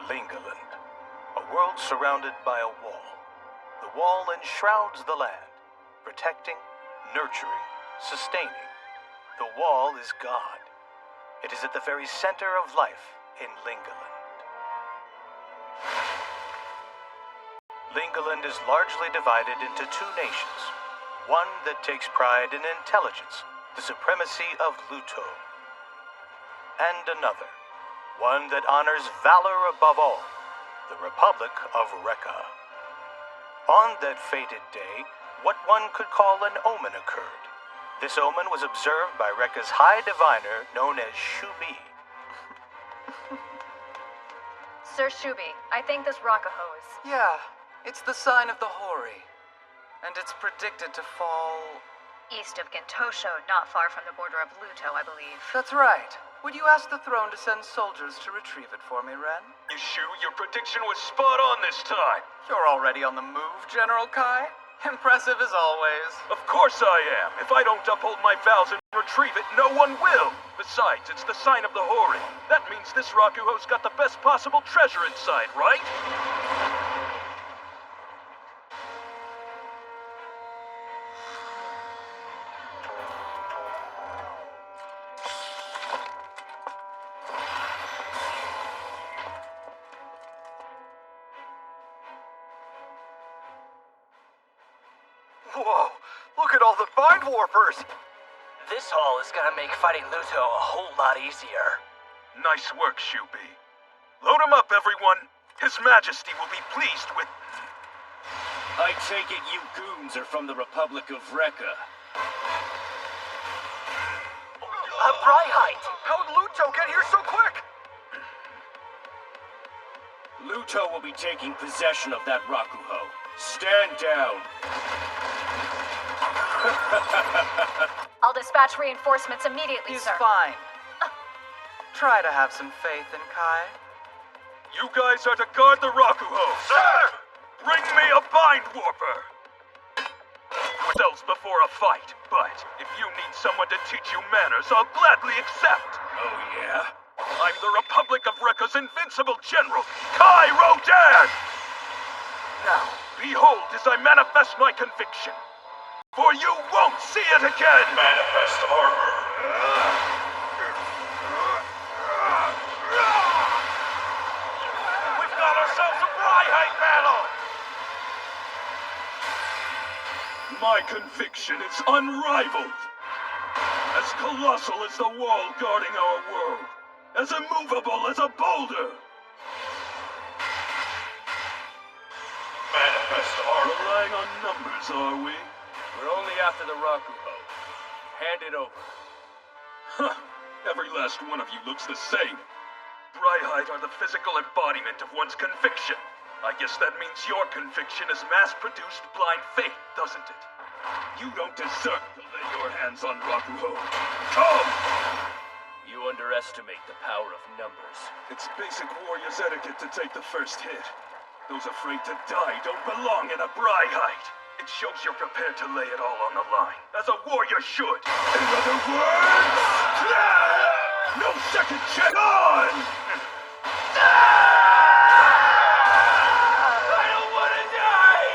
Lingaland, a world surrounded by a wall. The wall enshrouds the land, protecting, nurturing, sustaining. The wall is God. It is at the very center of life in Lingaland. Lingaland is largely divided into two nations. One that takes pride in intelligence, the supremacy of Luto. And another, one that honors valor above all, the Republic of Rekka. On that fated day, what one could call an omen occurred. This omen was observed by Rekka's high diviner known as Shubi. Sir Shubi, I think this Rakaho is... Yeah, it's the sign of the Hori. And it's predicted to fall... east of Gintosho, not far from the border of Luto, I believe. That's right. Would you ask the throne to send soldiers to retrieve it for me, Ren? You sure your prediction was spot on this time? You're already on the move, General Kai. Impressive as always. Of course I am. If I don't uphold my vows and retrieve it, no one will. Besides, it's the sign of the Hori. That means this Rakuho's got the best possible treasure inside, right? Whoa, look at all the Bind Warpers! This haul is gonna make fighting Luto a whole lot easier. Nice work, Shubi. Load him up, everyone. His Majesty will be pleased with... I take it you goons are from the Republic of Rekka. Brihite! How'd Luto get here so quick? Luto will be taking possession of that Rakuho. Stand down. I'll dispatch reinforcements immediately, He's sir. fine. Try to have some faith in Kai. You guys are to guard the Rakuho. Sir! Bring me a Bind Warper! Themselves before a fight, but if you need someone to teach you manners, I'll gladly accept. Oh, yeah? I'm the Republic of Rekka's invincible general, Kai Rodan! Now, behold as I manifest my conviction. For you won't see it again! Manifest armor. We've got ourselves a Brihite battle! My conviction is unrivaled. As colossal as the wall guarding our world. As immovable as a boulder. Manifest armor. Relying on numbers, are we? We're only after the Rakuho. Hand it over. Huh. Every last one of you looks the same. Brihite are the physical embodiment of one's conviction. I guess that means your conviction is mass-produced blind faith, doesn't it? You don't deserve to lay your hands on Rakuho. Come! You underestimate the power of numbers. It's basic warrior's etiquette to take the first hit. Those afraid to die don't belong in a Brihite. It shows you're prepared to lay it all on the line, as a warrior should. In other words, no second chance on! I don't want to die!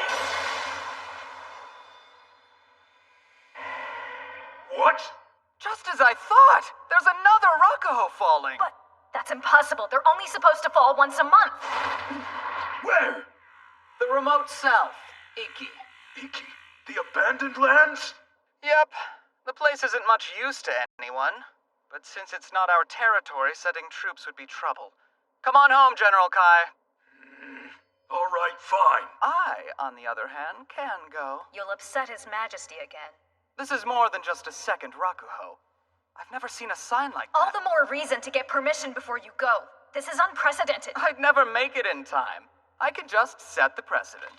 What? Just as I thought! There's another Rakuho falling! But that's impossible. They're only supposed to fall once a month. Where? The remote south, Iki. Iki, the abandoned lands? Yep, the place isn't much use to anyone. But since it's not our territory, sending troops would be trouble. Come on home, General Kai. All right, fine. I, on the other hand, can go. You'll upset His Majesty again. This is more than just a second Rakuho. I've never seen a sign like All that. the more reason to get permission before you go. This is unprecedented. I'd never make it in time. I could just set the precedent.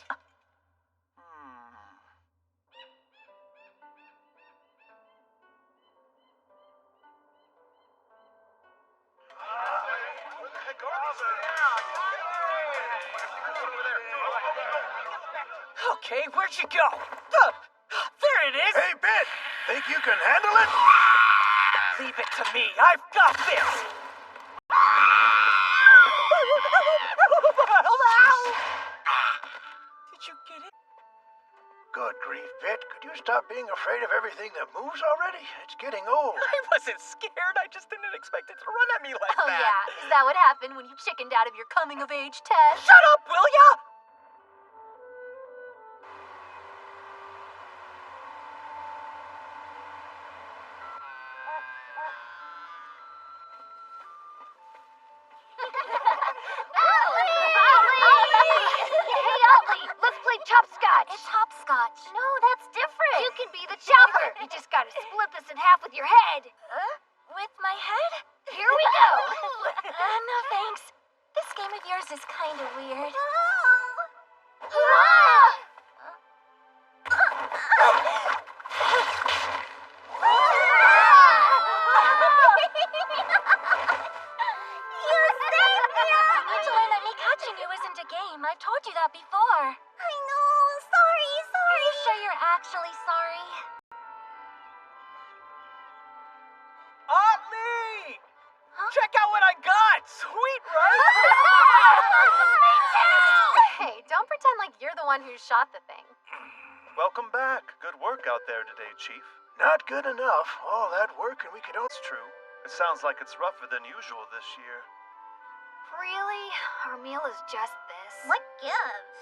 Okay, where'd you go? There it is! Hey, Bit! Think you can handle it? Leave it to me. I've got this! you get in? Good grief, Pit. Could you stop being afraid of everything that moves already? It's getting old. I wasn't scared. I just didn't expect it to run at me like Oh, that. yeah. Is that what happened when you chickened out of your coming-of-age test? Shut up, will ya? Hey, Ollie, let's play Chopscotch. It's hopscotch. No, that's different. You can be the chopper. You just gotta split this in half with your head. With my head? Here we go. No thanks. This game of yours is kind of weird. You saved me! You need to learn that me catching you isn't a game. I've told you that before. I know. Sorry. Are you sure you're actually sorry? Otley! Check out what I got! Sweet, right? Hey, don't pretend like you're the one who shot the thing. Welcome back. Good work out there today, Chief. Not good enough. All that work and we could only... It's true. It sounds like it's rougher than usual this year. Really? Our meal is just this? What gives?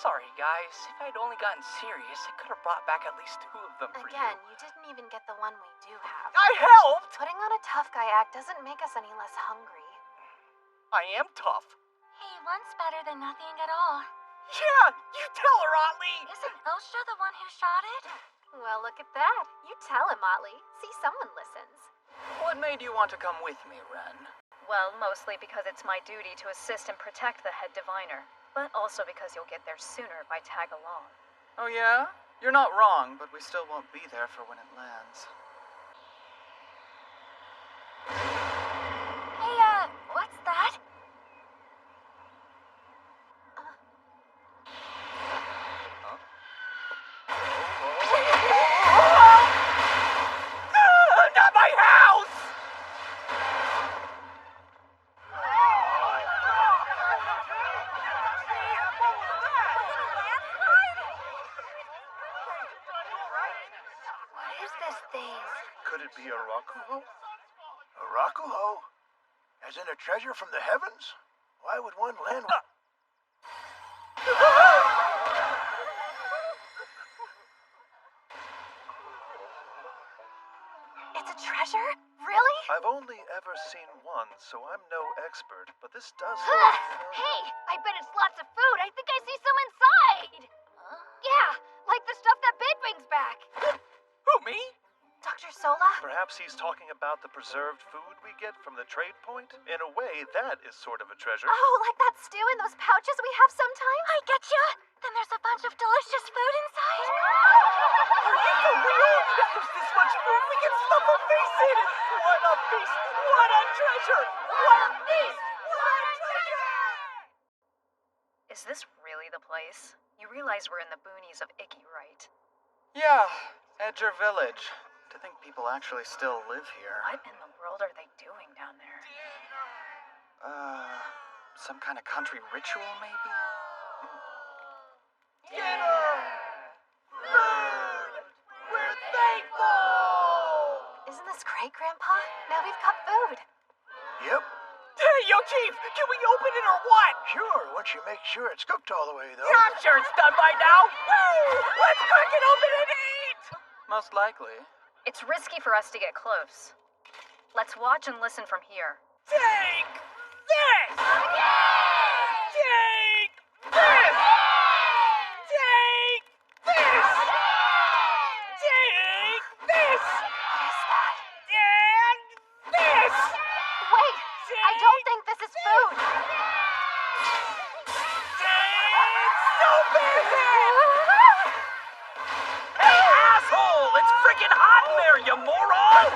Sorry, guys. If I'd only gotten serious, I could have brought back at least 2 of them for Again, you. you didn't even get the one we do have. I helped! Putting on a tough guy act doesn't make us any less hungry. I am tough. Hey, one's better than nothing at all. Yeah, you tell her, Otley! Isn't Elstra the one who shot it? Well, look at that. You tell him, Otley. See, someone listens. What made you want to come with me, Ren? Well, mostly because it's my duty to assist and protect the head diviner, but also because you'll get there sooner if I tag along. Oh yeah? You're not wrong, but we still won't be there for when it lands. Hey, what's that? Not my house! What is this thing? Could it be a Rakuho? A Rakuho? As in a treasure from the heavens? Why would one land... It's a treasure? Really? I've only ever seen one, so I'm no expert, but this does look familiar. Hey, I bet it's lots of food. I think I see some inside. Yeah, like the stuff that Bid brings back. Who, me? Dr. Sola? Perhaps he's talking about the preserved food we get from the trade point? In a way, that is sort of a treasure. Oh, like that stew in those pouches we have sometimes? I get you. Then there's a bunch of delicious food inside. Are you for real? If there's this much food, we can stuff our face in it! What a feast! What a treasure! What a feast! What a treasure! Is this really the place? You realize we're in the boonies of Icky, right? Yeah, Edger Village. To think people actually still live here. What in the world are they doing down there? Some kind of country ritual, maybe? Dinner! Food! We're thankful! Isn't this great, Grandpa? Now we've got food. Yep. Hey, yo, Chief! Can we open it or what? Sure, once you make sure it's cooked all the way, though. I'm sure it's done by now! Woo! Let's crack it open and eat! Most likely. It's risky for us to get close. Let's watch and listen from here. Take this! Take this! Take this! Take this! What is that? And this! Wait, I don't think this is food. Take stupid! Hey, asshole! It's freaking hot in there, you moron!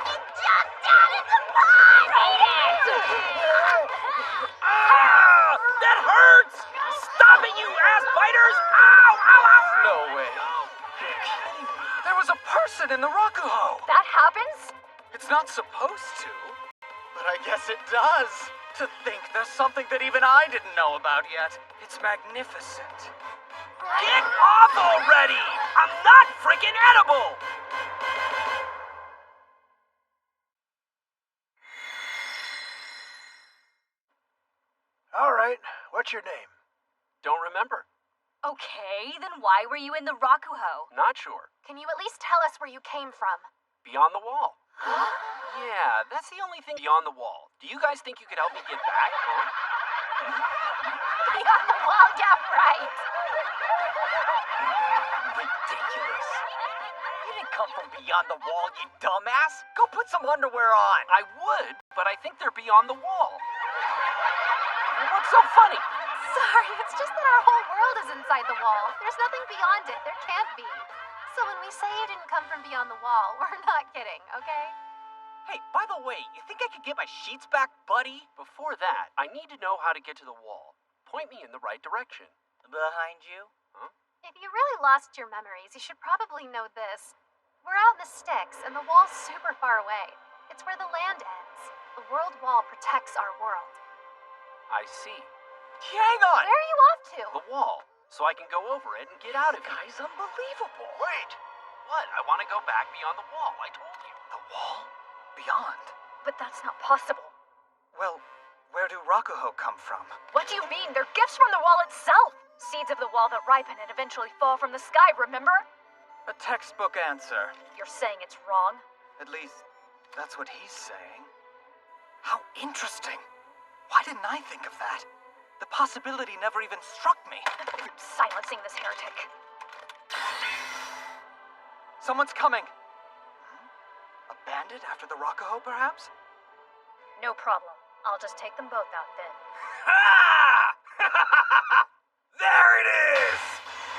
It jumped out of the pot! Eat it! Ah! That hurts! Stop it, you ass biters! Ow! Ow! Ow! No way. You're kidding me. There was a person in the Rakuho. That happens? It's not supposed to. But I guess it does. To think there's something that even I didn't know about yet. It's magnificent. Get off already! I'm not freaking edible! All right, what's your name? Don't remember. Okay, then why were you in the Rakuho? Not sure. Can you at least tell us where you came from? Beyond the wall. Yeah, that's the only thing beyond the wall. Do you guys think you could help me get back, huh? Beyond the wall, yeah, right. Ridiculous. You didn't come from beyond the wall, you dumbass. Go put some underwear on. I would, but I think they're beyond the wall. What's so funny? Sorry, it's just that our whole world is inside the wall. There's nothing beyond it. There can't be. So when we say you didn't come from beyond the wall, we're not kidding, okay? Hey, by the way, you think I could get my sheets back, buddy? Before that, I need to know how to get to the wall. Point me in the right direction. Behind you? If you really lost your memories, you should probably know this. We're out in the sticks, and the wall's super far away. It's where the land ends. The world wall protects our world. I see. Hang on! Where are you off to? The wall, so I can go over it and get out of here. Guy's unbelievable. Wait! What? I want to go back beyond the wall, I told you. The wall? Beyond? But that's not possible. Well, where do Rakuho come from? What do you mean? They're gifts from the wall itself! Seeds of the wall that ripen and eventually fall from the sky, remember? A textbook answer. You're saying it's wrong? At least, that's what he's saying. How interesting. Why didn't I think of that? The possibility never even struck me. Silencing this heretic. Someone's coming. A bandit after the Rakuho, perhaps? No problem. I'll just take them both out then. Ha! There it is!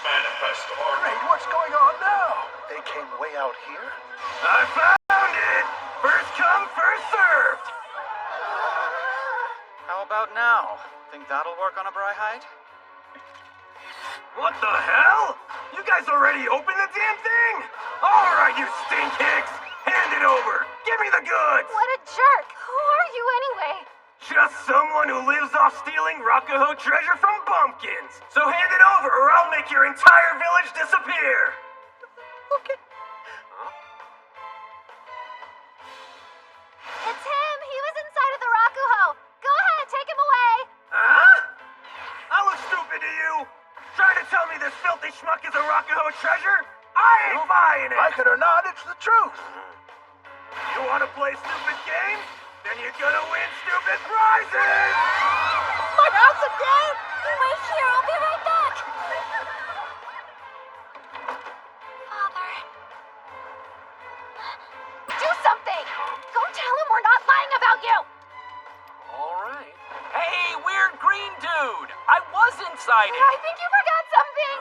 Manifest order. Great, what's going on now? They came way out here? I found it! First come, first served! How about now? Think that'll work on a Bryhide? What the hell? You guys already opened the damn thing? Alright, you stinkhicks! Hand it over! Give me the goods! What a jerk! Who are you anyway? Just someone who lives off stealing Rakuho treasure from bumpkins! So hand it over or I'll make your entire village disappear! Okay. It's him! He was inside of the Rakuho! Go ahead, take him away! Huh? I look stupid to you? Trying to tell me this filthy schmuck is a Rakuho treasure? I ain't buying it! Like it or not, it's the truth. You wanna play stupid games? Then you're gonna win stupid prizes! My house again! Wait here, I'll be right back! Father... Do something! Go tell him we're not lying about you! Alright. Hey, weird green dude! I was inside it! I think you forgot something!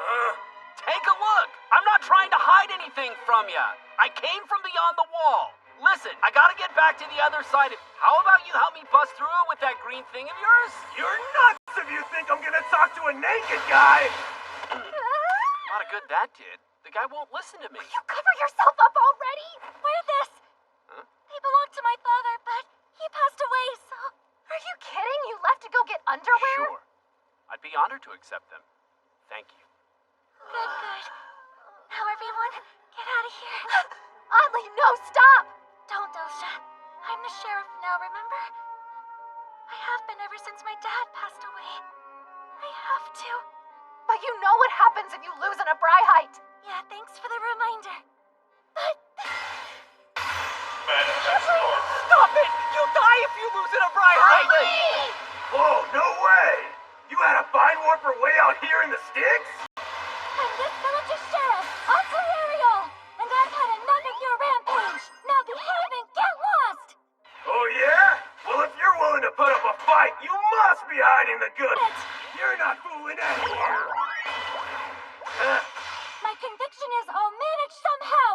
Take a look! I'm not trying to hide anything from ya! I came from beyond the wall! Listen, I gotta get back to the other side of... How about you help me bust through it with that green thing of yours? You're nuts if you think I'm gonna talk to a naked guy! Not a good that did. The guy won't listen to me. You cover yourself up already? Wear this! Huh? They belonged to my father, but he passed away, so... Are you kidding? You left to go get underwear? Sure. I'd be honored to accept them. Thank you. Good, good. Now everyone, get out of here. Oddly, no, stop! Don't, Dosha. I'm the sheriff now, remember? I have been ever since my dad passed away. I have to. But you know what happens if you lose an Abrihite. Yeah, thanks for the reminder. But... Manifest order. Stop it! You'll die if you lose an Bryhide! Oh, no way! You had a fine warper way out here in the sticks? I'm this village's sheriff, Uncle Ariel, and I've had enough of your rampage. Now behave and get lost! Oh, yeah? Well, if you're willing to put up a fight, you must be hiding the goods. You're not fooling anyone. My conviction is I'll manage somehow,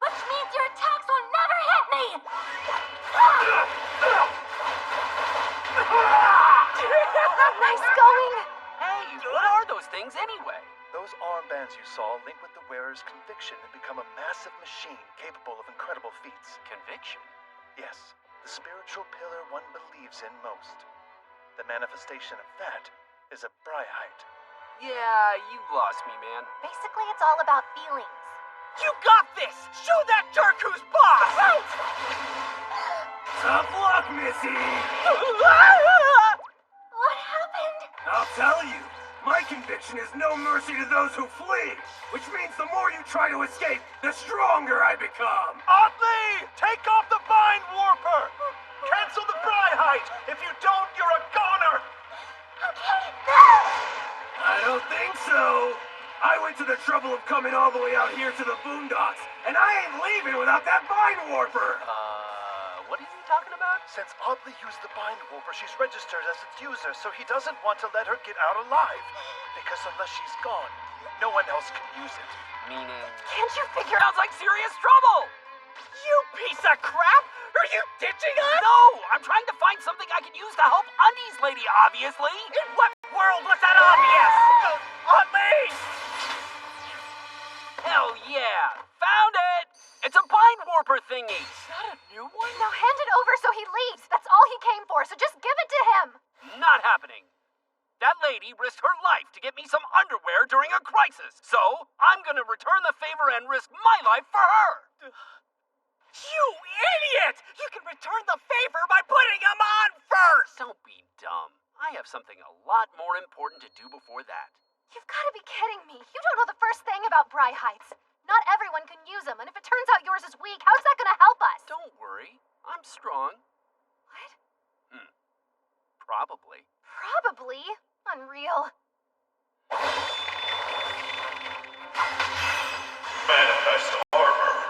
which means your attacks will never hit me! Nice going! Hey, what are those things anyway? Those armbands you saw link with the wearer's conviction and become a massive machine capable of incredible feats. Conviction? Yes. the spiritual pillar one believes in most. The manifestation of that is a Bryhite. Yeah, you lost me, man. Basically, it's all about feelings. You got this! Show that jerk who's boss! Right! Tough luck, Missy! What happened? I'll tell you. My conviction is no mercy to those who flee, which means the more you try to escape, the stronger I become. Oddly, take off the Bind Warper! Cancel the Bryhite! If you don't, you're a goner! Okay. I don't think so. I went to the trouble of coming all the way out here to the boondocks, and I ain't leaving without that Bind Warper. What are you talking about? Since Oddly used the Bind Warper, she's registered as its user, so he doesn't want to let her get out alive. Because unless she's gone, no one else can use it. Meaning? Can't you figure Sounds like serious trouble! You piece of crap! Are you ditching us? No! I'm trying to find something I can use to help Undies Lady, obviously! In what world was that obvious? Oddly! Hell yeah! Found it! It's a Bind Warper thingy! Is that a new one? Now hand it over so he leaves. That's all he came for, so just give it to him. Not happening. That lady risked her life to get me some underwear during a crisis, so I'm gonna return the favor and risk my life for her! You idiot! You can return the favor by putting him on first! Don't be dumb. I have something a lot more important to do before that. You've got to be kidding me. You don't know the first thing about Bryhites. Not everyone can use them, and if it turns out yours is weak, how's that going to help us? Don't worry. I'm strong. What? Probably. Probably. Unreal. Manifest armor.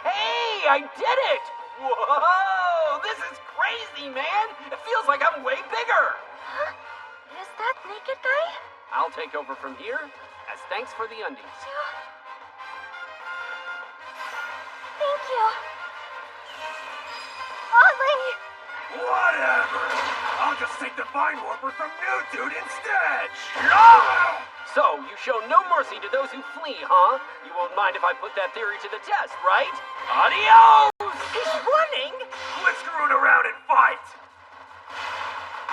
Hey, I did it! Whoa! This is crazy, man! It feels like I'm way bigger! Huh? Is that naked guy? I'll take over from here as thanks for the undies. Thank you. Ollie! Whatever. I'll just take the Bind Warper from New Dude instead. So, you show no mercy to those who flee, huh? You won't mind if I put that theory to the test, right? Adios! He's running! Quit screwing around and fight.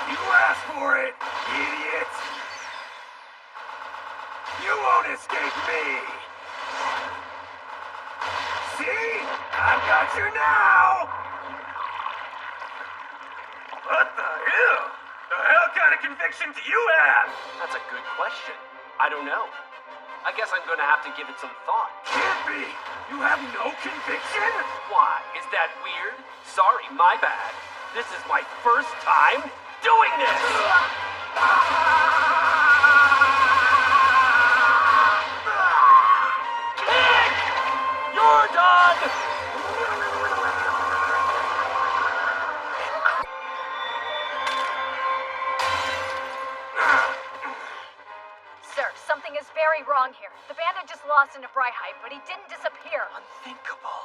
You asked for it, idiot. You won't escape me. See? I've got you now. What the hell? The hell kind of conviction do you have? That's a good question. I don't know. I guess I'm gonna have to give it some thought. Can't be. You have no conviction? Why? Is that weird? Sorry, my bad. This is my first time doing this! Kick! You're done! Sir, something is very wrong here. The bandit just lost in a Bryhite, but he didn't disappear. Unthinkable.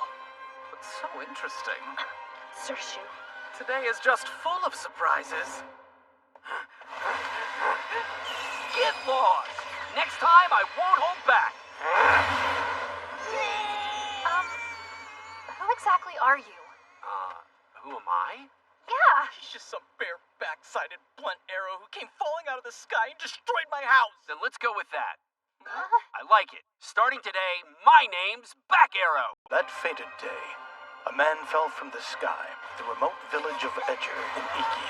But so interesting. Sir Shu. Today is just full of surprises. Get lost! Next time, I won't hold back! Who exactly are you? Who am I? Yeah. He's just some bare-back-sided blunt arrow who came falling out of the sky and destroyed my house. Then let's go with that. I like it. Starting today, my name's Back Arrow. That fated day, a man fell from the sky at the remote village of Edger in Iki.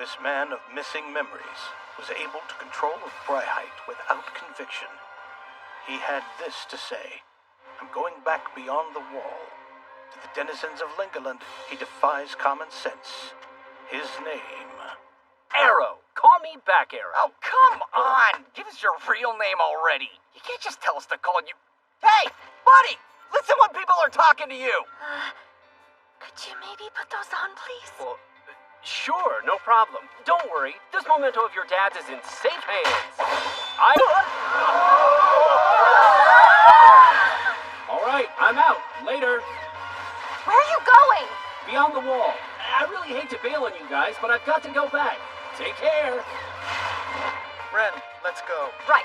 This man of missing memories was able to control a Bryhite without conviction. He had this to say: I'm going back beyond the wall. To the denizens of Lingaland, he defies common sense. His name... Arrow. Call me Back Arrow. Oh, come on! Give us your real name already. You can't just tell us to call you... Hey, buddy! Listen when people are talking to you! Could you maybe put those on, please? Well, sure, no problem. Don't worry. This memento of your dad's is in safe hands. to bail on you guys, but I've got to go back. Take care. Ren, let's go. Right.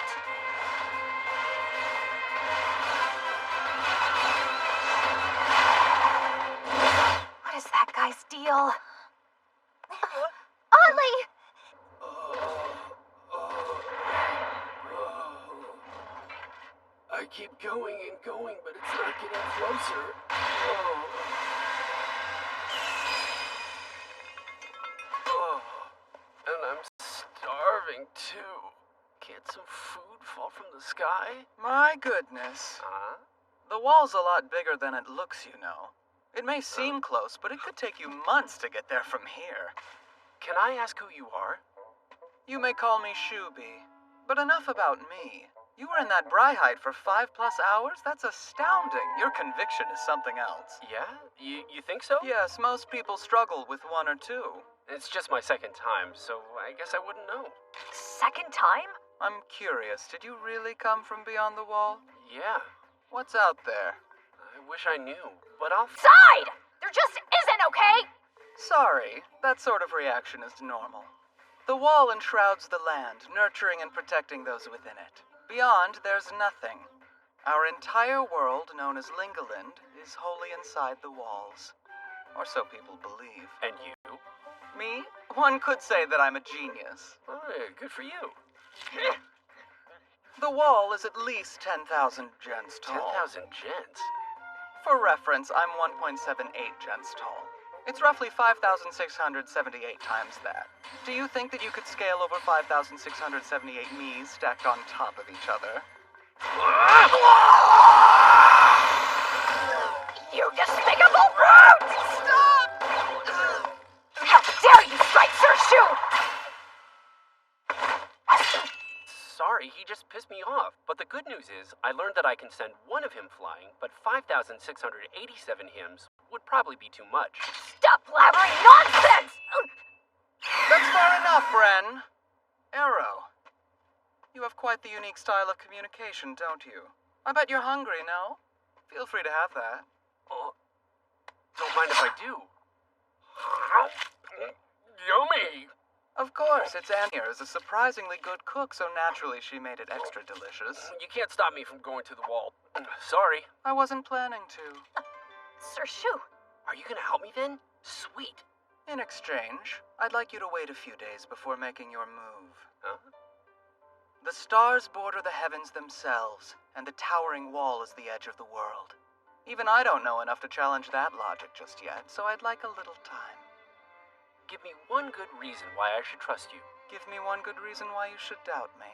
What is that guy's deal? Oddly! I keep going and going, but it's not getting closer. And I'm starving too. Can't some food fall from the sky? My goodness. Huh? The wall's a lot bigger than it looks, you know. It may seem close, but it could take you months to get there from here. Can I ask who you are? You may call me Shuby, but enough about me. You were in that Bryhide for 5+ hours? That's astounding. Your conviction is something else. Yeah? You think so? Yes, most people struggle with 1 or 2. It's just my second time, so I guess I wouldn't know. Second time? I'm curious, did you really come from beyond the wall? Yeah. What's out there? I wish I knew, but I'll... Side! There just isn't, okay? Sorry, that sort of reaction is normal. The wall enshrouds the land, nurturing and protecting those within it. Beyond, there's nothing. Our entire world, known as Lingaland, is wholly inside the walls. Or so people believe. And you? Me? One could say that I'm a genius. Oh, yeah, good for you. The wall is at least 10,000 gens tall. 10,000 gens? For reference, I'm 1.78 gens tall. It's roughly 5,678 times that. Do you think that you could scale over 5,678 me's stacked on top of each other? You despicable brute! Stop! How dare you strike Sir Shu! Sorry, he just pissed me off. But the good news is, I learned that I can send one of him flying, but 5,687 hymns would probably be too much. Stop blabbering nonsense! That's far enough, Ren. Arrow. You have quite the unique style of communication, don't you? I bet you're hungry, no? Feel free to have that. Don't mind if I do. Yummy! Of course, it's Anne here is a surprisingly good cook, so naturally she made it extra delicious. You can't stop me from going to the wall. Sorry. I wasn't planning to. Sir Shu, Are you gonna help me then? Sweet. In exchange, I'd like you to wait a few days before making your move. Huh? The stars border the heavens themselves, and the towering wall is the edge of the world. Even I don't know enough to challenge that logic just yet, so I'd like a little time. Give me one good reason why I should trust you. Give me one good reason why you should doubt me.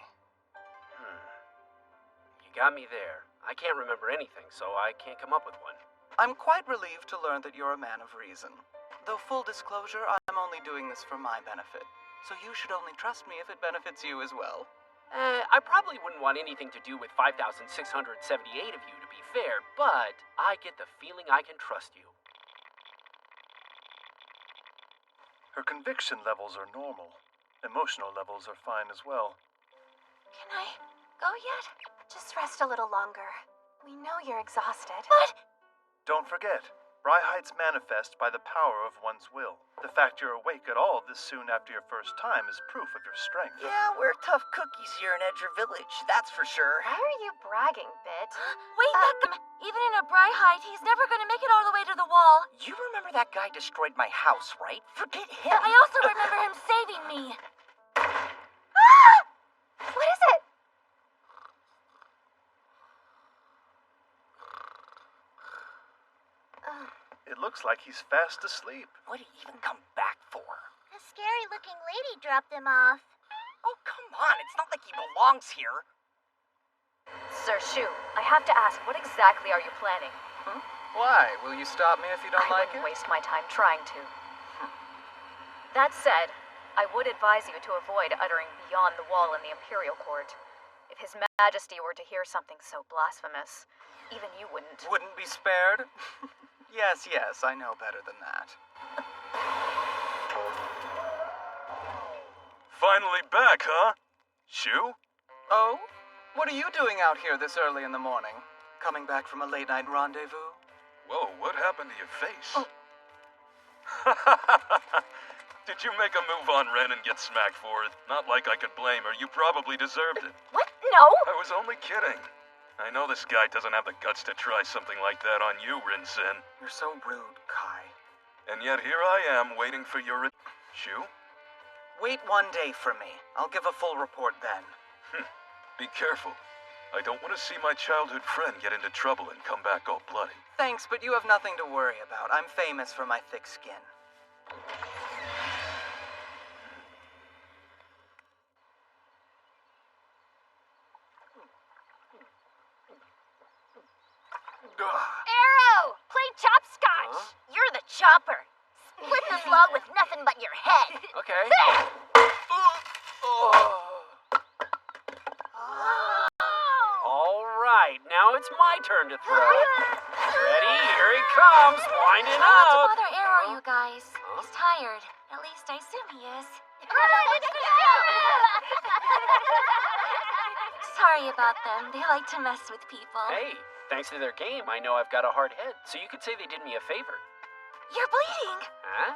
You got me there. I can't remember anything, so I can't come up with one. I'm quite relieved to learn that you're a man of reason. Though full disclosure, I'm only doing this for my benefit, so you should only trust me if it benefits you as well. I probably wouldn't want anything to do with 5,678 of you, to be fair, but I get the feeling I can trust you. Her conviction levels are normal. Emotional levels are fine as well. Can I go yet? Just rest a little longer. We know you're exhausted. What? Don't forget, Bryhides manifest by the power of one's will. The fact you're awake at all this soon after your first time is proof of your strength. Yeah, we're tough cookies here in Edger Village, that's for sure. why are you bragging, Bit? Wait, even in a Bryhide, he's never gonna make it all the way to the wall. You remember that guy destroyed my house, right? Forget him. I also remember him saving me. Ah! What is it? It looks like he's fast asleep. What'd he even come back for? The scary-looking lady dropped him off. Oh, come on, it's not like he belongs here. Sir Shu, I have to ask, what exactly are you planning? Why? Will you stop me if you don't I like wouldn't it? waste my time trying to. That said, I would advise you to avoid uttering beyond the wall in the Imperial Court. If His Majesty were to hear something so blasphemous, even you wouldn't. Wouldn't be spared? Yes, I know better than that. Finally back, huh? Shu? Oh? What are you doing out here this early in the morning? Coming back from a late-night rendezvous? Whoa, what happened to your face? Oh. Did you make a move on Ren and get smacked for it? Not like I could blame her. You probably deserved it. What? No! I was only kidding. I know this guy doesn't have the guts to try something like that on you, Rin-Sin. You're so rude, Kai. And yet here I am waiting for your... Shu? Wait 1 day for me. I'll give a full report then. Be careful. I don't want to see my childhood friend get into trouble and come back all bloody. Thanks, but you have nothing to worry about. I'm famous for my thick skin. Arrow! Play chopscotch! You're the chopper. Split this log with nothing but your head. Okay. All right, now it's my turn to throw. Ready? Here he comes, winding Try not to up. bother Arrow, you guys. He's tired. At least I assume he is. Sorry about them. They like to mess with people. Hey, thanks to their game, I know I've got a hard head, so you could say they did me a favor. You're bleeding. Huh?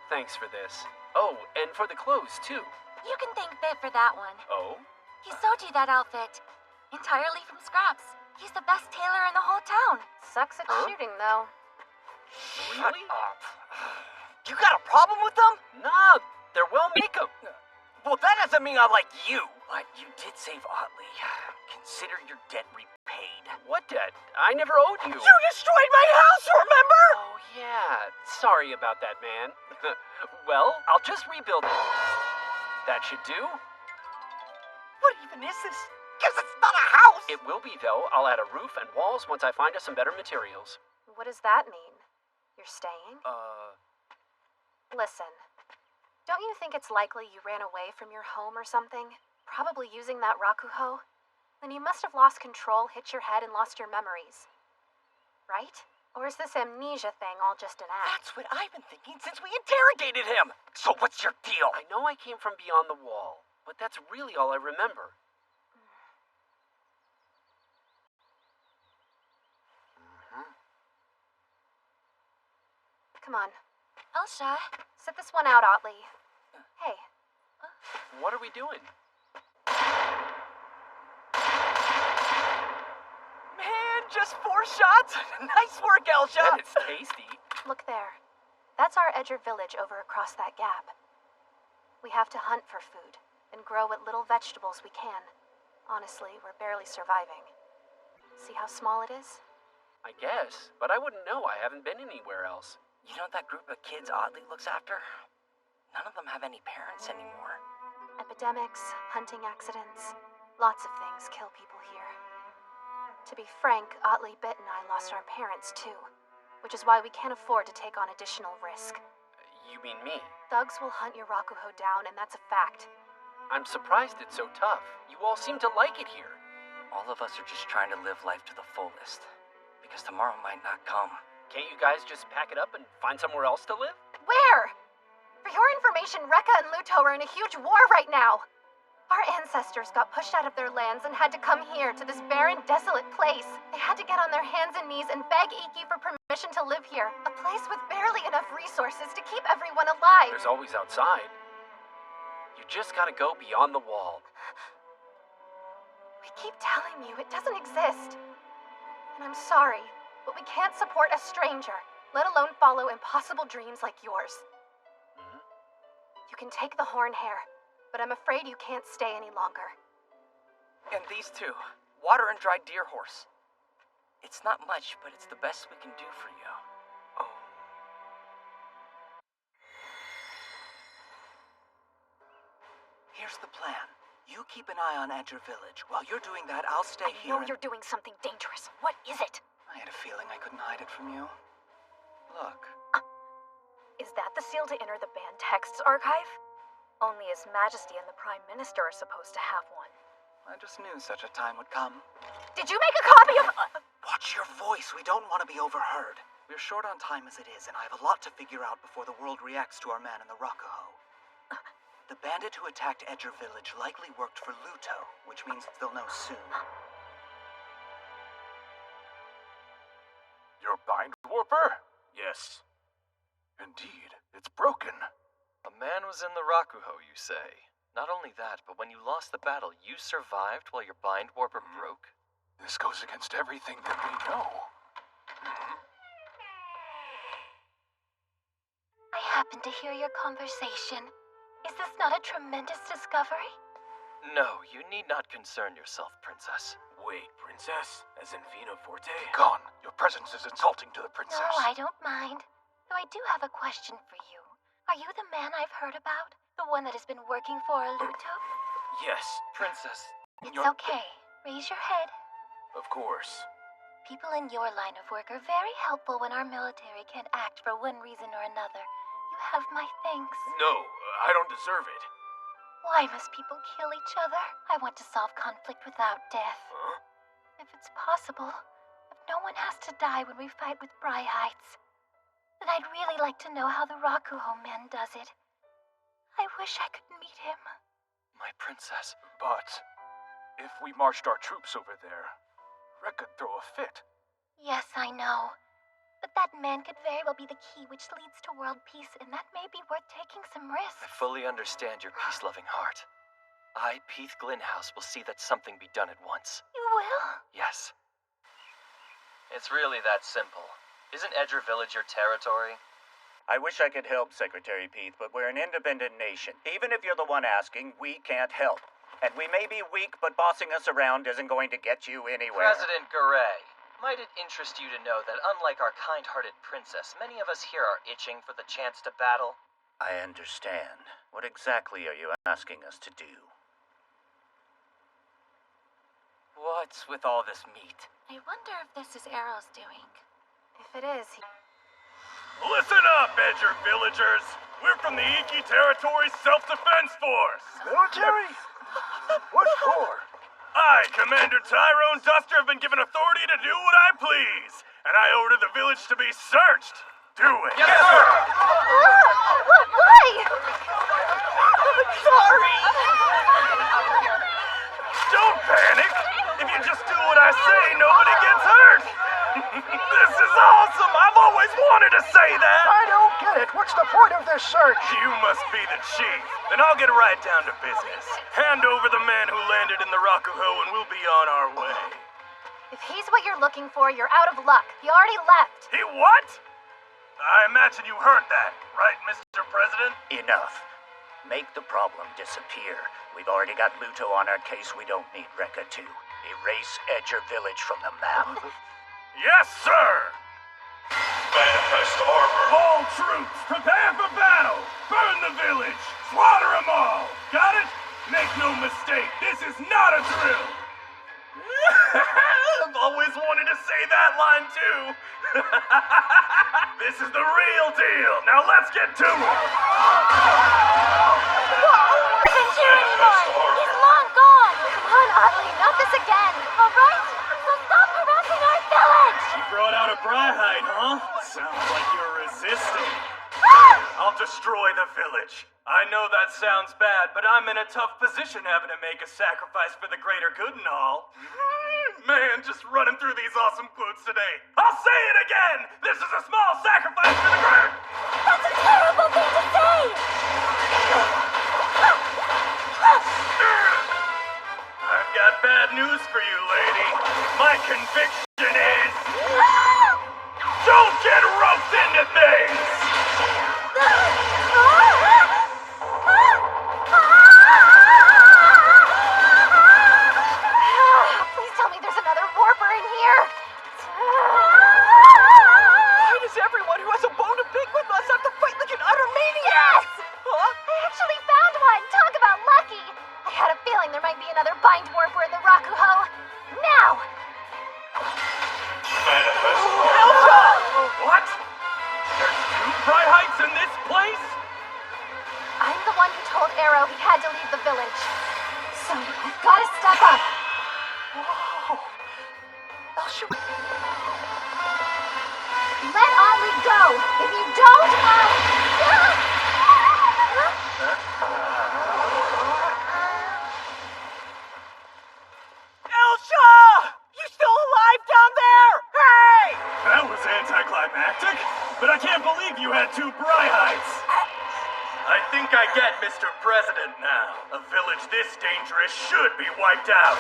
Thanks for this. Oh, and for the clothes, too. You can thank Bit for that one. Oh? He sewed you that outfit. Entirely from scraps. He's the best tailor in the whole town. Sucks at shooting, though. Really? You got a problem with them? Nah, they're well makeup. Well, that doesn't mean I like you. But you did save Otley. Consider your debt repaid. What debt? I never owed you. You destroyed my house, remember? Oh, yeah. Sorry about that, man. Well, I'll just rebuild it. That should do. What even is this? Guess it's not a house. It will be, though. I'll add a roof and walls once I find us some better materials. What does that mean? You're staying? Listen, don't you think it's likely you ran away from your home or something? Probably using that Rakuho? Then you must have lost control, hit your head, and lost your memories. Right? Or is this amnesia thing all just an act? That's what I've been thinking since we interrogated him. So what's your deal? I know I came from beyond the wall, but that's really all I remember. Come on. Elsha. Sit this one out, Otley. Hey. What are we doing? Man, just 4 shots? Nice work, Elsha. And it's tasty. Look there. That's our Edger village over across that gap. We have to hunt for food and grow what little vegetables we can. Honestly, we're barely surviving. See how small it is? I guess, but I wouldn't know. I haven't been anywhere else. You know that group of kids Otley looks after? None of them have any parents anymore. Epidemics, hunting accidents, lots of things kill people here. To be frank, Otley, Bit, and I lost our parents too, which is why we can't afford to take on additional risk. You mean me? Thugs will hunt your Rakuho down, and that's a fact. I'm surprised it's so tough. You all seem to like it here. All of us are just trying to live life to the fullest. Because tomorrow might not come. Can't you guys just pack it up and find somewhere else to live? Where? For your information, Rekka and Luto are in a huge war right now. Our ancestors got pushed out of their lands and had to come here to this barren, desolate place. They had to get on their hands and knees and beg Iki for permission to live here. A place with barely enough resources to keep everyone alive. There's always outside. You just gotta go beyond the wall. We keep telling you it doesn't exist. And I'm sorry, but we can't support a stranger, let alone follow impossible dreams like yours. You can take the horn hair, but I'm afraid you can't stay any longer. And these two, water and dried deer horse. It's not much, but it's the best we can do for you. Oh. Here's the plan. You keep an eye on Edger Village. While you're doing that, I'll stay I here know you're doing something dangerous. What is it? I had a feeling I couldn't hide it from you. Look. Is that the seal to enter the banned texts archive? Only His Majesty and the Prime Minister are supposed to have one. I just knew such a time would come. Did you make a copy of... Watch your voice. We don't want to be overheard. We're short on time as it is, and I have a lot to figure out before the world reacts to our man in the Rakuho. The bandit who attacked Edger Village likely worked for Luto, which means they'll know soon. Your bind warper? Yes. Indeed, it's broken. A man was in the Rakuho, you say. Not only that, but when you lost the battle, you survived while your bind warper broke? This goes against everything that we know. I happened to hear your conversation. Is this not a tremendous discovery? No, you need not concern yourself, Princess. Wait, Princess? As in Vina Forte? Gone. Your presence is insulting to the princess. No, I don't mind. Though I do have a question for you. Are you the man I've heard about? The one that has been working for Luto? Yes. Princess. It's okay. Raise your head. Of course. People in your line of work are very helpful when our military can't act for one reason or another. You have my thanks. No, I don't deserve it. Why must people kill each other? I want to solve conflict without death. Huh? If it's possible, if no one has to die when we fight with Bryhites, then I'd really like to know how the Rakuho man does it. I wish I could meet him. My princess. But if we marched our troops over there, Rek could throw a fit. Yes, I know. But that man could very well be the key which leads to world peace, and that may be worth taking some risks. I fully understand your peace-loving heart. I, Peath Glinhouse, will see that something be done at once. You will? Yes. It's really that simple. Isn't Edger Village your territory? I wish I could help, Secretary Peath, but we're an independent nation. Even if you're the one asking, we can't help. And we may be weak, but bossing us around isn't going to get you anywhere. President Garay, might it interest you to know that unlike our kind-hearted princess, many of us here are itching for the chance to battle? I understand. What exactly are you asking us to do? What's with all this meat? I wonder if this is Arrow's doing. If it is, Listen up, Edger villagers! We're from the Iki Territory Self-Defense Force! Military? What for? I, Commander Tyrone Duster, have been given authority to do what I please, and I order the village to be searched. Do it! Yes, sir! Why? Sorry! Don't panic! If you just do what I say, nobody gets hurt! This is awesome! I've always wanted to say that! I don't get it. What's the point of this search? You must be the chief. Then I'll get right down to business. Hand over the man who landed in the Rakuho and we'll be on our way. if he's what you're looking for, you're out of luck. He already left. He what? I imagine you heard that, right, Mr. President? Enough. Make the problem disappear. We've already got Luto on our case. We don't need Rekka to. Erase Edger Village from the map. Yes, sir! Manifest armor. All troops, prepare for battle. Burn the village. Slaughter them all. Got it? Make no mistake, this is not a drill. I've always wanted to say that line, too. This is the real deal. Now let's get to it. Isn't here anymore! He's long gone! Come on, Oddly, not this again! Alright? So stop harassing our village! She brought out a Bryhite, huh? Sounds like you're resisting. I'll destroy the village. I know that sounds bad, but I'm in a tough position having to make a sacrifice for the greater good and all. Man, just running through these awesome quotes today. I'll say it again! This is a small sacrifice for the greater... That's a terrible thing to say! I've got bad news for you, lady. My conviction is... Don't get roped into things! Please tell me there's another warper in here. Why does everyone who has a bone to pick with us have to fight like an utter maniac? Yes! Huh? I actually found one. Talk about lucky. I had a feeling there might be another bind warper in the Rakuho. Now! Manifest Elsa! What? There's two Bryhites in this place? I'm the one who told Arrow he had to leave the village. So you've got to step up. Whoa. Elsa... Let Oddly go. If you don't, Elsa! You still alive down there? Hey! That was anticlimactic. get, Mr. President, now. A village this dangerous should be wiped out.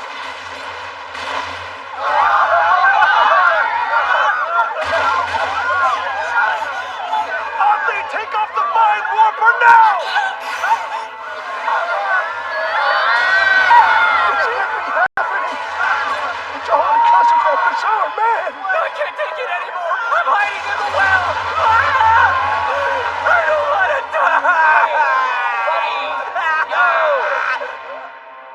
Oddly, take off the Mind Warper now! This can't be happening! It's all because of that bizarre man! I can't take it anymore! I'm hiding in the well! I don't want to die! Yo!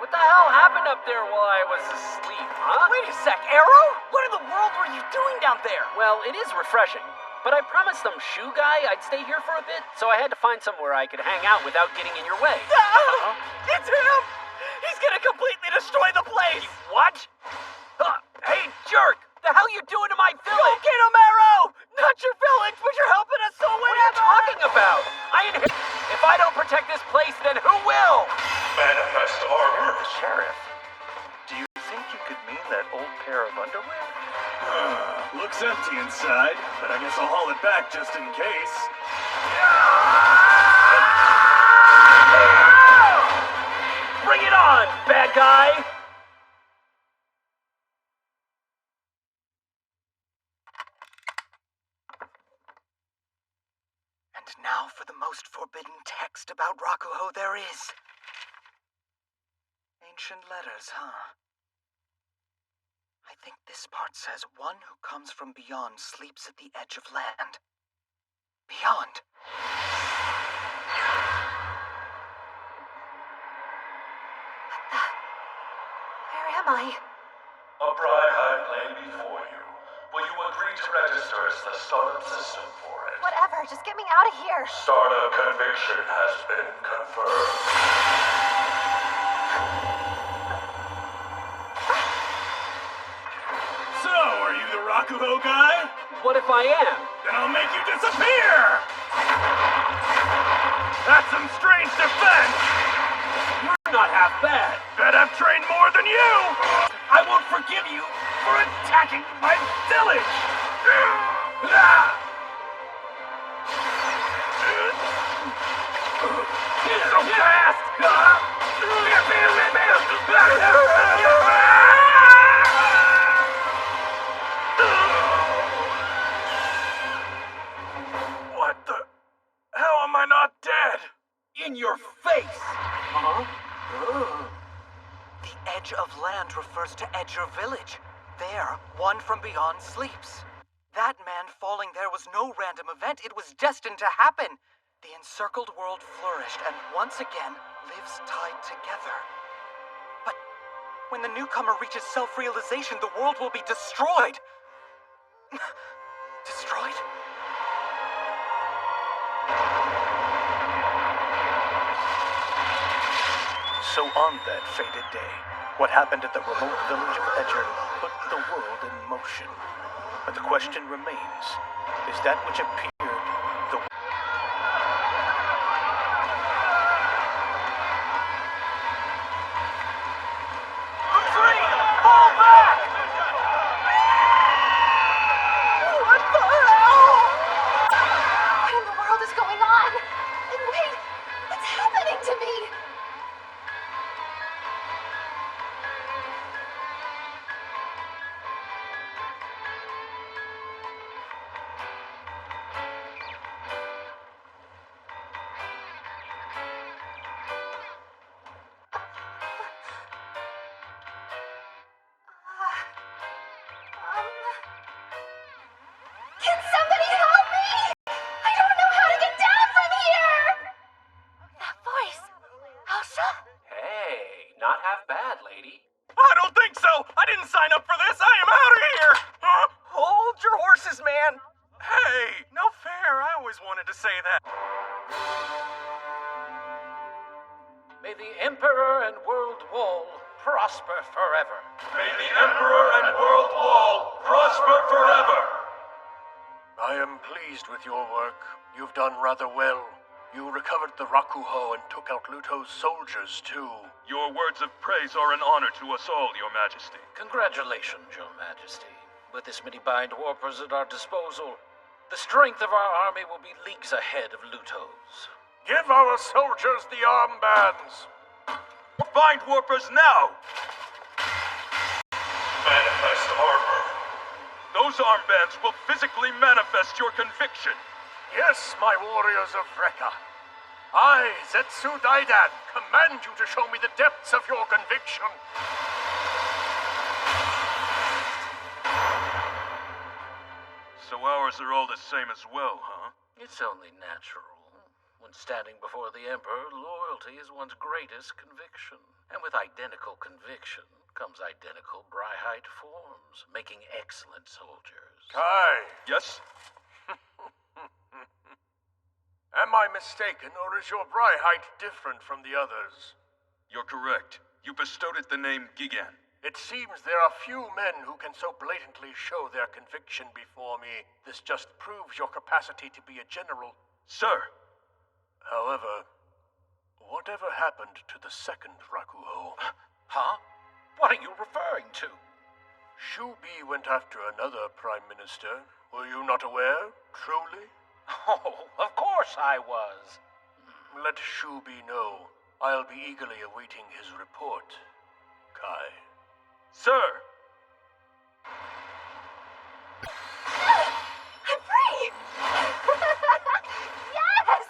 What the hell happened up there while I was asleep, huh? Wait a sec, Arrow? What in the world were you doing down there? Well, it is refreshing. But I promised some shoe guy I'd stay here for a bit, so I had to find somewhere I could hang out without getting in your way. It's him! He's gonna completely destroy the place! What? Hey, jerk! The hell you doing to my village? Go get him, Arrow! Not your village, but you're helping us so What are you talking about? If I don't protect this place, then who will? Manifest armor. Sheriff, do you think you could mean that old pair of underwear? Looks empty inside, but I guess I'll haul it back just in case. Bring it on, bad guy! And now for the most forbidden text about Rakuho there is. Ancient letters, huh? I think this part says one who comes from beyond sleeps at the edge of land. Beyond. Where am I? A Bryhide lay before you. Will you agree to register as the startup system for it? Whatever, just get me out of here. Startup conviction has been confirmed. So, are you the Rakuho guy? What if I am? Then I'll make you disappear! That's some strange defense! You're not half bad. Bet I've trained more than you! I won't forgive you For attacking my village! So fast! What the? How am I not dead? in your face! The edge of land refers to Edger Village. There, one from beyond sleeps. That man falling there was no random event. It was destined to happen. The encircled world flourished and once again lives tied together. But when the newcomer reaches self-realization, the world will be destroyed. Destroyed? So on that fated day, what happened at the remote village of Edger put the world in motion. But the question remains, is that which appeared the... Fall back! What the hell? What in the world is going on? And wait, what's happening to me? Can somebody help me? I don't know how to get down from here! That voice. Elsa? Hey, not half bad, lady. I don't think so! I didn't sign up for this! I am out of here! Huh? Hold your horses, man. Hey, no fair. I always wanted to say that. May the Emperor and World Wall prosper forever. May the Emperor and World Wall prosper forever! I am pleased with your work. You've done rather well. You recovered the Rakuho and took out Luto's soldiers, too. Your words of praise are an honor to us all, Your Majesty. Congratulations, Your Majesty. With this many bind warpers at our disposal, the strength of our army will be leagues ahead of Luto's. Give our soldiers the armbands. Bind warpers now! Manifest armor. Those armbands will physically manifest your conviction. Yes, my warriors of Rekka. I, Zetsu Daidan, command you to show me the depths of your conviction. So ours are all the same as well, huh? It's only natural. When standing before the Emperor, loyalty is one's greatest conviction. And with identical conviction comes identical Brihite forms, making excellent soldiers. Kai. Yes? Am I mistaken, or is your Brihite different from the others? You're correct. You bestowed it the name Gigan. It seems there are few men who can so blatantly show their conviction before me. This just proves your capacity to be a general. Sir! However, whatever happened to the second Rakuho? Huh? What are you referring to? Shubi went after another prime minister. Were you not aware, truly? Oh, of course I was. Let Shubi know. I'll be eagerly awaiting his report, Kai. Sir! I'm free! Yes!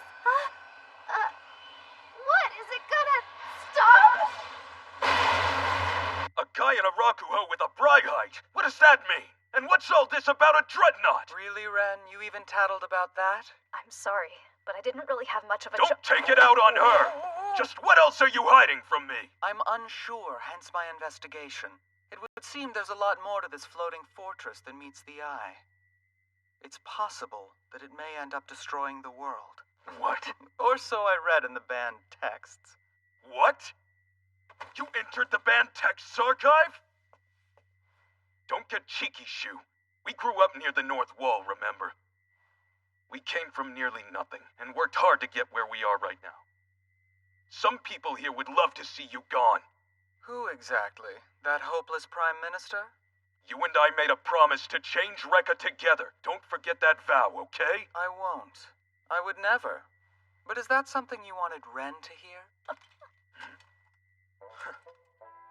What? Is it gonna stop? A guy in a Rakuho with a Brihite! What does that mean? And what's all this about a dreadnought? Really, Ren? You even tattled about that? I'm sorry, but I didn't really have much of a Don't take it out on her! Just what else are you hiding from me? I'm unsure, hence my investigation. It would seem there's a lot more to this floating fortress than meets the eye. It's possible that it may end up destroying the world. What? Or so I read in the banned texts. What? You entered the banned texts archive? Don't get cheeky, Shu. We grew up near the North Wall, remember? We came from nearly nothing, and worked hard to get where we are right now. Some people here would love to see you gone. Who exactly? That hopeless prime minister? You and I made a promise to change Rekka together. Don't forget that vow, okay? I won't. I would never. But is that something you wanted Ren to hear?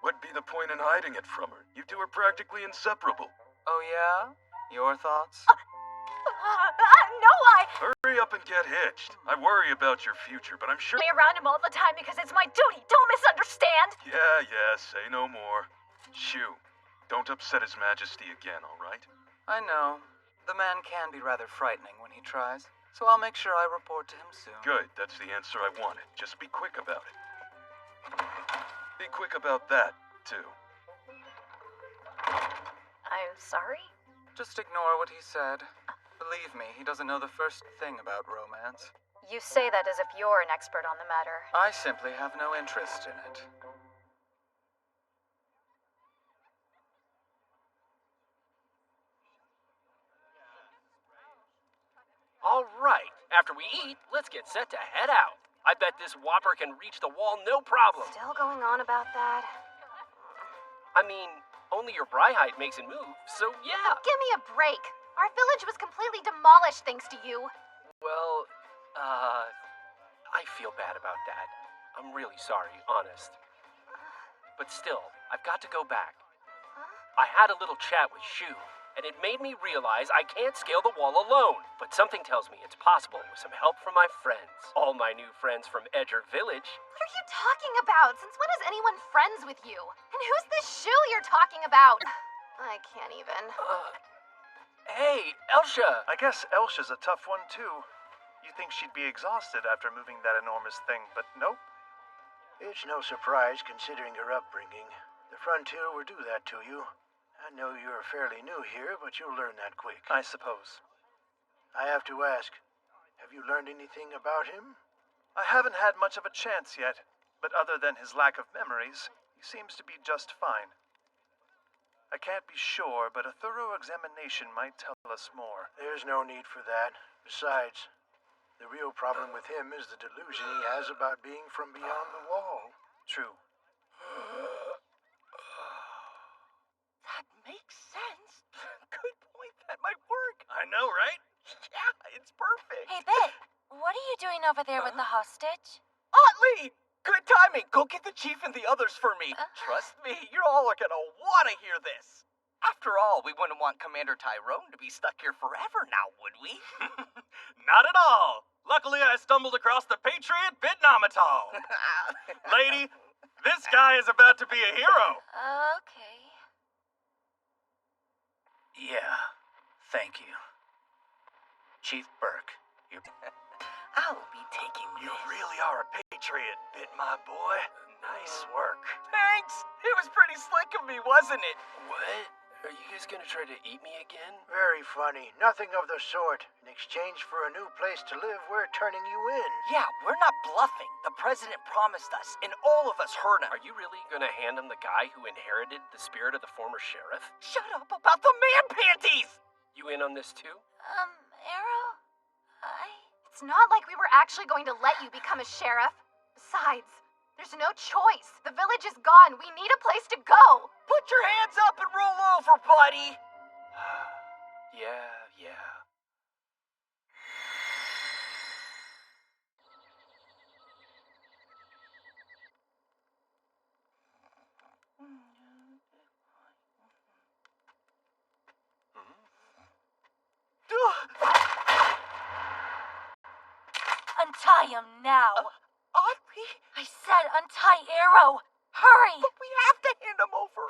What'd be the point in hiding it from her? You two are practically inseparable. Oh yeah? Your thoughts? No, Hurry up and get hitched. I worry about your future, but I'm sure... be around him all the time because it's my duty. Don't misunderstand. Yeah, say no more. Shu, don't upset His Majesty again, all right? I know. The man can be rather frightening when he tries, so I'll make sure I report to him soon. Good, that's the answer I wanted. Just be quick about it. Be quick about that, too. I'm sorry? Just ignore what he said. Believe me, he doesn't know the first thing about romance. You say that as if you're an expert on the matter. I simply have no interest in it. All right, after we eat, let's get set to head out. I bet this whopper can reach the wall no problem. Still going on about that? I mean, only your Brihite makes it move, so yeah. Give me a break. Our village was completely demolished thanks to you. Well, I feel bad about that. I'm really sorry, honest. But still, I've got to go back. I had a little chat with Shu, and it made me realize I can't scale the wall alone. But something tells me it's possible with some help from my friends. All my new friends from Edger Village. What are you talking about? Since when is anyone friends with you? And who's this Shu you're talking about? I can't even. Hey, Elsha! I guess Elsha's a tough one, too. You think she'd be exhausted after moving that enormous thing, but nope. It's no surprise considering her upbringing. The frontier will do that to you. I know you're fairly new here, but you'll learn that quick. I suppose. I have to ask, have you learned anything about him? I haven't had much of a chance yet, but other than his lack of memories, he seems to be just fine. I can't be sure, but a thorough examination might tell us more. There's no need for that. Besides, the real problem with him is the delusion he has about being from beyond the wall. True. That makes sense. Good point. That might work. I know, right? Yeah, it's perfect. Hey, Bit, what are you doing doing over there with the hostage? Otley! Good timing. Go get the chief and the others for me. Trust me, you all are gonna want to hear this. After all, we wouldn't want Commander Tyrone to be stuck here forever now, would we? Not at all. Luckily, I stumbled across the Patriot Bitnomitol. Lady, this guy is about to be a hero. Okay. Yeah, thank you. Chief Burke, you... I'll be taking You really are a patriot, Bit, my boy. Nice work. Thanks! It was pretty slick of me, wasn't it? What? Are you guys gonna try to eat me again? Very funny. Nothing of the sort. In exchange for a new place to live, we're turning you in. Yeah, we're not bluffing. The president promised us, and all of us heard him. Are you really gonna hand him the guy who inherited the spirit of the former sheriff? Shut up about the man panties! You in on this too? Arrow? It's not like we were actually going to let you become a sheriff. Besides, there's no choice. The village is gone. We need a place to go. Put your hands up and roll over, buddy! Yeah. Untie him now. Otley? I said untie Arrow. Hurry! But we have to hand him over.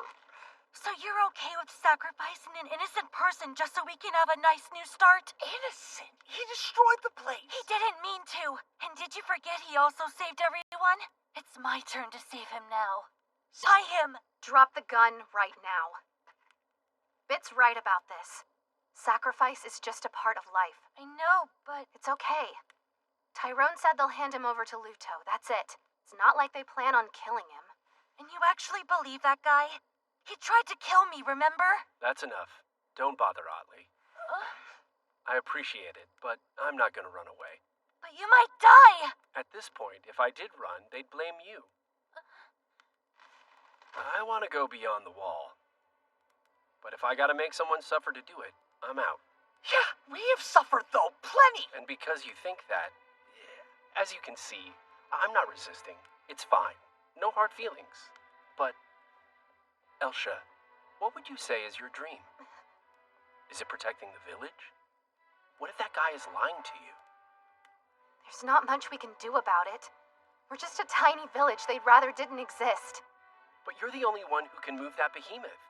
So you're okay with sacrificing an innocent person just so we can have a nice new start? Innocent? He destroyed the place. He didn't mean to. And did you forget he also saved everyone? It's my turn to save him now. Tie him! Drop the gun right now. Bit's right about this. Sacrifice is just a part of life. I know, but... It's okay. Tyrone said they'll hand him over to Luto. That's it. It's not like they plan on killing him. And you actually believe that guy? He tried to kill me, remember? That's enough. Don't bother, Otley. I appreciate it, but I'm not gonna run away. But you might die! At this point, if I did run, they'd blame you. I want to go beyond the wall. But if I gotta make someone suffer to do it, I'm out. Yeah, we have suffered, though, plenty. And because you think that, as you can see, I'm not resisting. It's fine. No hard feelings. But, Elsha, what would you say is your dream? Is it protecting the village? What if that guy is lying to you? There's not much we can do about it. We're just a tiny village they'd rather didn't exist. But you're the only one who can move that behemoth.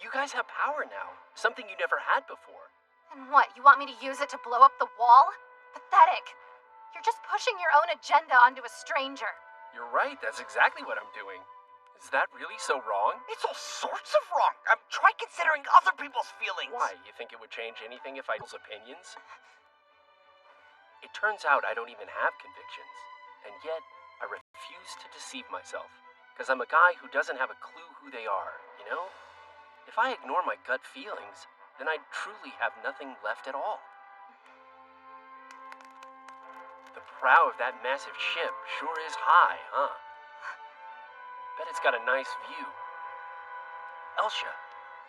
You guys have power now, something you never had before. And what, you want me to use it to blow up the wall? Pathetic. You're just pushing your own agenda onto a stranger. You're right, that's exactly what I'm doing. Is that really so wrong? It's all sorts of wrong. Try considering other people's feelings. Why? You think it would change anything if I had opinions? It turns out I don't even have convictions. And yet, I refuse to deceive myself. Because I'm a guy who doesn't have a clue who they are, you know? If I ignore my gut feelings, then I truly have nothing left at all. The prow of that massive ship sure is high, huh? Bet it's got a nice view. Elsha,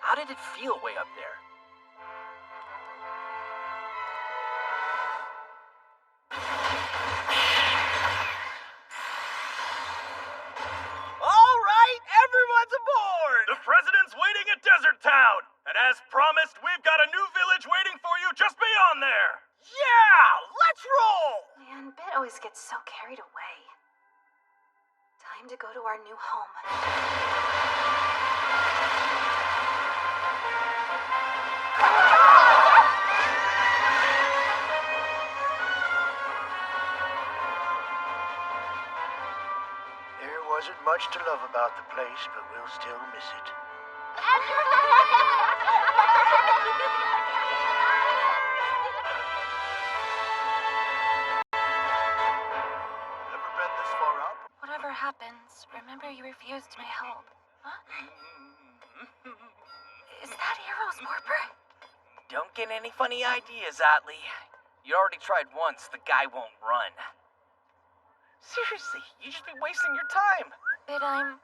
how did it feel way up there? All right, everyone's aboard! The president's waiting at Desert Town! And as promised, we've got a new village waiting for you just beyond there! Yeah! Let's roll! Man, Bit always gets so carried away. Time to go to our new home. There wasn't much to love about the place, but we'll still miss it. Ever been this far up? Whatever happens, remember you refused my help. Huh? Is that Arrow's warper? Don't get any funny ideas, Otley. You already tried once, the guy won't run. Seriously, you just be wasting your time. But I'm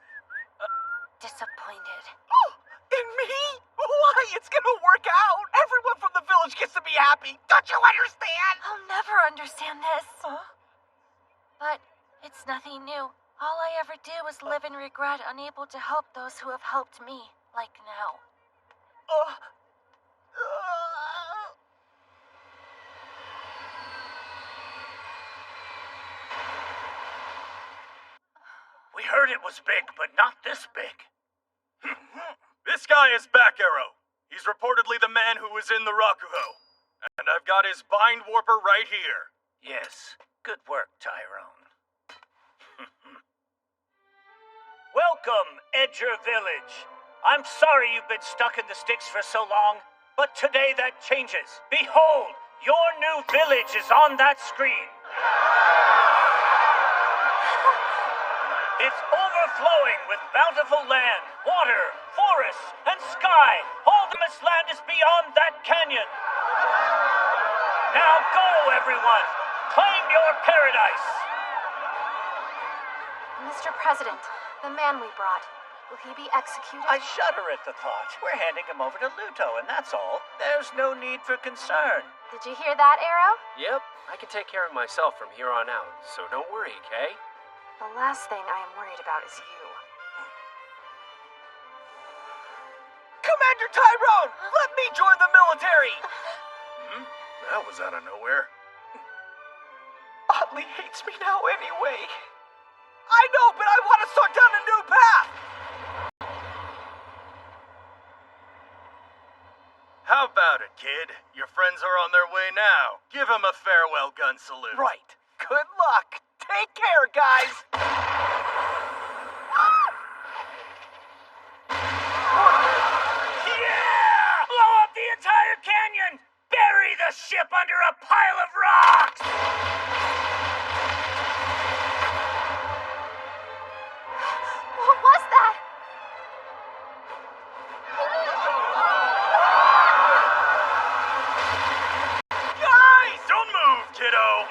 disappointed. Oh, and me? Why? It's gonna work out. Everyone from the village gets to be happy. Don't you understand? I'll never understand this. Huh? But it's nothing new. All I ever do is live in regret, unable to help those who have helped me, like now. We heard it was big, but not this big. This guy is Back Arrow. He's reportedly the man who was in the Rakuho. And I've got his bind warper right here. Yes, good work, Tyrone. Welcome, Edger Village. I'm sorry you've been stuck in the sticks for so long, but today that changes. Behold, your new village is on that screen. It's overflowing with bountiful land, water, forests, and sky. All this land is beyond that canyon. Now go, everyone. Claim your paradise. Mr. President, the man we brought, will he be executed? I shudder at the thought. We're handing him over to Luto, and that's all. There's no need for concern. Did you hear that, Arrow? Yep, I can take care of myself from here on out, so don't worry, Kay. The last thing I am worried about is you. Commander Tyrone! Let me join the military! That was out of nowhere. Otley hates me now anyway. I know, but I want to start down a new path! How about it, kid? Your friends are on their way now. Give them a farewell gun salute. Right. Good luck. Take care, guys! Yeah! Blow up the entire canyon! Bury the ship under a pile of rocks! What was that? Guys! Don't move, kiddo!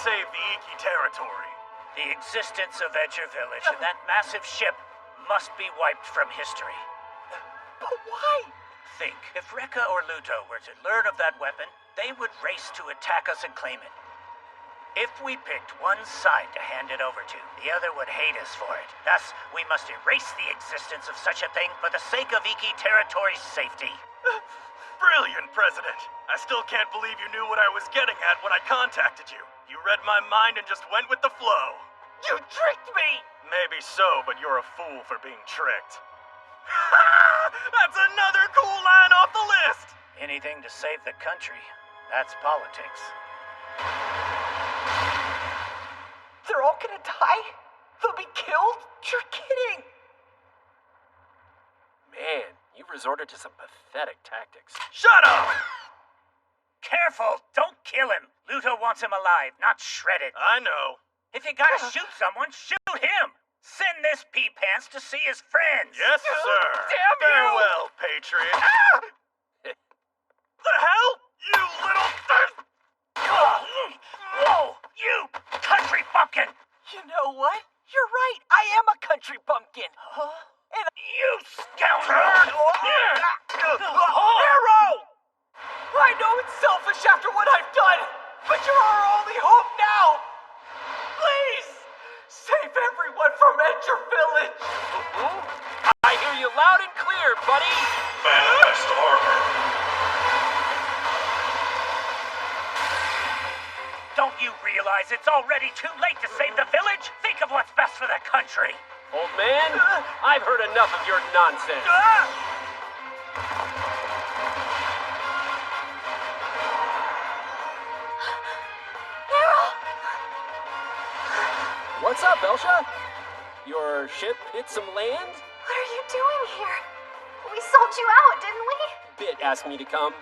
Save the Iki territory. The existence of Edger Village and that massive ship must be wiped from history. But why? Think, if Rekka or Luto were to learn of that weapon, they would race to attack us and claim it. If we picked one side to hand it over to, the other would hate us for it. Thus, we must erase the existence of such a thing for the sake of Iki territory's safety. Brilliant, President. I still can't believe you knew what I was getting at when I contacted you. You read my mind and just went with the flow. You tricked me! Maybe so, but you're a fool for being tricked. That's another cool line off the list! Anything to save the country. That's politics. They're all gonna die? They'll be killed? You're kidding! Man, you resorted to some pathetic tactics. Shut up! Careful! Don't kill him! Luto wants him alive, not shredded. I know. If you gotta shoot someone, shoot him! Send this pee-pants to see his friends! Yes, sir. Damn you! Farewell, Patriot. The hell? You little... Whoa! You country bumpkin! You know what? You're right. I am a country bumpkin. And you scoundrel! Arrow! I know it's selfish after what I've done, but you're our only hope now. Please, save everyone from Edger Village. I hear you loud and clear, buddy. Manifest armor. Don't you realize it's already too late to save the village? Think of what's best for the country. Old man, I've heard enough of your nonsense. What's up, Elsha? Your ship hit some land? What are you doing here? We sold you out, didn't we? Bit asked me to come.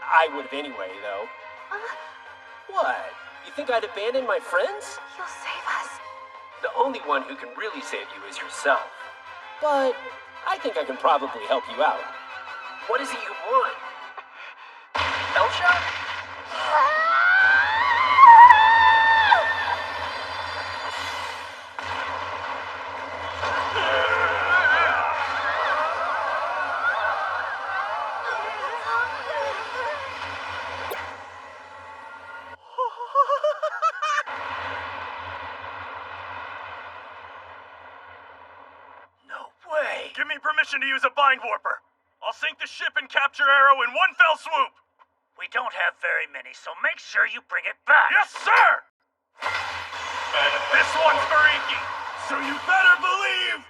I would have anyway, though. What? You think I'd abandon my friends? You'll save us. The only one who can really save you is yourself. But I think I can probably help you out. What is it you want? Elsha? Give me permission to use a bind warper. I'll sink the ship and capture Arrow in one fell swoop. We don't have very many, so make sure you bring it back. Yes, sir! This one's for Iki, so you better believe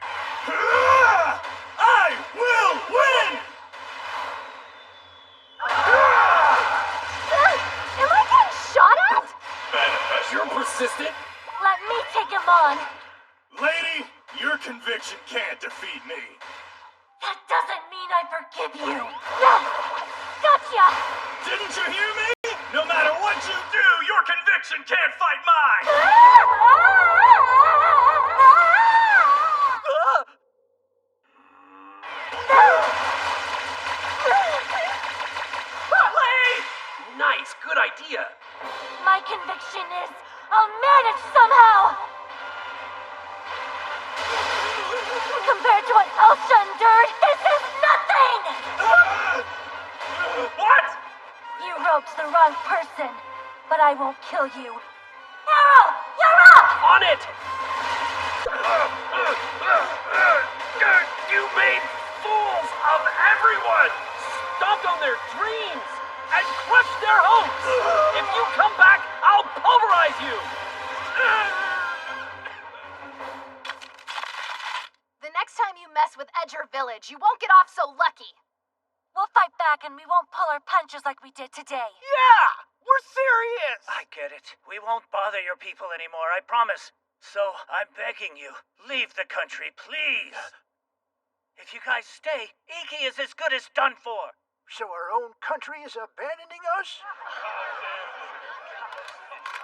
I will win! Am I getting shot at? You're persistent. Let me take him on. Lady, your conviction can't defeat me. That doesn't mean I forgive you. Gotcha! Didn't you hear me? No matter what you do, your conviction can't fight mine! Nice, good idea. My conviction is I'll manage somehow. Compared to what Elsha endured, this is nothing! What? You roped the wrong person, but I won't kill you. Arrow, you're up! On it! You made fools of everyone! Stomped on their dreams! And crushed their hopes! If you come back, I'll pulverize you! The next time you mess with Edger Village, you won't get off so lucky. We'll fight back and we won't pull our punches like we did today. Yeah! We're serious! I get it. We won't bother your people anymore, I promise. So, I'm begging you, leave the country, please. If you guys stay, Iki is as good as done for. So our own country is abandoning us?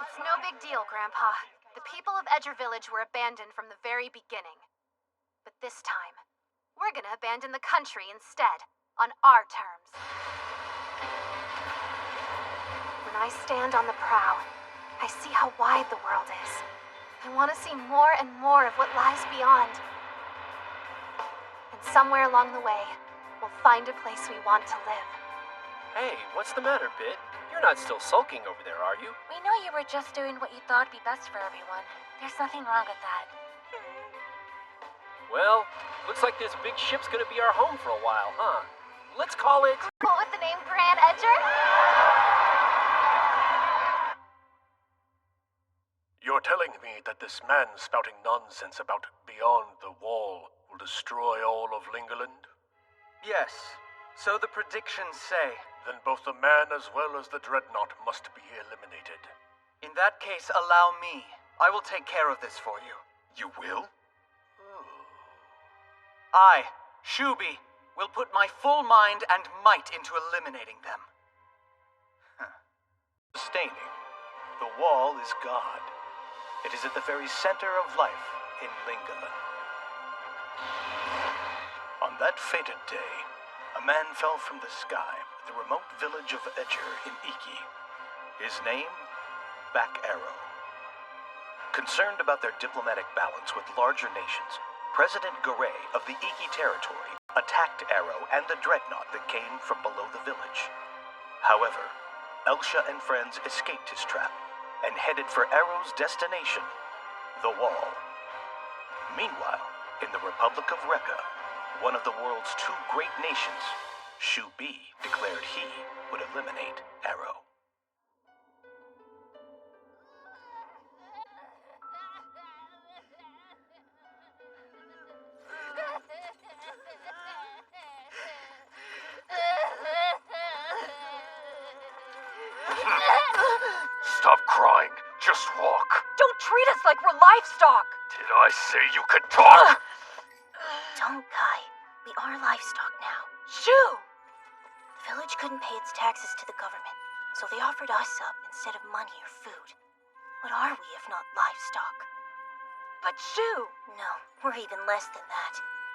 It's no big deal, Grandpa. The people of Edger Village were abandoned from the very beginning. But this time, we're gonna abandon the country instead, on our terms. When I stand on the prow, I see how wide the world is. I want to see more and more of what lies beyond. And somewhere along the way, we'll find a place we want to live. Hey, what's the matter, Bit? You're not still sulking over there, are you? We know you were just doing what you thought would be best for everyone. There's nothing wrong with that. Well, looks like this big ship's gonna be our home for a while, huh? Let's call it... Cool with the name Gran Edger? You're telling me that this man spouting nonsense about beyond the wall will destroy all of Lingaland? Yes. So the predictions say. Then both the man as well as the dreadnought must be eliminated. In that case, allow me. I will take care of this for you. You will? I, Shubi, will put my full mind and might into eliminating them. Sustaining. The wall is God. It is at the very center of life in Lingaland. On that fated day, a man fell from the sky at the remote village of Edger in Iki. His name, Back Arrow. Concerned about their diplomatic balance with larger nations, President Garay of the Iki territory attacked Arrow and the dreadnought that came from below the village. However, Elsha and friends escaped his trap and headed for Arrow's destination, the Wall. Meanwhile, in the Republic of Rekka, one of the world's two great nations, Shubi declared he would eliminate Arrow. Stop crying. Just walk. Don't treat us like we're livestock! Did I say you could talk? Don't, Kai. We are livestock now. Shoo! The village couldn't pay its taxes to the government, so they offered us up instead of money or food. What are we if not livestock? But Shoo! No, we're even less than that.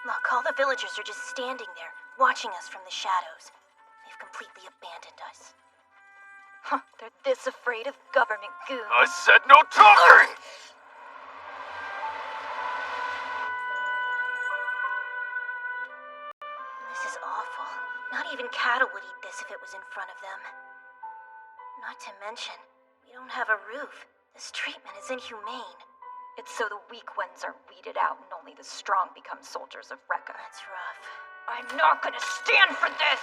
Look, all the villagers are just standing there, watching us from the shadows. They've completely abandoned us. Huh, they're this afraid of government goons. I said no talking! This is awful. Not even cattle would eat this if it was in front of them. Not to mention, we don't have a roof. This treatment is inhumane. It's so the weak ones are weeded out and only the strong become soldiers of Rekka. That's rough. I'm not gonna stand for this!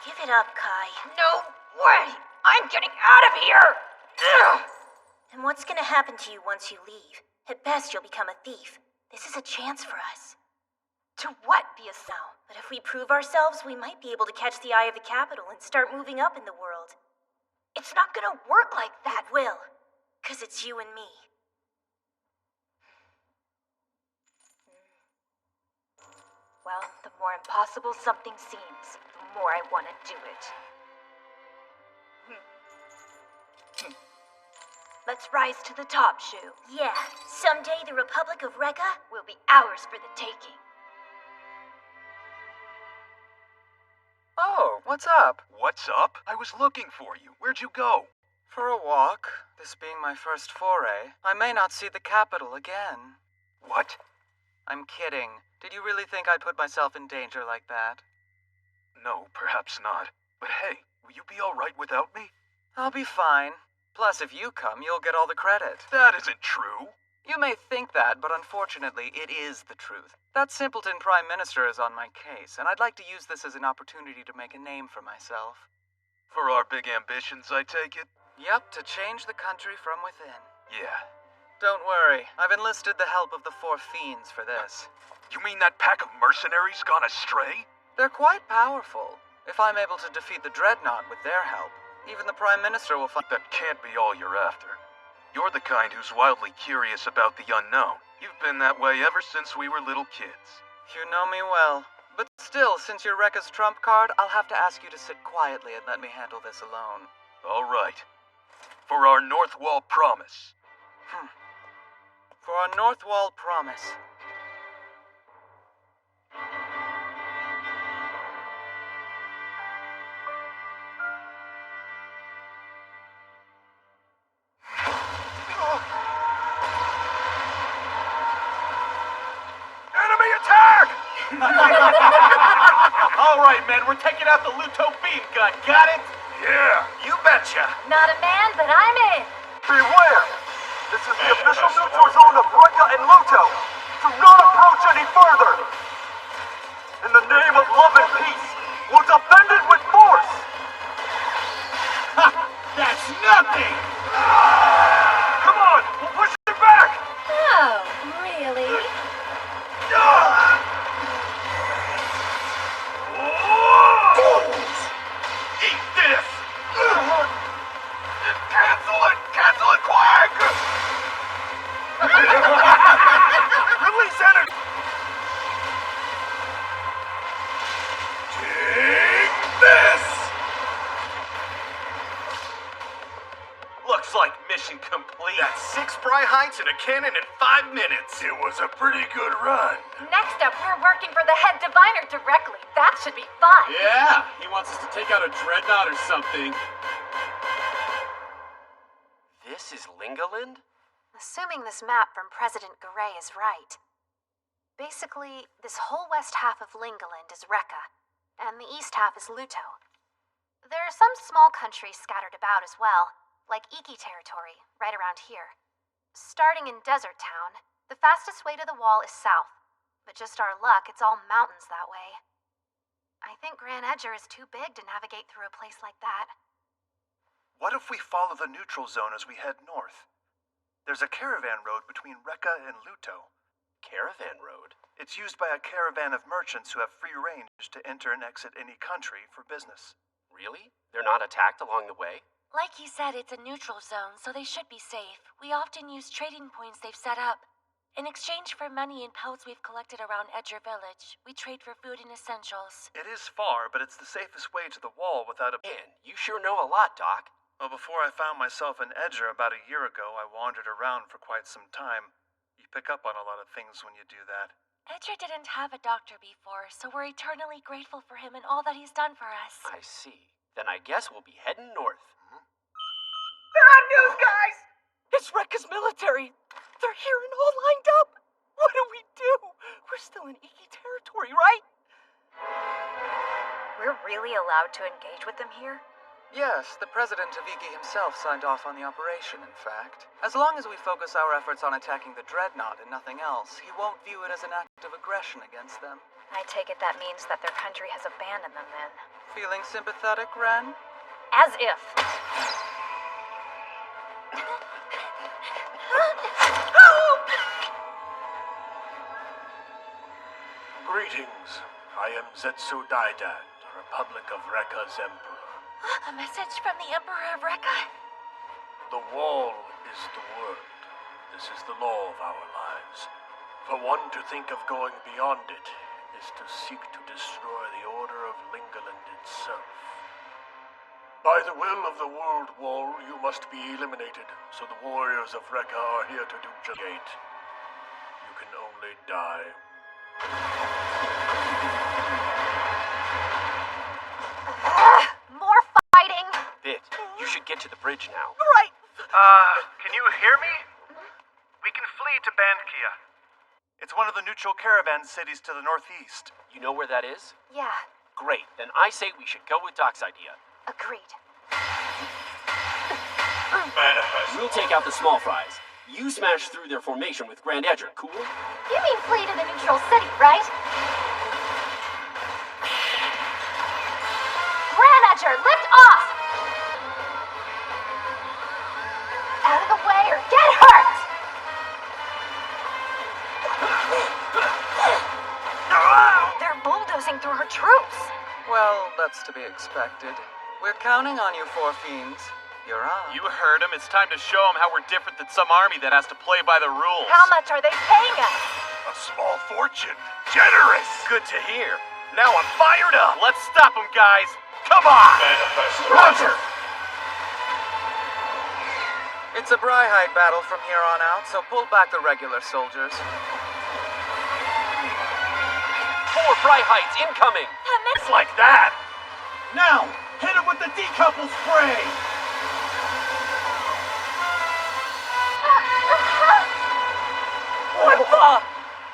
Give it up, Kai. No way! I'm getting out of here! Ugh! And what's gonna happen to you once you leave? At best, you'll become a thief. This is a chance for us. To what, be a Now, but if we prove ourselves, we might be able to catch the eye of the capital and start moving up in the world. It's not gonna work like that. It will. 'Cause it's you and me. Well, the more impossible something seems, the more I want to do it. Let's rise to the top, Shu. Yeah, someday the Republic of Rekka Will be ours for the taking. Oh, what's up? What's up? I was looking for you. Where'd you go? For a walk, this being my first foray, I may not see the capital again. What? I'm kidding. Did you really think I'd put myself in danger like that? No, perhaps not. But hey, will you be alright without me? I'll be fine. Plus, if you come, you'll get all the credit. That isn't true. You may think that, but unfortunately, it is the truth. That simpleton Prime Minister is on my case, and I'd like to use this as an opportunity to make a name for myself. For our big ambitions, I take it? Yep, to change the country from within. Yeah. Don't worry, I've enlisted the help of the Four Fiends for this. You mean that pack of mercenaries gone astray? They're quite powerful. If I'm able to defeat the Dreadnought with their help, even the Prime Minister will find— That can't be all you're after. You're the kind who's wildly curious about the unknown. You've been that way ever since we were little kids. You know me well. But still, since you're Rekka's trump card, I'll have to ask you to sit quietly and let me handle this alone. All right. For our North Wall promise. For our North Wall promise. Enemy attack! All right, men, we're taking out the Luto beam gun. Got it? Yeah. You betcha. Not a man, but I'm in. Beware! This is the official neutral zone of Rekka and Luto. Do not approach any further! In the name of love and peace, we'll defend it with force! That's nothing! Come on, we'll push it back! Oh, really? Eat this! Cancel it! Cancel it quick! Release energy! Take this! Looks like mission complete. That's 6 Bryhites and a cannon in 5 minutes. It was a pretty good run. Next up, we're working for the head diviner directly. That should be fun. Yeah, he wants us to take out a dreadnought or something. This is Lingaland? Assuming this map from President Garay is right. Basically, this whole west half of Lingaland is Rekka, and the east half is Luto. There are some small countries scattered about as well, like Iki territory, right around here. Starting in Desert Town, the fastest way to the wall is south, but just our luck, it's all mountains that way. I think Gran Edger is too big to navigate through a place like that. What if we follow the neutral zone as we head north? There's a caravan road between Rekka and Luto. Caravan road? It's used by a caravan of merchants who have free range to enter and exit any country for business. Really? They're not attacked along the way? Like you said, it's a neutral zone, so they should be safe. We often use trading points they've set up. In exchange for money and pelts we've collected around Edger Village, we trade for food and essentials. It is far, but it's the safest way to the wall without a— Man, you sure know a lot, Doc. Well, before I found myself in Edger about a year ago, I wandered around for quite some time. You pick up on a lot of things when you do that. Edger didn't have a doctor before, so we're eternally grateful for him and all that he's done for us. I see. Then I guess we'll be heading north. Bad news, guys! It's Rekka's military. They're here and all lined up. What do we do? We're still in Iki territory, right? We're really allowed to engage with them here? Yes, the president Taviki himself signed off on the operation, in fact. As long as we focus our efforts on attacking the Dreadnought and nothing else, he won't view it as an act of aggression against them. I take it that means that their country has abandoned them then. Feeling sympathetic, Ren? As if. Greetings. I am Zetsu Daidan, the Republic of Rekka's Emperor. A message from the Emperor of Rekka? The wall is the world. This is the law of our lives. For one to think of going beyond it is to seek to destroy the order of Lingaland itself. By the will of the World Wall, you must be eliminated, so the warriors of Rekka are here to do just that. You can only die. More fighting! Bit, you should get to the bridge now. Right! Can you hear me? We can flee to Bandkia. It's one of the neutral caravan cities to the northeast. You know where that is? Yeah, Great, then I say we should go with Doc's idea. agreed. We'll take out the small fries. You smash through their formation with Grand Edger, cool? You mean flee to the neutral city, right? Granager, lift off! Out of the way or get hurt! They're bulldozing through her troops. Well, that's to be expected. We're counting on you, Four Fiends. You're on. You heard him. It's time to show him how we're different than some army that has to play by the rules. How much are they paying us? A small fortune. Generous! Good to hear. Now I'm fired up. Let's stop him, guys. Come on! Roger! It's a Brihide battle from here on out, so pull back the regular soldiers. 4 Bryhites incoming! It's like that. Now, hit him with the decouple spray. What the?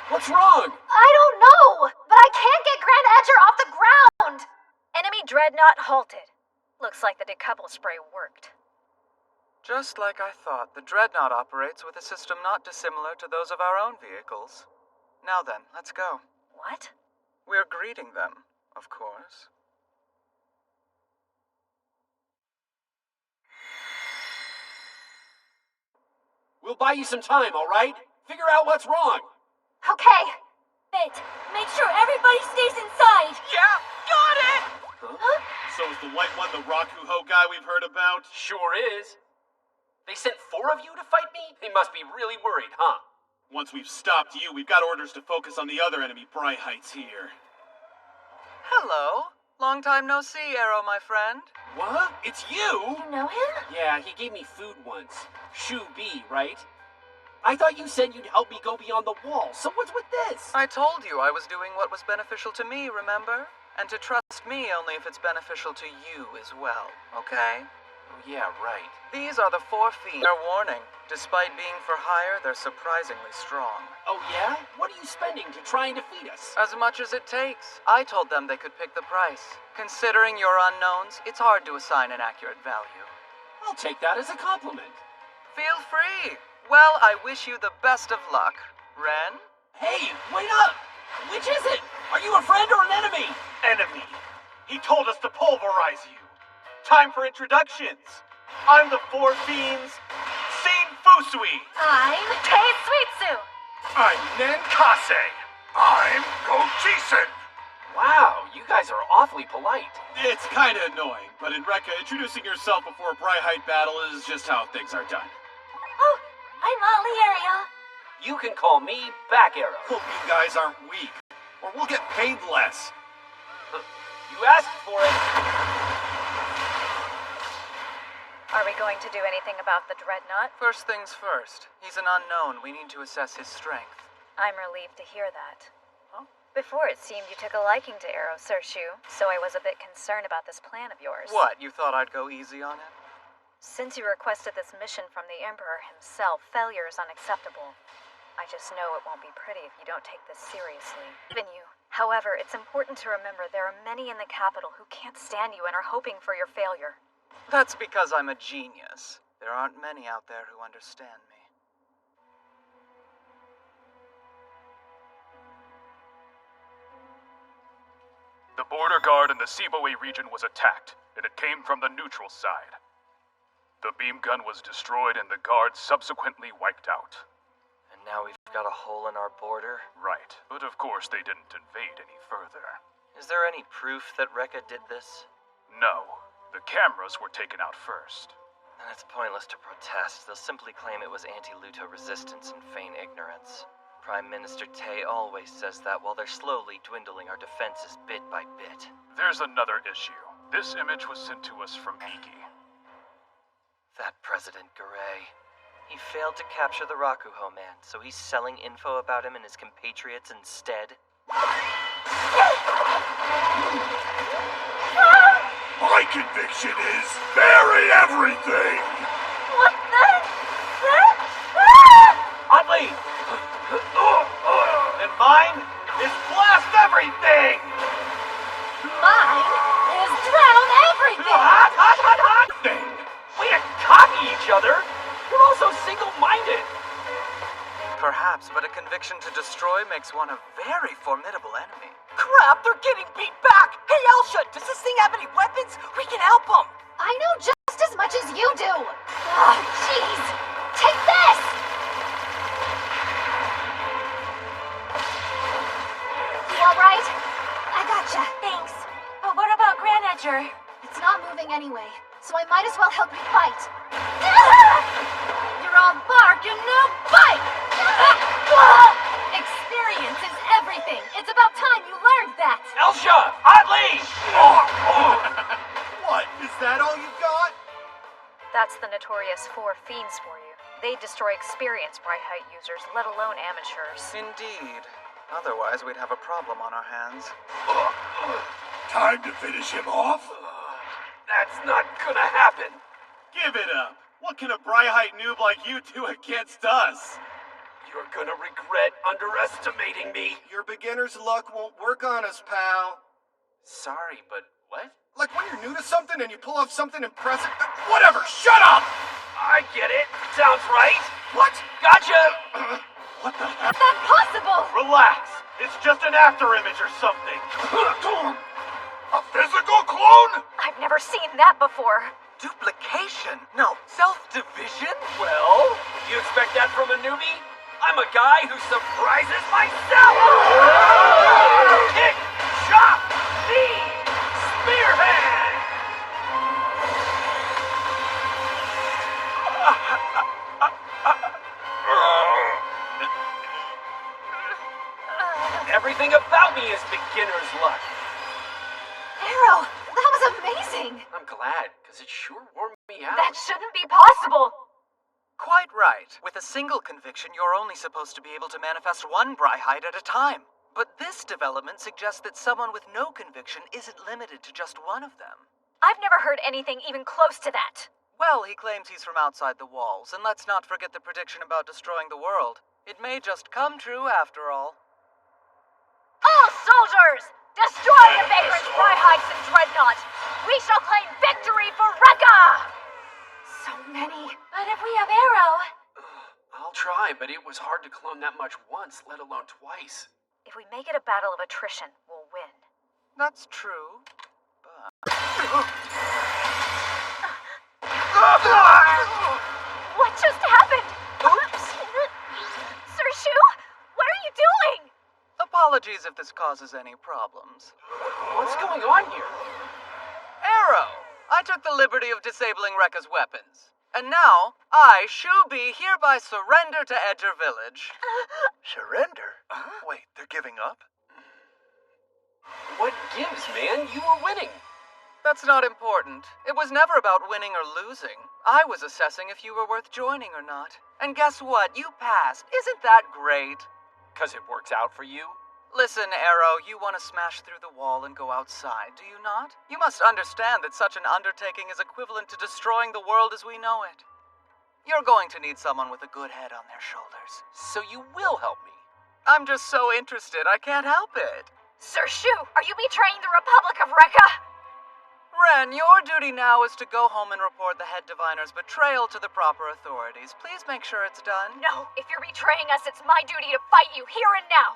What's wrong? I don't know, but I can't get Grand Edger off the ground! Enemy dreadnought halted. Looks like the decouple spray worked. Just like I thought, the Dreadnought operates with a system not dissimilar to those of our own vehicles. Now then, let's go. What? We're greeting them, of course. We'll buy you some time, all right? Figure out what's wrong. Okay. Bit, make sure everybody stays inside. Yeah, got it. Huh? So is the white one the Rakuho guy we've heard about? Sure is. They sent 4 of you to fight me? They must be really worried, huh? Once we've stopped you, we've got orders to focus on the other enemy Bryhites here. Hello. Long time no see, Arrow, my friend. What? It's you? You know him? Yeah, he gave me food once. Shu B, right? I thought you said you'd help me go beyond the wall, so what's with this? I told you I was doing what was beneficial to me, remember? And to trust me only if it's beneficial to you as well, okay? Oh, yeah, right. These are the 4 Fiends. Their warning. Despite being for hire, they're surprisingly strong. Oh, yeah? What are you spending to try and defeat us? As much as it takes. I told them they could pick the price. Considering your unknowns, it's hard to assign an accurate value. I'll take that as a compliment. Feel free. Well, I wish you the best of luck. Ren? Hey, wait up! Which is it? Are you a friend or an enemy? Enemy. He told us to pulverize you. Time for introductions. I'm the 4 Fiends, Sein Fusui. I'm Kei Suitsu. I'm Nenkase. I'm Go-Jisen. Wow, you guys are awfully polite. It's kinda annoying, but in Rekka, introducing yourself before a Bryhite battle is just how things are done. Oh, I'm Ollie Ariel. You can call me Back Arrow. Hope you guys aren't weak, or we'll get paid less. You asked for it. Are we going to do anything about the dreadnought? First things first. He's an unknown. We need to assess his strength. I'm relieved to hear that. Huh? Before it seemed you took a liking to Arrow, Sir Shu, so I was a bit concerned about this plan of yours. What, you thought I'd go easy on him? Since you requested this mission from the Emperor himself, failure is unacceptable. I just know it won't be pretty if you don't take this seriously. Even you. However, it's important to remember there are many in the capital who can't stand you and are hoping for your failure. That's because I'm a genius. There aren't many out there who understand me. The border guard in the Siboe region was attacked, and it came from the neutral side. The beam gun was destroyed and the guard subsequently wiped out. And now we've got a hole in our border? Right, but of course they didn't invade any further. Is there any proof that Rekka did this? No, the cameras were taken out first. Then it's pointless to protest. They'll simply claim it was anti-Luto resistance and feign ignorance. Prime Minister Tay always says that while they're slowly dwindling our defenses bit by bit. There's another issue. This image was sent to us from Iki. That President Garay. He failed to capture the Rakuho man, so he's selling info about him and his compatriots instead. My conviction is bury everything! What the? Oddly! And mine is blast everything! Mine is drown everything! Hot, hot, hot, hot thing! We didn't copy each other! We're all so single-minded! Perhaps, but a conviction to destroy makes one a very formidable enemy. Crap, they're getting beat back! Hey, Elsha, does this thing have any weapons? We can help them! I know just as much as you do! Oh, jeez! Take this! You alright? I gotcha. Thanks. But what about Grand Edger? It's not moving anyway, so I might as well help you fight. You're all bark and no bite! Experience is everything. It's about time you learned that. Elsha! Oddly! What? Is that all you got? That's the notorious Four Fiends for you. They destroy experienced Bright users, let alone amateurs. Indeed. Otherwise, we'd have a problem on our hands. Time to finish him off? That's not gonna happen. Give it up. What can a Bryhite noob like you do against us? You're gonna regret underestimating me. Your beginner's luck won't work on us, pal. Sorry, but what? Like when you're new to something and you pull off something impressive. Whatever, shut up! I get it. Sounds right. What? Gotcha! What the heck? Is that possible? Relax. It's just an afterimage or something. A physical clone? I've never seen that before. Duplication? No, self-division? Well, you expect that from a newbie? I'm a guy who surprises myself! Kick! Chop! Knee! Spearhead! Everything about me is beginner's luck. Arrow, that was amazing. I'm glad, because it sure warmed me out. That shouldn't be possible. Quite right. With a single conviction, you're only supposed to be able to manifest one Bryhide at a time. But this development suggests that someone with no conviction isn't limited to just one of them. I've never heard anything even close to that. Well, he claims he's from outside the walls, and let's not forget the prediction about destroying the world. It may just come true after all. All soldiers! Destroy the vagrant Bryhides and Dreadnought! We shall claim victory for Rekka! So many. But if we have Arrow... I'll try, but it was hard to clone that much once, let alone twice. If we make it a battle of attrition, we'll win. That's true, but... What just happened? Oops! Sir Shu, what are you doing? Apologies if this causes any problems. What's going on here? Arrow! I took the liberty of disabling Rekka's weapons. And now, I, Shubi, hereby surrender to Edger Village. Surrender? Wait, they're giving up? What gives, man? You were winning. That's not important. It was never about winning or losing. I was assessing if you were worth joining or not. And guess what? You passed. Isn't that great? 'Cause it works out for you? Listen, Arrow, you want to smash through the wall and go outside, do you not? You must understand that such an undertaking is equivalent to destroying the world as we know it. You're going to need someone with a good head on their shoulders. So you will help me? I'm just so interested, I can't help it. Sir Shu, are you betraying the Republic of Rekka? Ren, your duty now is to go home and report the head diviner's betrayal to the proper authorities. Please make sure it's done. No, if you're betraying us, it's my duty to fight you here and now.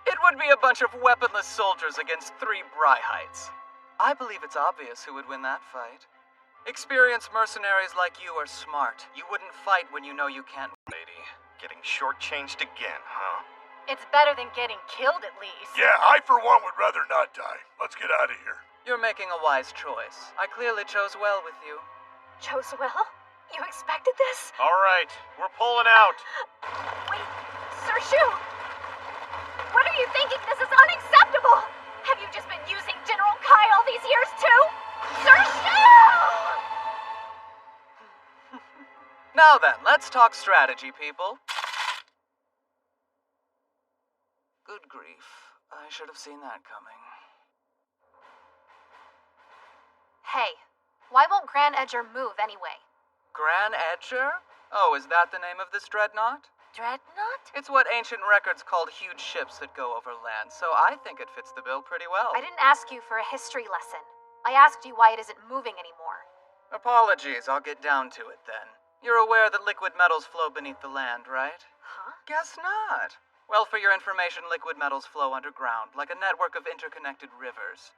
It would be a bunch of weaponless soldiers against 3 Bryhites. I believe it's obvious who would win that fight. Experienced mercenaries like you are smart. You wouldn't fight when you know you can't. Lady, getting shortchanged again, huh? It's better than getting killed, at least. Yeah, I for one would rather not die. Let's get out of here. You're making a wise choice. I clearly chose well with you. Chose well? You expected this? All right, we're pulling out. Wait, Sir Shu! What are you thinking? This is unacceptable! Have you just been using General Kai all these years, too? Sir Shu! Now then, let's talk strategy, people. Good grief. I should have seen that coming. Hey, why won't Gran Edger move anyway? Gran Edger? Oh, is that the name of this dreadnought? Dreadnought? It's what ancient records called huge ships that go over land, so I think it fits the bill pretty well. I didn't ask you for a history lesson. I asked you why it isn't moving anymore. Apologies, I'll get down to it then. You're aware that liquid metals flow beneath the land, right? Huh? Guess not. Well, for your information, liquid metals flow underground, like a network of interconnected rivers.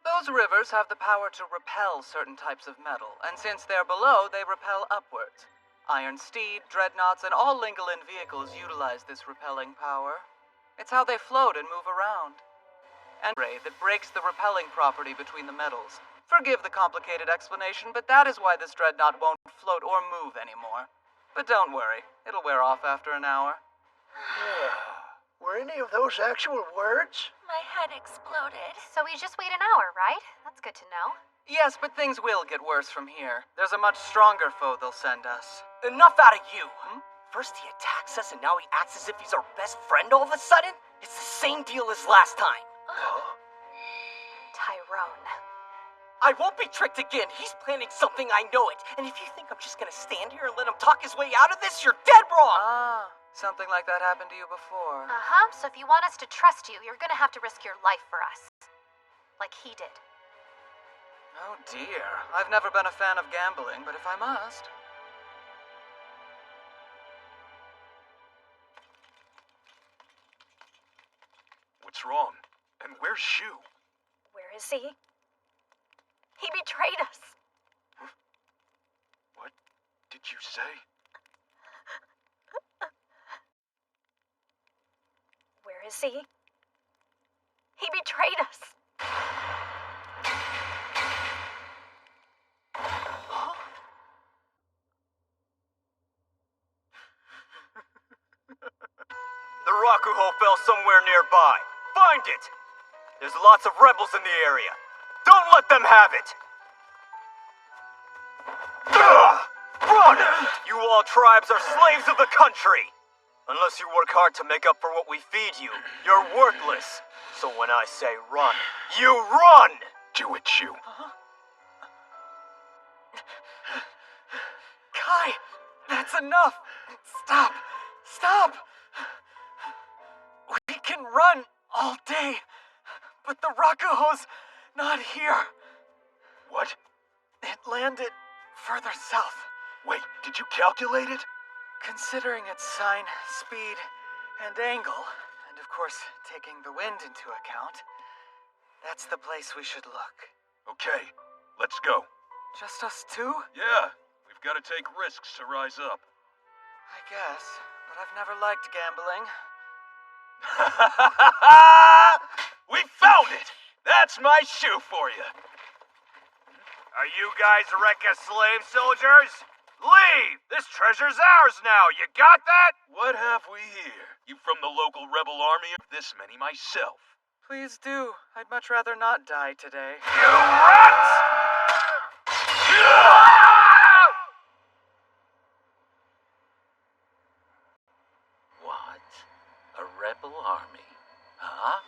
Those rivers have the power to repel certain types of metal, and since they're below, they repel upwards. Iron Steed, dreadnoughts, and all Lingaland vehicles utilize this repelling power. It's how they float and move around. And ray that breaks the repelling property between the metals. Forgive the complicated explanation, but that is why this dreadnought won't float or move anymore. But don't worry, it'll wear off after an hour. Were any of those actual words? My head exploded. So we just wait an hour, right? That's good to know. Yes, but things will get worse from here. There's a much stronger foe they'll send us. Enough out of you! First he attacks us and now he acts as if he's our best friend all of a sudden? It's the same deal as last time. Tyrone. I won't be tricked again. He's planning something, I know it. And if you think I'm just gonna stand here and let him talk his way out of this, you're dead wrong! Something like that happened to you before. Uh-huh, so if you want us to trust you, you're gonna have to risk your life for us. Like he did. Oh dear. I've never been a fan of gambling, but if I must... What's wrong? And where's Shu? Where is he? He betrayed us. What did you say? Where is he? He betrayed us. The Rakuho fell somewhere nearby. Find it! There's lots of rebels in the area. Don't let them have it! Run! You all tribes are slaves of the country! Unless you work hard to make up for what we feed you, you're worthless. So when I say run, you run! Do it, Shu. Kai! That's enough! Stop! Stop! We can run all day, but the Rakuho's not here. What? It landed further south. Wait, did you calculate it? Considering its sign, speed, and angle, and of course taking the wind into account, that's the place we should look. Okay, let's go. Just us two? Yeah, we've got to take risks to rise up. I guess, but I've never liked gambling. We found it! That's my shoe for you. Are you guys Rekka slave soldiers? Leave! This treasure's ours now, you got that? What have we here? You from the local rebel army of this many myself. Please do. I'd much rather not die today. You rats! What? A rebel army? Huh?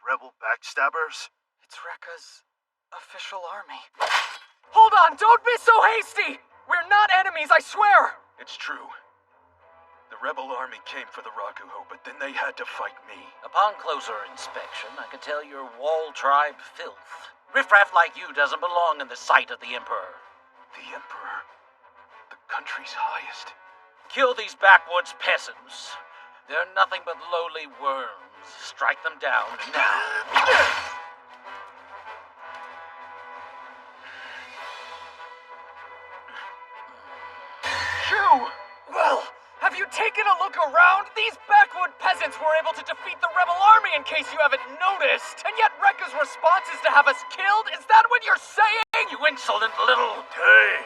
Rebel backstabbers? It's Rekka's official army. Hold on! Don't be so hasty! We're not enemies, I swear! It's true. The rebel army came for the Rakuho, but then they had to fight me. Upon closer inspection, I can tell you're wall tribe filth. Riffraff like you doesn't belong in the sight of the Emperor. The Emperor? The country's highest. Kill these backwoods peasants. They're nothing but lowly worms. Strike them down now. Shu! Well, have you taken a look around? These backwood peasants were able to defeat the rebel army, in case you haven't noticed. And yet Rekka's response is to have us killed? Is that what you're saying? You insolent little... Tay,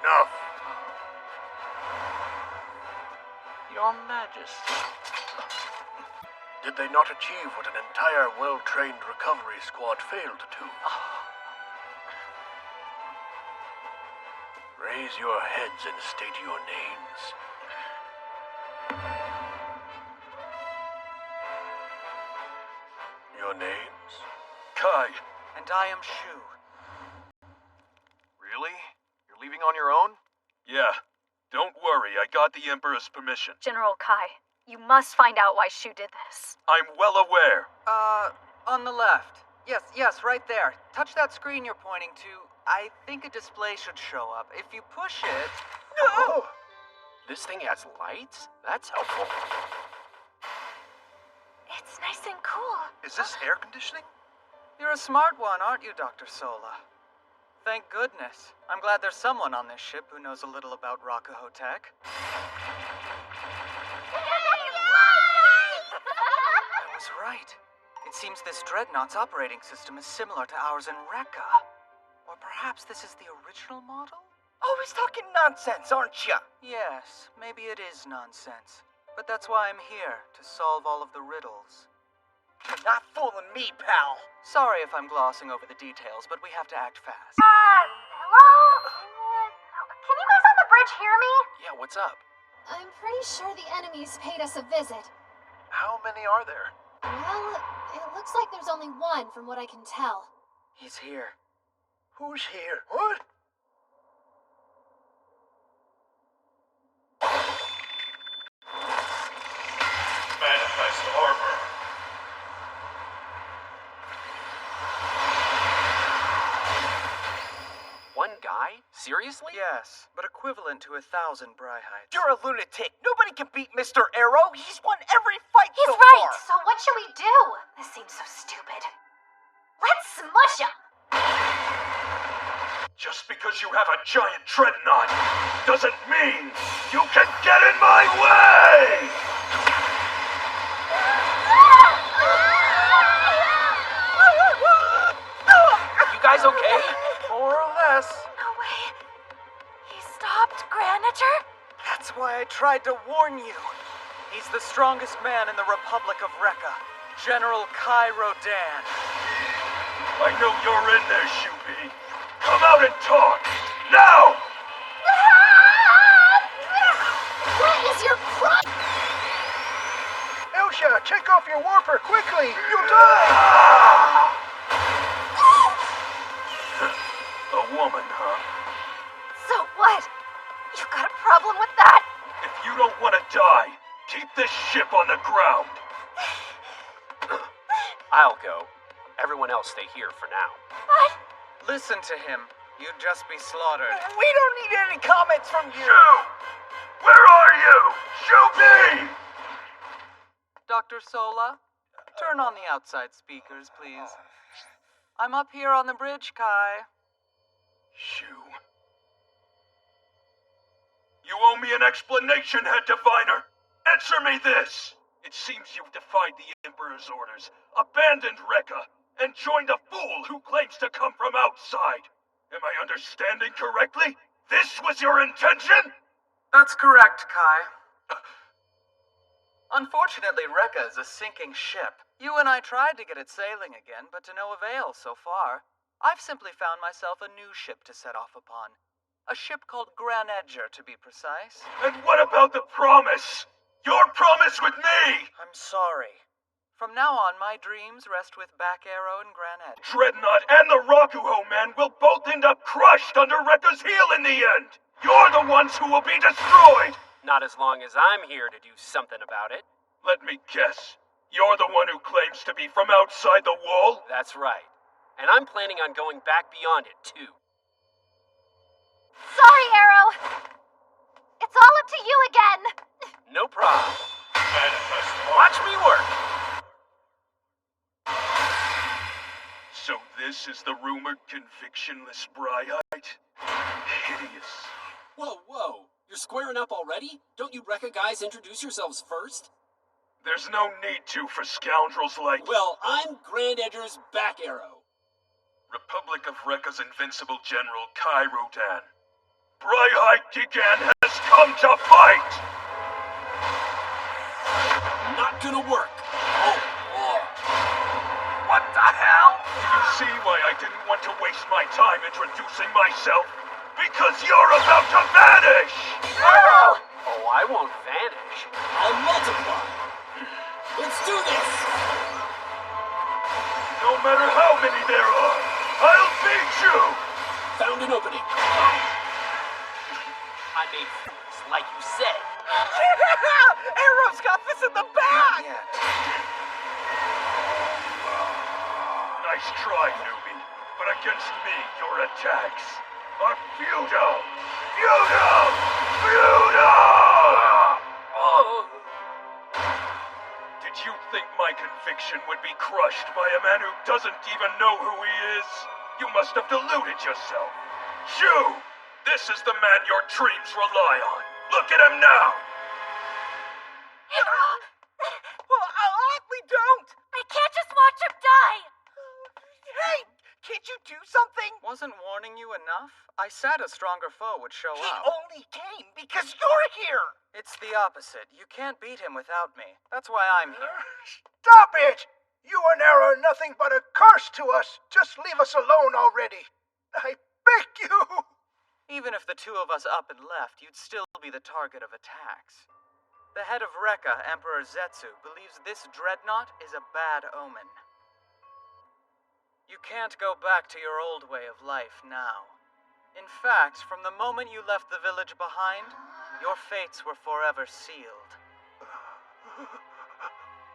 enough. Your Majesty. Did they not achieve what an entire well-trained recovery squad failed to do? Raise your heads and state your names. Your names? Kai. And I am Shu. Really? You're leaving on your own? Yeah. Don't worry, I got the Emperor's permission. General Kai, you must find out why Shu did this. I'm well aware. On the left. Yes, right there. Touch that screen you're pointing to. I think a display should show up. If you push it... Oh! This thing has lights? That's helpful. It's nice and cool. Is this air conditioning? You're a smart one, aren't you, Dr. Sola? Thank goodness. I'm glad there's someone on this ship who knows a little about Rakuho tech. I was right. It seems this Dreadnought's operating system is similar to ours in Rekka. Or perhaps this is the original model? Always talking nonsense, aren't ya? Yes, maybe it is nonsense. But that's why I'm here, to solve all of the riddles. You're not fooling me, pal. Sorry if I'm glossing over the details, but we have to act fast. Hello? Can you guys on the bridge hear me? Yeah, what's up? I'm pretty sure the enemies paid us a visit. How many are there? Well, it looks like there's only one from what I can tell. He's here. Who's here? What? Manifest armor. One guy? Seriously? Yes, but equivalent to 1,000 Bryhites. You're a lunatic. Nobody can beat Mr. Arrow. He's won every fight He's so right. far. So what should we do? This seems so stupid. Let's smush him. Just because you have a giant dreadnought doesn't mean you can get in my way! You guys okay? More or less. No way. He stopped Granitor? That's why I tried to warn you. He's the strongest man in the Republic of Rekka, General Kai Rodan. I know you're in there, Shubi. Come out and talk! Now! What is your problem? Elsha, take off your warper quickly! You'll die! A woman, huh? So what? You got a problem with that? If you don't want to die, keep this ship on the ground. I'll go. Everyone else stay here for now. What? Listen to him. You'd just be slaughtered. We don't need any comments from you. Shu! Where are you? Shubi! Dr. Sola, turn on the outside speakers, please. I'm up here on the bridge, Kai. Shu. You owe me an explanation, Head Diviner. Answer me this. It seems you've defied the Emperor's orders, abandoned Rekka, and joined a fool who claims to come from outside. Am I understanding correctly? This was your intention? That's correct, Kai. Unfortunately, Rekka is a sinking ship. You and I tried to get it sailing again, but to no avail so far. I've simply found myself a new ship to set off upon. A ship called Granedger, to be precise. And what about the promise? Your promise with me! I'm sorry. From now on, my dreams rest with Back Arrow and Graned. Dreadnought and the Rakuho men will both end up crushed under Rekka's heel in the end! You're the ones who will be destroyed! Not as long as I'm here to do something about it. Let me guess. You're the one who claims to be from outside the wall? That's right. And I'm planning on going back beyond it, too. Sorry, Arrow. It's all up to you again. No problem. Watch me work. So this is the rumored convictionless Bryhite? Hideous. Whoa. You're squaring up already? Don't you Rekka guys introduce yourselves first? There's no need to for scoundrels like... Well, I'm Grand Edger's back arrow. Republic of Rekka's invincible general, Kai Rodan. Bryhite Gigan has come to fight! Not gonna work. What the hell? Do you see why I didn't want to waste my time introducing myself? Because you're about to vanish! Arrow! Oh, I won't vanish. I'll multiply. Let's do this! No matter how many there are, I'll beat you! Found an opening. I made fools, like you said. Arrow's got this in the bag! Nice try, newbie. But against me, your attacks are futile! Futile! Did you think my conviction would be crushed by a man who doesn't even know who he is? You must have deluded yourself. Shu! This is the man your dreams rely on. Look at him now! Well, we don't! I can't just watch him die! Hey! Can't you do something? Wasn't warning you enough? I said a stronger foe would show up. He only came because you're here! It's the opposite. You can't beat him without me. That's why I'm here. Stop it! You and Arrow are nothing but a curse to us. Just leave us alone already. I beg you! Even if the two of us up and left, you'd still be the target of attacks. The head of Rekka, Emperor Zetsu, believes this dreadnought is a bad omen. You can't go back to your old way of life now. In fact, from the moment you left the village behind, your fates were forever sealed.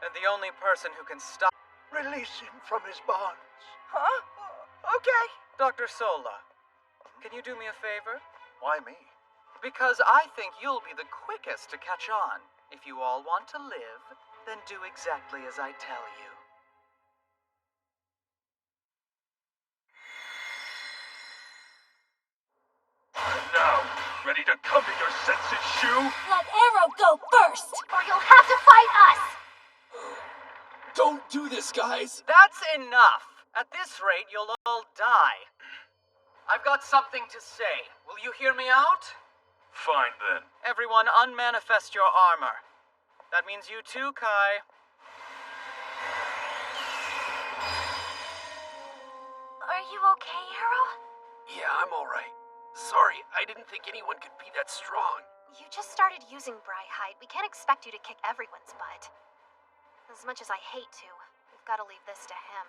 And the only person who can stop... Release him from his bonds. Huh? Okay. Dr. Sola, can you do me a favor? Why me? Because I think you'll be the quickest to catch on. If you all want to live, then do exactly as I tell you. Now, ready to come to your senses, Shu? Let Arrow go first, or you'll have to fight us! Don't do this, guys! That's enough! At this rate, you'll all die. I've got something to say. Will you hear me out? Fine, then. Everyone, unmanifest your armor. That means you too, Kai. Are you okay, Arrow? Yeah, I'm alright. Sorry, I didn't think anyone could be that strong. You just started using Bryhite. We can't expect you to kick everyone's butt. As much as I hate to, we've got to leave this to him.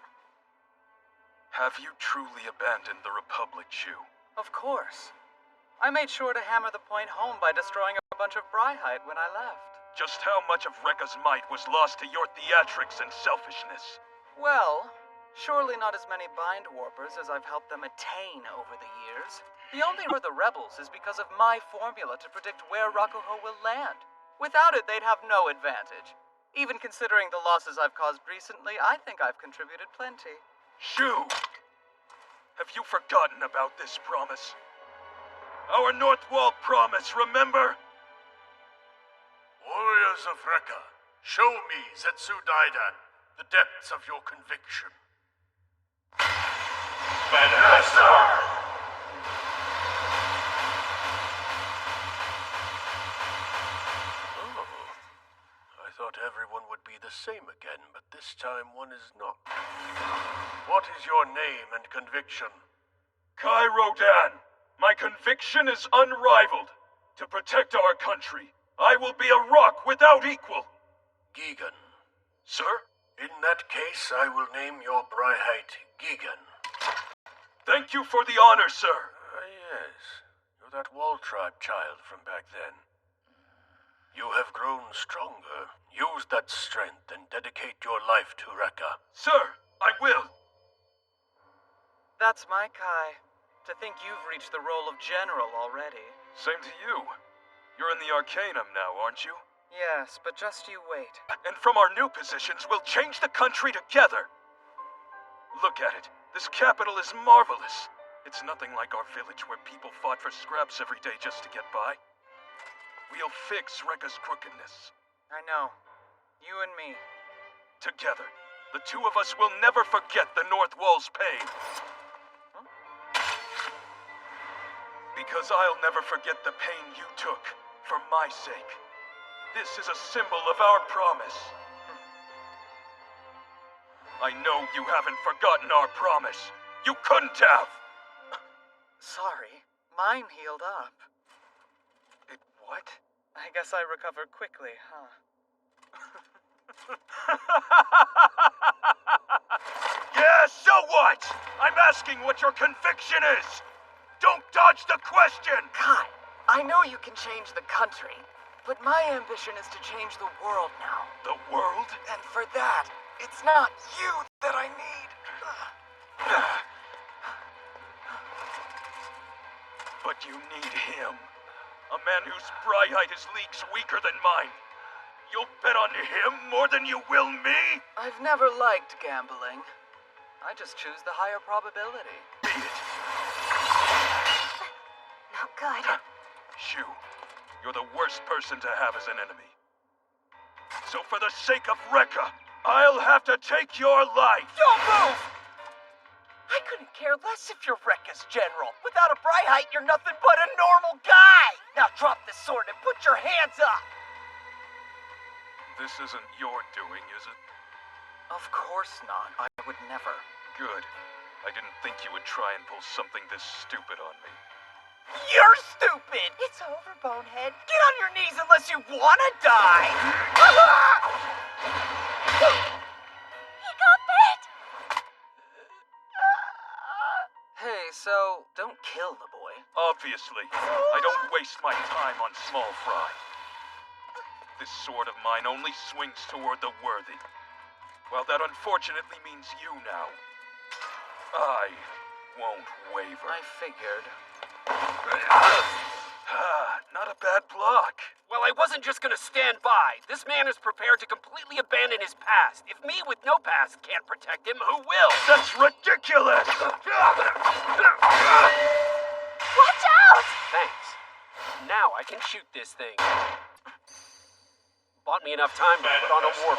Have you truly abandoned the Republic, Shu? Of course. I made sure to hammer the point home by destroying a bunch of Bryhite when I left. Just how much of Rekka's might was lost to your theatrics and selfishness? Well, surely not as many Bind Warpers as I've helped them attain over the years. The only reason for the rebels is because of my formula to predict where Rakuho will land. Without it, they'd have no advantage. Even considering the losses I've caused recently, I think I've contributed plenty. Shu! Have you forgotten about this promise? Our North Wall promise, remember? Warriors of Rekka, show me, Zetsu Daidan, the depths of your conviction. Master! I thought everyone would be the same again, but this time one is not. What is your name and conviction? Kai Rodan. My conviction is unrivaled. To protect our country, I will be a rock without equal. Gigan. Sir? In that case, I will name your Bryhite Gigan. Thank you for the honor, sir. Yes. You're that Wall Tribe child from back then. You have grown stronger. Use that strength and dedicate your life to Rekka. Sir, I will. That's my Kai. To think you've reached the role of general already. Same to you. You're in the Arcanum now, aren't you? Yes, but just you wait. And from our new positions, we'll change the country together. Look at it. This capital is marvelous. It's nothing like our village where people fought for scraps every day just to get by. We'll fix Rekka's crookedness. I know. You and me. Together. The two of us will never forget the North Wall's pain. Because I'll never forget the pain you took for my sake. This is a symbol of our promise. I know you haven't forgotten our promise. You couldn't have. Sorry. Mine healed up. It what? I guess I recovered quickly, huh? Yeah, so what? I'm asking what your conviction is. Don't dodge the question! Kai, I know you can change the country, but my ambition is to change the world now. The world? And for that, it's not you that I need. But you need him. A man whose Bryhite is leagues weaker than mine. You'll bet on him more than you will me? I've never liked gambling. I just choose the higher probability. Be it. Not good. Shu, you're the worst person to have as an enemy. So for the sake of Rekka, I'll have to take your life. Don't move! I couldn't care less if you're Rekka's general. Without a Bryhite, you're nothing but a normal guy! Now drop the sword and put your hands up! This isn't your doing, is it? Of course not. I would never. Good. I didn't think you would try and pull something this stupid on me. You're stupid! It's over, Bonehead. Get on your knees unless you wanna die! He got bit! Hey, so don't kill the boy. Obviously. I don't waste my time on small fry. This sword of mine only swings toward the worthy. Well, that unfortunately means you now. I won't waver. I figured. Not a bad block. Well, I wasn't just gonna stand by. This man is prepared to completely abandon his past. If me with no past can't protect him, who will? That's ridiculous! Watch out! Thanks. Now I can shoot this thing. Bought me enough time to put on a war.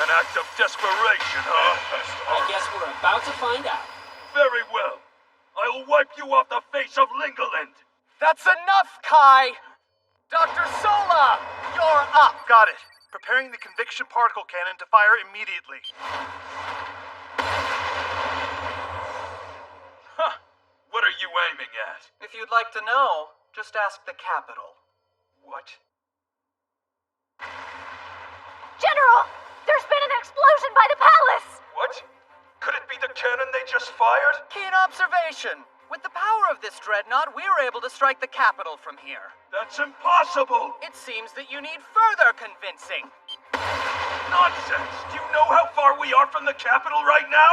An act of desperation, huh? I guess we're about to find out. Very well. I'll wipe you off the face of Lingaland. That's enough, Kai! Dr. Sola, you're up! Got it. Preparing the conviction particle cannon to fire immediately. Huh. What are you aiming at? If you'd like to know, just ask the Capitol. What? General! There's been an explosion by the palace! What? Could it be the cannon they just fired? Keen observation. With the power of this dreadnought, we were able to strike the Capitol from here. That's impossible! It seems that you need further convincing. Nonsense! Do you know how far we are from the Capitol right now?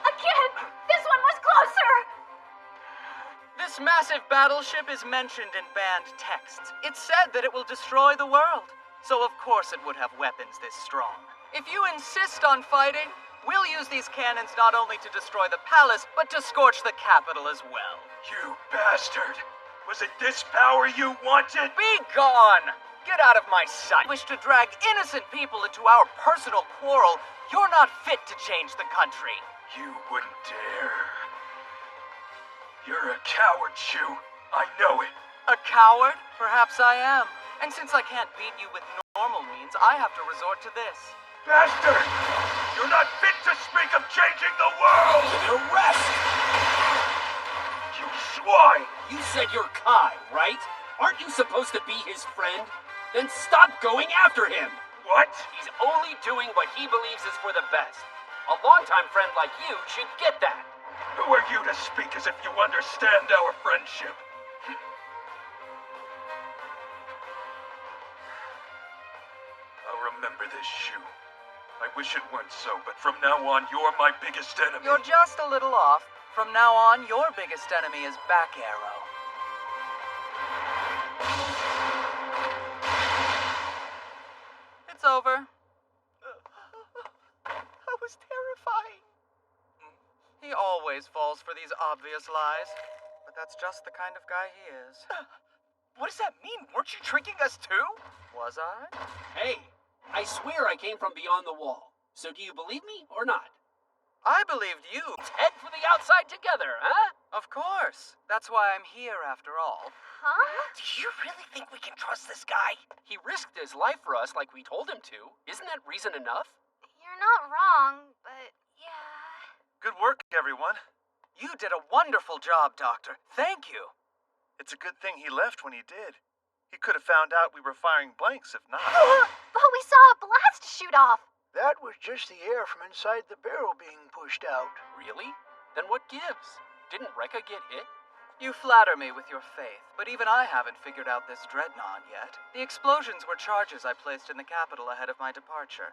Again! This one was closer! This massive battleship is mentioned in banned texts. It said that it will destroy the world. So of course it would have weapons this strong. If you insist on fighting, we'll use these cannons not only to destroy the palace, but to scorch the Capitol as well. You bastard! Was it this power you wanted? Be gone! Get out of my sight! Wish to drag innocent people into our personal quarrel. You're not fit to change the country. You wouldn't dare. You're a coward, Shu. I know it. A coward? Perhaps I am. And since I can't beat you with normal means, I have to resort to this. Bastard! You're not fit to speak of changing the world! Arrest! You swine! You said you're Kai, right? Aren't you supposed to be his friend? Then stop going after him! What? He's only doing what he believes is for the best. A longtime friend like you should get that. Who are you you to speak as if you understand our friendship. I'll remember this shoe. I wish it weren't so, but from now on, you're my biggest enemy. You're just a little off. From now on, your biggest enemy is Back Arrow. It's over. That was terrifying. He always falls for these obvious lies, but that's just the kind of guy he is. What does that mean? Weren't you tricking us too? Was I? Hey, I swear I came from beyond the wall. So do you believe me or not? I believed you. Let's head for the outside together, huh? Of course. That's why I'm here after all. Huh? Do you really think we can trust this guy? He risked his life for us like we told him to. Isn't that reason enough? You're not wrong, but yeah. Good work, everyone. You did a wonderful job, Doctor. Thank you. It's a good thing he left when he did. He could have found out we were firing blanks if not. But we saw a blast shoot off. That was just the air from inside the barrel being pushed out. Really? Then what gives? Didn't Rekka get hit? You flatter me with your faith, but even I haven't figured out this dreadnought yet. The explosions were charges I placed in the capital ahead of my departure.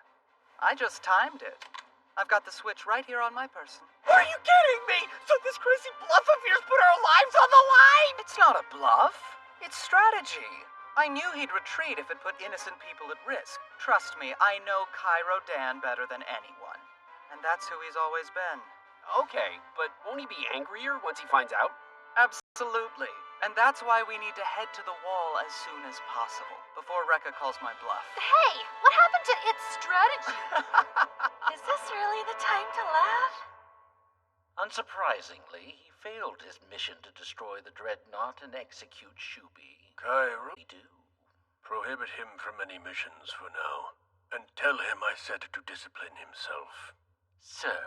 I just timed it. I've got the switch right here on my person. Are you kidding me? So this crazy bluff of yours put our lives on the line? It's not a bluff. It's strategy. I knew he'd retreat if it put innocent people at risk. Trust me, I know Cairo Dan better than anyone. And that's who he's always been. Okay, but won't he be angrier once he finds out? Absolutely. And that's why we need to head to the wall as soon as possible, before Rekka calls my bluff. Hey, what happened to its strategy? Is this really the time to laugh? Unsurprisingly, he failed his mission to destroy the dreadnought and execute Shubi. Cairo, We do. prohibit him from any missions for now, and tell him I said to discipline himself. Sir.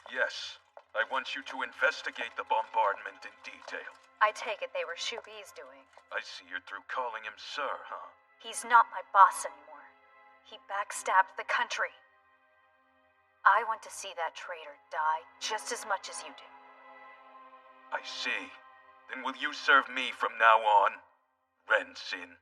Yes, I want you to investigate the bombardment in detail. I take it they were Shubi's doing. I see you're through calling him sir, huh? He's not my boss anymore. He backstabbed the country. I want to see that traitor die just as much as you do. I see. Then will you serve me from now on, Ren Sin?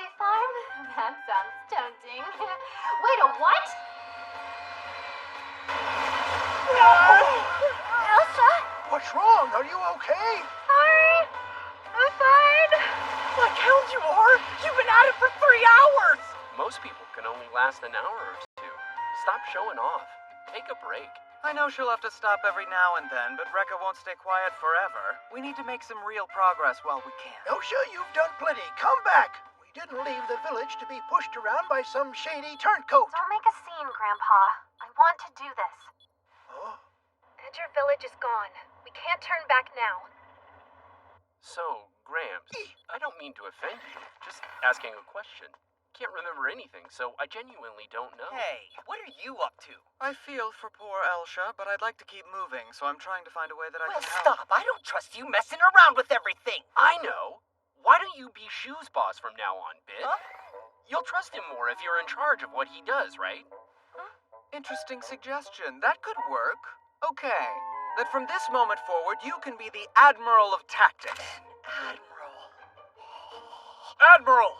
Valley Farm? That sounds tempting. Wait, a what? Elsa? What's wrong? Are you okay? Sorry. I'm fine. Like hell you are! You've been at it for 3 hours! Most people can only last an hour or two. Stop showing off. Take a break. I know she'll have to stop every now and then, but Rekka won't stay quiet forever. We need to make some real progress while we can. Elsha, you've done plenty. Come back. We didn't leave the village to be pushed around by some shady turncoat. Don't make a scene, Grandpa. I want to do this. Huh? Edger Village is gone. We can't turn back now. So, Gramps, I don't mean to offend you. Just asking a question. Can't remember anything, so I genuinely don't know. Hey, what are you up to? I feel for poor Elsha, but I'd like to keep moving, so I'm trying to find a way that I Well, can help. stop. I don't trust you messing around with everything. I know. Why don't you be Shoe's boss from now on, Bit? Huh? You'll trust him more if you're in charge of what he does, right? Interesting suggestion. That could work. Okay. That from this moment forward, you can be the Admiral of Tactics. Admiral!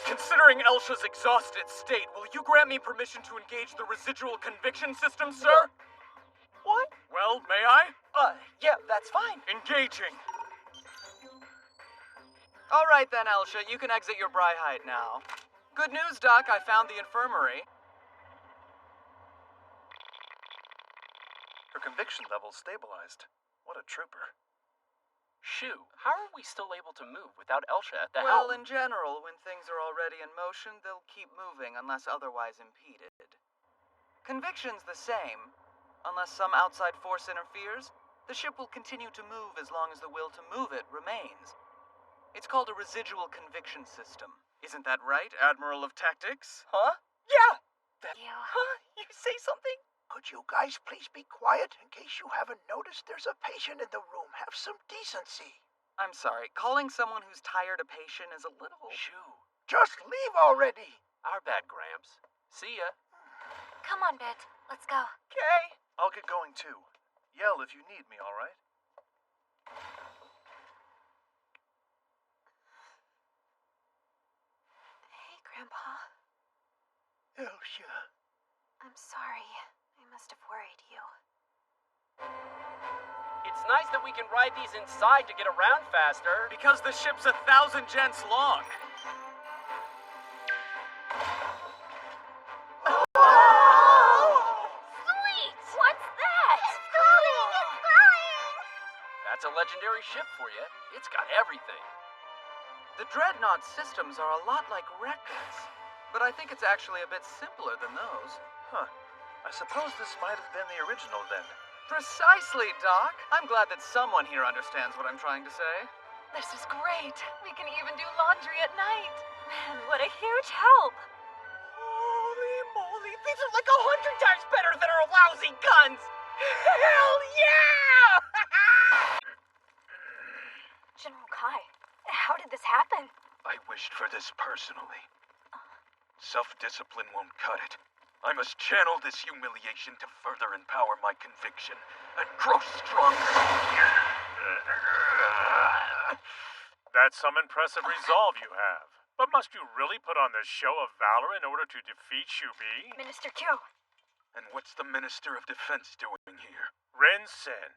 Considering Elsha's exhausted state, will you grant me permission to engage the residual conviction system, sir? What? Well, may I? Yeah, that's fine. Engaging. All right then, Elsha, you can exit your Bryhite now. Good news, Doc. I found the infirmary. Her conviction level's stabilized. What a trooper. Shoe, how are we still able to move without Elsha at the Well, helm? in general, when things are already in motion, they'll keep moving unless otherwise impeded. Conviction's the same. Unless some outside force interferes, the ship will continue to move as long as the will to move it remains. It's called a residual conviction system. Isn't that right, Admiral of Tactics? Huh? Yeah! Huh? You say something? Could you guys please be quiet? In case you haven't noticed, there's a patient in the room. Have some decency. I'm sorry, calling someone who's tired a patient is a little... Shoe. Just leave already. Our bad, Gramps. See ya. Come on, Bit. Let's go. Okay. I'll get going too. Yell if you need me, all right? Hey, Grandpa. Elsha. I'm sorry. I must have worried you. It's nice that we can ride these inside to get around faster. Because the ship's 1,000 gents long. Sweet! What's that? It's growing! It's growing! That's a legendary ship for you. It's got everything. The Dreadnought systems are a lot like Rekka's, but I think it's actually a bit simpler than those. Huh. I suppose this might have been the original then. Precisely, Doc. I'm glad that someone here understands what I'm trying to say. This is great. We can even do laundry at night. Man, what a huge help. Holy moly, these are like 100 times better than our lousy guns! Hell yeah! General Kai, how did this happen? I wished for this personally. Self-discipline won't cut it. I must channel this humiliation to further empower my conviction and grow stronger. That's some impressive resolve you have. But must you really put on this show of valor in order to defeat Shubi? Minister Q. And what's the Minister of Defense doing here? Ren Sin.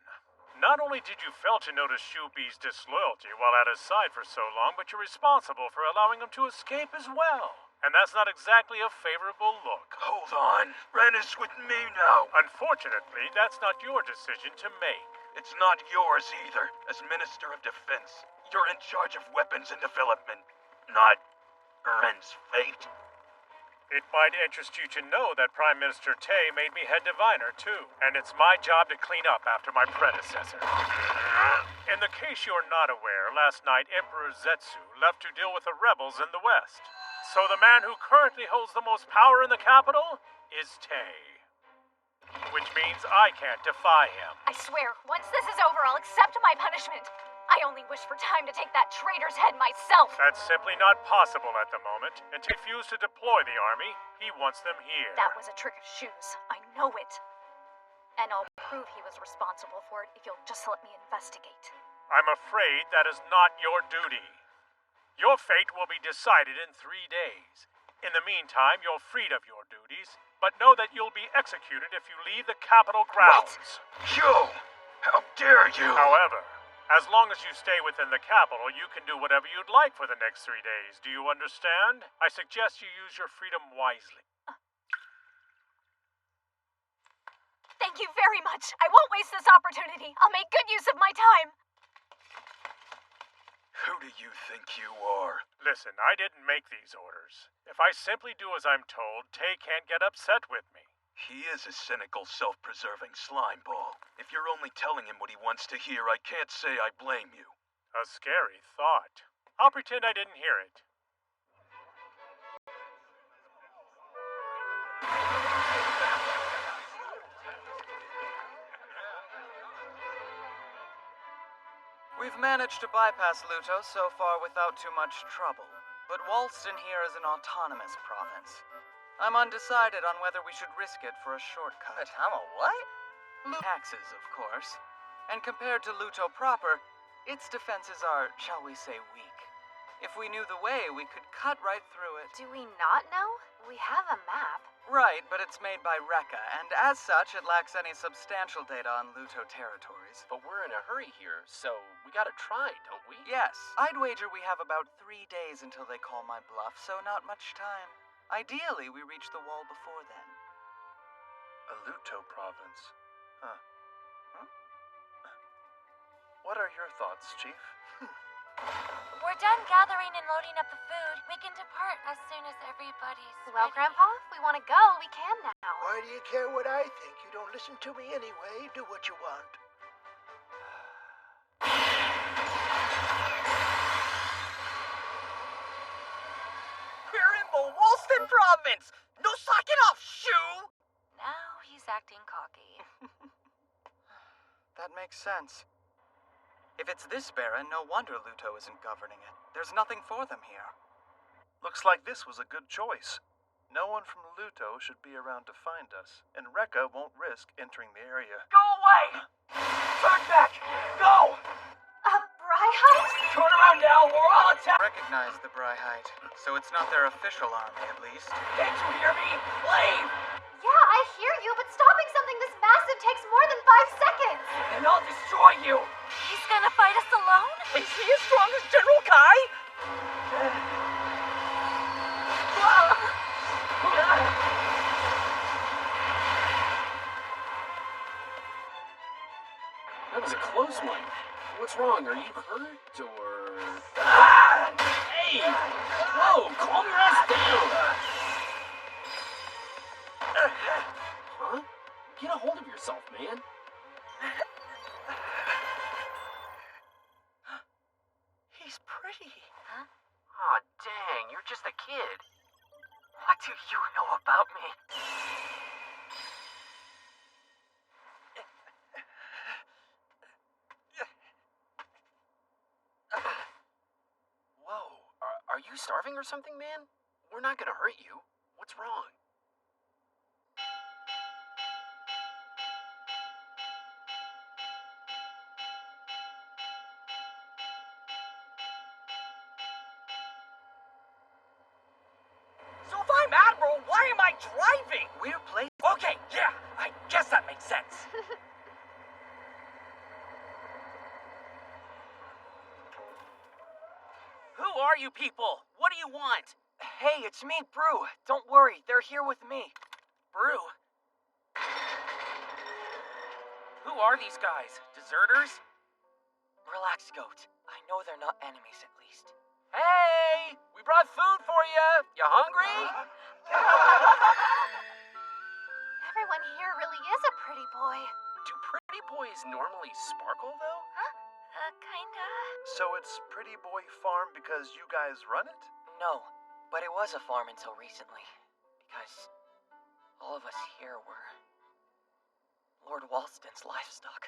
Not only did you fail to notice Shubi's disloyalty while at his side for so long, but you're responsible for allowing him to escape as well. And that's not exactly a favorable look. Hold on. Ren is with me now. Unfortunately, that's not your decision to make. It's not yours either. As Minister of Defense, you're in charge of weapons and development, not Ren's fate. It might interest you to know that Prime Minister Tay made me head diviner, too. And it's my job to clean up after my predecessor. In the case you're not aware, last night Emperor Zetsu left to deal with the rebels in the west. So the man who currently holds the most power in the capital is Tay. Which means I can't defy him. I swear, once this is over, I'll accept my punishment. I only wish for time to take that traitor's head myself. That's simply not possible at the moment. And to refuse to deploy the army, he wants them here. That was a trick of Shoes. I know it. And I'll prove he was responsible for it if you'll just let me investigate. I'm afraid that is not your duty. Your fate will be decided in 3 days. In the meantime, you're freed of your duties, but know that you'll be executed if you leave the Capitol grounds. You! How dare you! However, as long as you stay within the Capitol, you can do whatever you'd like for the next 3 days. Do you understand? I suggest you use your freedom wisely. Thank you very much. I won't waste this opportunity. I'll make good use of my time. Who do you think you are? Listen, I didn't make these orders. If I simply do as I'm told, Tay can't get upset with me. He is a cynical, self-preserving slimeball. If you're only telling him what he wants to hear, I can't say I blame you. A scary thought. I'll pretend I didn't hear it. We've managed to bypass Luto so far without too much trouble, but Walston here is an autonomous province. I'm undecided on whether we should risk it for a shortcut. what? Taxes, of course. And compared to Luto proper, its defenses are, shall we say, weak. If we knew the way, we could cut right through it. Do we not know? We have a map. Right, but it's made by Rekka, and as such, it lacks any substantial data on Luto territories. But we're in a hurry here, so we gotta try, don't we? Yes, I'd wager we have about 3 days until they call my bluff, so not much time. Ideally, we reach the wall before then. A Luto province. Huh. What are your thoughts, Chief? We're done gathering and loading up the food. We can depart as soon as everybody's Well, ready. Grandpa, if we want to go, we can now. Why do you care what I think? You don't listen to me anyway. Do what you want. We're in the Walston province! No socking off, shoe! Now he's acting cocky. That makes sense. If it's this Baron, no wonder Luto isn't governing it. There's nothing for them here. Looks like this was a good choice. No one from Luto should be around to find us, and Rekka won't risk entering the area. Go away! Turn back! Go! Brihite? Turn around now, or I'll attack! Recognize the Brihite, so it's not their official army, at least. Can't you hear me? Leave! Yeah, I hear you, but stopping something this massive takes more than 5 seconds. And I'll destroy you! He's gonna fight us alone? Is he as strong as General Kai? That was a close one. What's wrong? Are you hurt, or... Hey! Whoa! Calm your ass down! Huh? Get a hold of yourself, man. He's pretty. Huh? Aw, dang, you're just a kid. What do you know about me? Whoa. Are you starving or something, man? We're not gonna hurt you. What's wrong? So if I'm Admiral, why am I driving? We're placed. Okay, yeah, I guess that makes sense. Who are you people? What do you want? Hey, it's me, Brew. Don't worry, they're here with me. Brew? Who are these guys? Deserters? Relax, Goat. I know they're not enemies, at least. Hey! We brought food for you! You hungry? Everyone here really is a pretty boy. Do pretty boys normally sparkle, though? Kinda. So it's Pretty Boy Farm because you guys run it? No, but it was a farm until recently. Because all of us here were Lord Walston's livestock.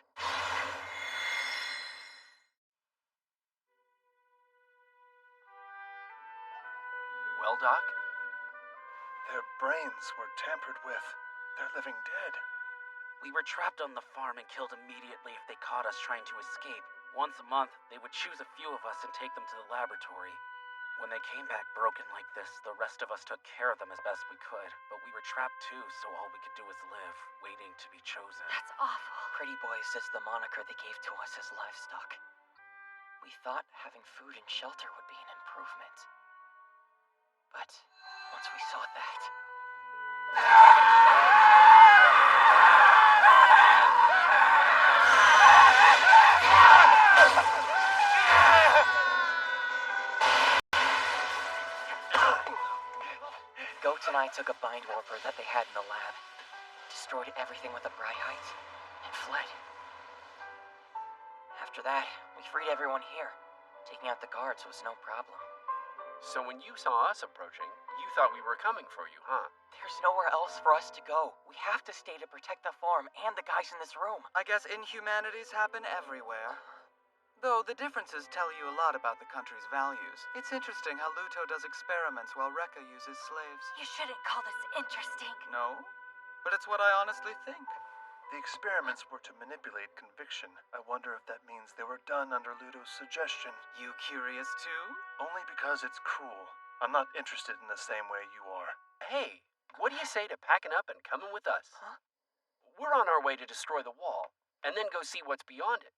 Well, Doc? Their brains were tampered with. They're living dead. We were trapped on the farm and killed immediately if they caught us trying to escape. Once a month, they would choose a few of us and take them to the laboratory. When they came back broken like this, the rest of us took care of them as best we could. But we were trapped too, so all we could do was live, waiting to be chosen. That's awful. Pretty Boys is the moniker they gave to us as livestock. We thought having food and shelter would be an improvement. But once we saw that... Goat and I took a bind warper that they had in the lab, destroyed everything with a Bryhite, and fled. After that, we freed everyone here. Taking out the guards was no problem. So when you saw us approaching, you thought we were coming for you, huh? There's nowhere else for us to go. We have to stay to protect the farm and the guys in this room. I guess inhumanities happen everywhere. Though the differences tell you a lot about the country's values. It's interesting how Luto does experiments while Rekka uses slaves. You shouldn't call this interesting. No, but it's what I honestly think. The experiments were to manipulate conviction. I wonder if that means they were done under Luto's suggestion. You curious too? Only because it's cruel. I'm not interested in the same way you are. Hey, what do you say to packing up and coming with us? Huh? We're on our way to destroy the wall, and then go see what's beyond it.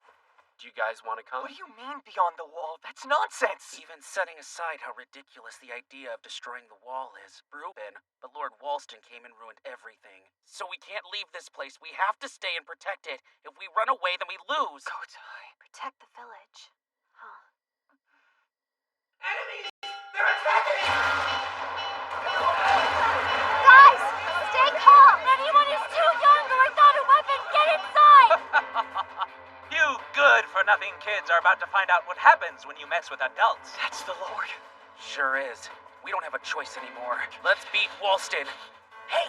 Do you guys want to come? What do you mean beyond the wall? That's nonsense! Even setting aside how ridiculous the idea of destroying the wall is, Ruben, but Lord Walston came and ruined everything. So we can't leave this place. We have to stay and protect it. If we run away, then we lose. Gotai. Protect the village. Huh. Enemies! They're attacking! Guys, stay calm! Anyone who's too young or without a weapon, get inside! You good-for-nothing kids are about to find out what happens when you mess with adults. That's the Lord. Sure is. We don't have a choice anymore. Let's beat Walston. Hey,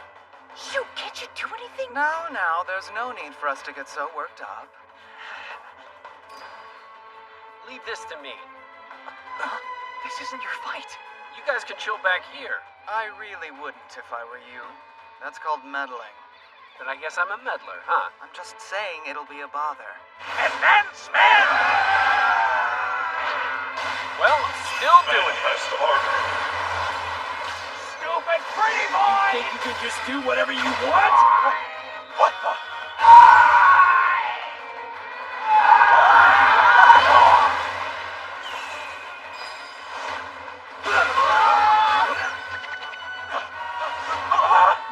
shoot, can't you do anything? Now, there's no need for us to get so worked up. Leave this to me. This isn't your fight. You guys can chill back here. I really wouldn't if I were you. That's called meddling. Then I guess I'm a meddler, huh? I'm just saying it'll be a bother. Advancement! Well, still doing it. Manifest order. Stupid pretty boy! You think you could just do whatever you want? What the?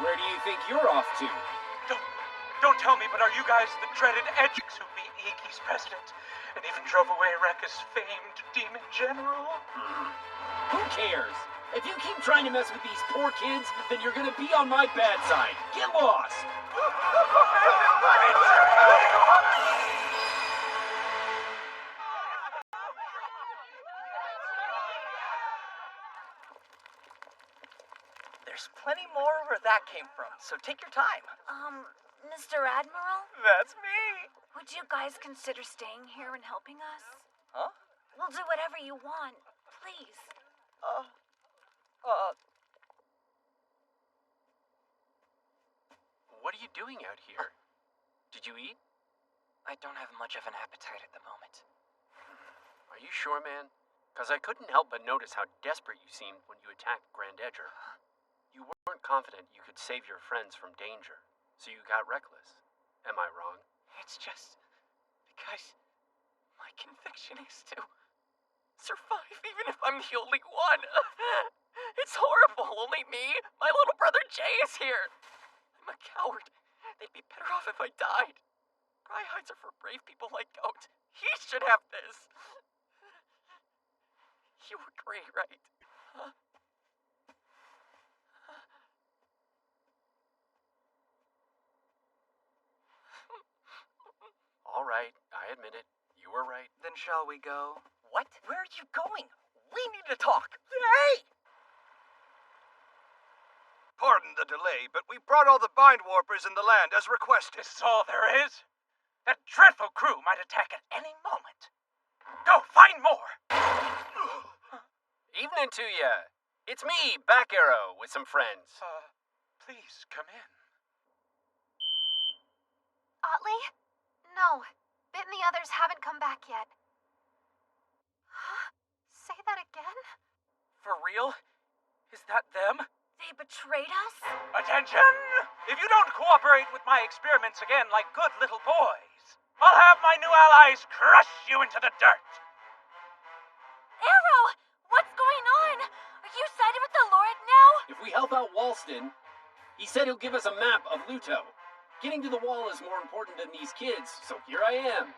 Where do you think you're off to? Don't tell me, but are you guys the dreaded Edgix who beat Iki's president and even drove away Rekka's famed demon general? Who cares? If you keep trying to mess with these poor kids, then you're gonna be on my bad side. Get lost! There's plenty more where that came from, so take your time. Mr. Admiral? That's me. Would you guys consider staying here and helping us? Huh? We'll do whatever you want. Please. What are you doing out here? Did you eat? I don't have much of an appetite at the moment. Are you sure, man? Because I couldn't help but notice how desperate you seemed when you attacked Grand Edger. You weren't confident you could save your friends from danger, so you got reckless. Am I wrong? It's just because my conviction is to survive even if I'm the only one. It's horrible. Only me, my little brother Jay is here. I'm a coward. They'd be better off if I died. Bryhides are for brave people like Goat. He should have this. You agree, right? Huh? All right, I admit it. You were right. Then shall we go? What? Where are you going? We need to talk. Hey! Pardon the delay, but we brought all the bind warpers in the land as requested. This is all there is? That dreadful crew might attack at any moment. Go, find more! Evening to ya. It's me, Back Arrow, with some friends. Please, come in. Otley? No. Bit and the others haven't come back yet. Huh? Say that again? For real? Is that them? They betrayed us? Attention! If you don't cooperate with my experiments again like good little boys, I'll have my new allies crush you into the dirt. Arrow! What's going on? Are you siding with the Lord now? If we help out Walston, he said he'll give us a map of Luto. Getting to the wall is more important than these kids, so here I am.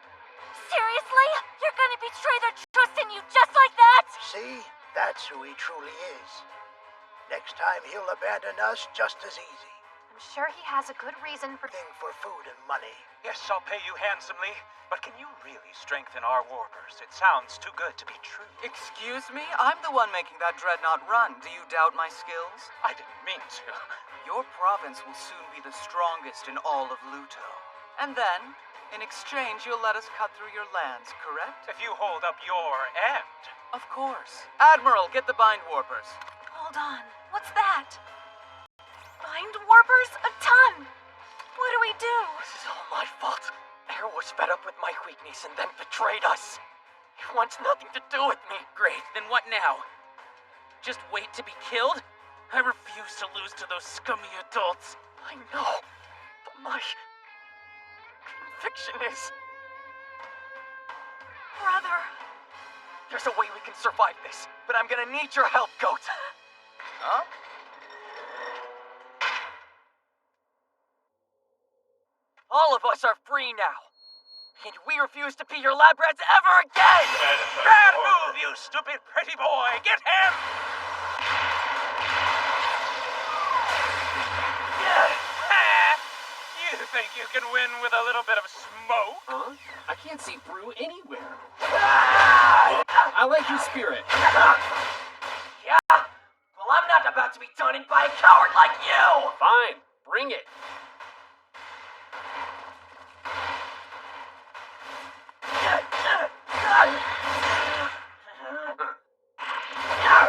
Seriously? You're gonna betray their trust in you just like that? See? That's who he truly is. Next time he'll abandon us just as easy. I'm sure he has a good reason for For food and money. Yes, I'll pay you handsomely, but can you really strengthen our warpers? It sounds too good to be true. Excuse me? I'm the one making that dreadnought run. Do you doubt my skills? I didn't mean to. Your province will soon be the strongest in all of Luto. And then, in exchange, you'll let us cut through your lands, correct? If you hold up your end. Of course. Admiral, get the bind warpers. Hold on. What's that? Bind warpers? A ton! What do we do? This is all my fault. Arrow was fed up with my weakness and then betrayed us. He wants nothing to do with me. Great, then what now? Just wait to be killed? I refuse to lose to those scummy adults. I know, but my conviction is... Brother. There's a way we can survive this, but I'm gonna need your help, Goat. Huh? All of us are free now. And we refuse to be your lab rats ever again! Bad move, you stupid pretty boy! Get him! You think you can win with a little bit of smoke? Huh? I can't see Brew anywhere. I like your spirit. Yeah? Well, I'm not about to be done in by a coward like you! Fine, bring it.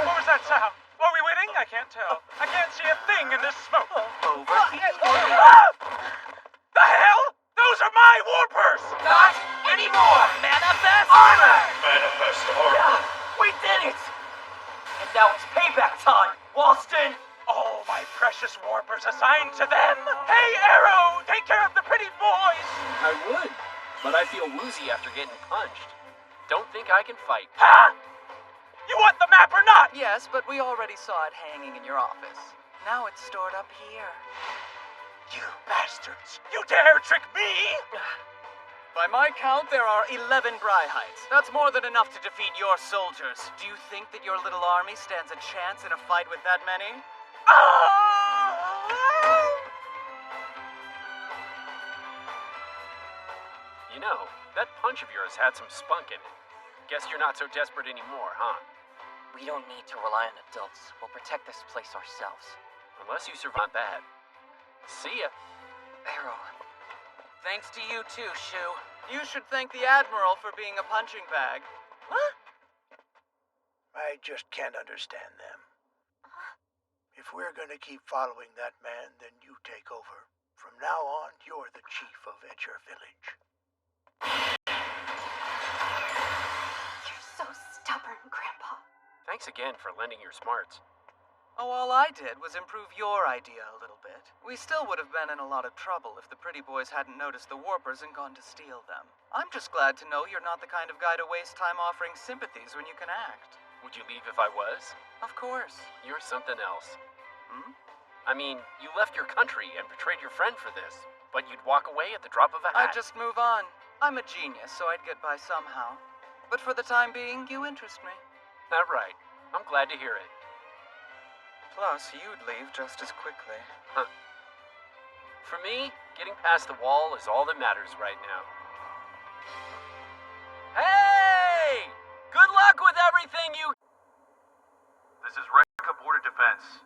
What was that sound? Are we winning? I can't tell. I can't see a thing in this smoke. The hell? Those are my warpers! Not anymore! Manifest armor! Manifest armor. We did it! And now it's payback time, Walston! All my precious warpers assigned to them! Hey, Arrow! Take care of the pretty boys! I would, but I feel woozy after getting punched. Don't think I can fight. Huh? You want the map or not? Yes, but we already saw it hanging in your office. Now it's stored up here. You bastards! You dare trick me? By my count, there are 11 Bryhites. That's more than enough to defeat your soldiers. Do you think that your little army stands a chance in a fight with that many? You know, that punch of yours had some spunk in it. Guess you're not so desperate anymore, huh? We don't need to rely on adults. We'll protect this place ourselves. Unless you survive that. See ya. Arrow. Thanks to you too, Shu. You should thank the Admiral for being a punching bag. What? I just can't understand them. If we're gonna keep following that man, then you take over. From now on, you're the chief of Edger Village. You're so stubborn, Grandpa. Thanks again for lending your smarts. Oh, all I did was improve your idea a little bit. We still would have been in a lot of trouble if the pretty boys hadn't noticed the warpers and gone to steal them. I'm just glad to know you're not the kind of guy to waste time offering sympathies when you can act. Would you leave if I was? Of course. You're something else. Hmm? I mean, you left your country and betrayed your friend for this, but you'd walk away at the drop of a hat. I'd just move on. I'm a genius, so I'd get by somehow. But for the time being, you interest me. Not right. I'm glad to hear it. Plus, you'd leave just as quickly. Huh. For me, getting past the wall is all that matters right now. Hey! Good luck with everything, you... This is Rekka Border Defense.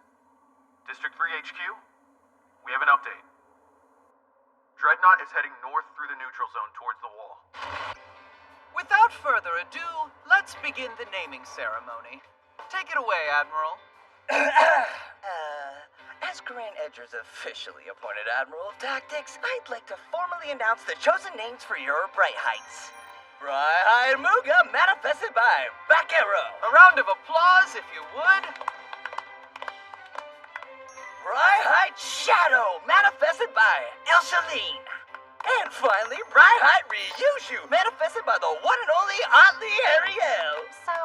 District 3 HQ, we have an update. Dreadnought is heading north through the neutral zone towards the wall. Without further ado, let's begin the naming ceremony. Take it away, Admiral. As Grand Edger's officially appointed Admiral of Tactics, I'd like to formally announce the chosen names for your Bright Heights. Brihide Muga manifested by Bakero. A round of applause, if you would. Brihide Shadow manifested by Elshaline. And finally, Brihide Ryushu manifested by the one and only Oddly Ariel. So,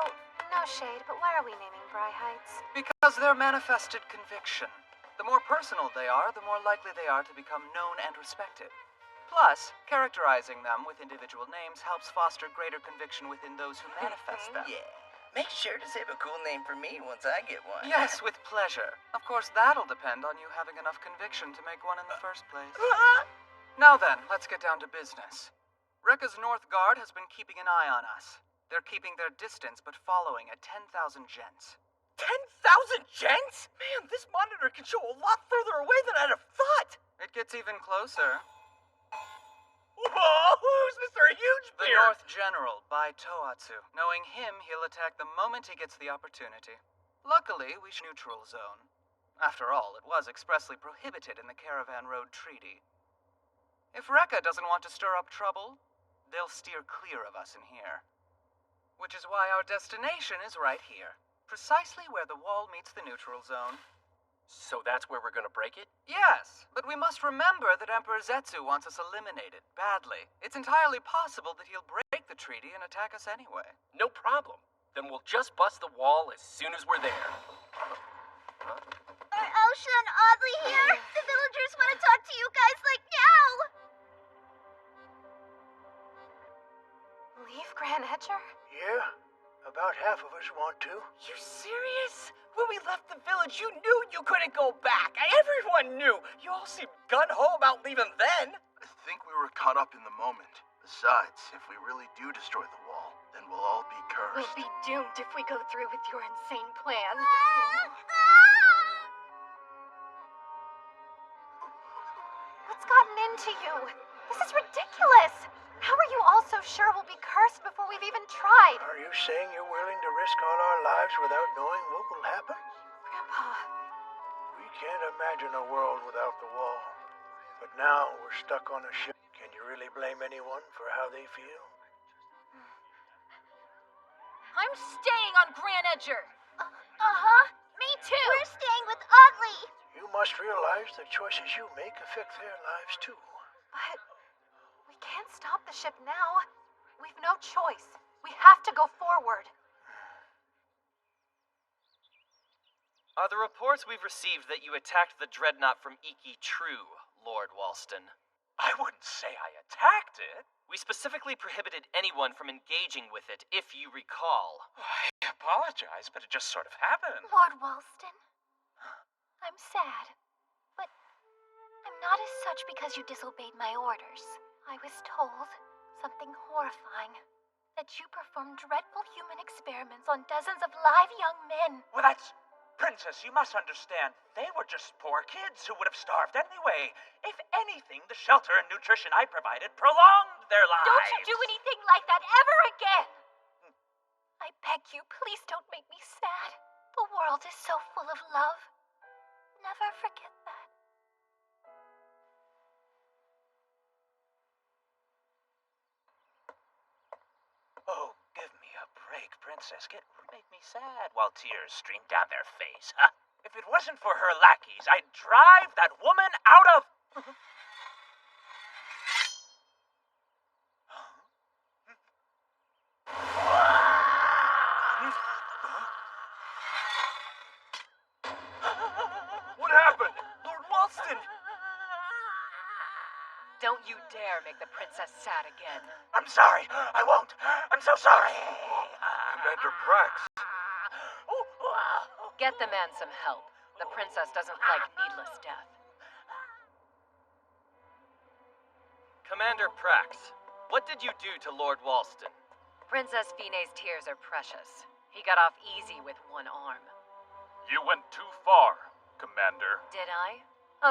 no shade, but why are we naming Bryhides? Because they're manifested conviction. The more personal they are, the more likely they are to become known and respected. Plus, characterizing them with individual names helps foster greater conviction within those who manifest them. Yeah. Make sure to save a cool name for me once I get one. Yes, with pleasure. Of course, that'll depend on you having enough conviction to make one in the first place. Now then, let's get down to business. Rekka's North Guard has been keeping an eye on us. They're keeping their distance, but following at 10,000 gents. 10,000 gents? Man, this monitor can show a lot further away than I'd have thought. It gets even closer. Whoa, who's Mr. Hugebeard? The North General, Bai Toatsu. Knowing him, he'll attack the moment he gets the opportunity. Luckily, we neutral zone. After all, it was expressly prohibited in the Caravan Road Treaty. If Rekka doesn't want to stir up trouble, they'll steer clear of us in here. Which is why our destination is right here. Precisely where the wall meets the neutral zone. So that's where we're gonna break it? Yes, but we must remember that Emperor Zetsu wants us eliminated, badly. It's entirely possible that he'll break the treaty and attack us anyway. No problem. Then we'll just bust the wall as soon as we're there. Are Elsha and Oddly here? The villagers want to talk to you guys like now! Leave Gran Edger? Yeah, about half of us want to. You serious? When we left the village, you knew you couldn't go back. Everyone knew. You all seemed gun-ho about leaving then. I think we were caught up in the moment. Besides, if we really do destroy the wall, then we'll all be cursed. We'll be doomed if we go through with your insane plan. What's gotten into you? This is ridiculous! How are you all so sure we'll be cursed before we've even tried? Are you saying you're willing to risk all our lives without knowing what will happen? Grandpa. We can't imagine a world without the wall. But now we're stuck on a ship. Can you really blame anyone for how they feel? I'm staying on Gran Edger. Uh-huh. Me too. We're staying with Oddly. You must realize the choices you make affect their lives too. But we can't stop the ship now. We've no choice. We have to go forward. Are the reports we've received that you attacked the dreadnought from Iki true, Lord Walston? I wouldn't say I attacked it. We specifically prohibited anyone from engaging with it, if you recall. I apologize, but it just sort of happened. Lord Walston, I'm sad, but I'm not as such because you disobeyed my orders. I was told something horrifying, that you performed dreadful human experiments on dozens of live young men. Well, that's... Princess, you must understand, they were just poor kids who would have starved anyway. If anything, the shelter and nutrition I provided prolonged their lives. Don't you do anything like that ever again! I beg you, please don't make me sad. The world is so full of love. Never forget that. Oh, give me a break, Princess. It made me sad while tears streamed down their face. Huh? If it wasn't for her lackeys, I'd drive that woman out of... What happened? Lord Walston! Don't you dare make the princess sad again. I'm sorry. I won't. I'm so sorry. Commander Prax. Get the man some help. The princess doesn't like needless death. Commander Prax, what did you do to Lord Walston? Princess Fine's tears are precious. He got off easy with one arm. You went too far, Commander. Did I?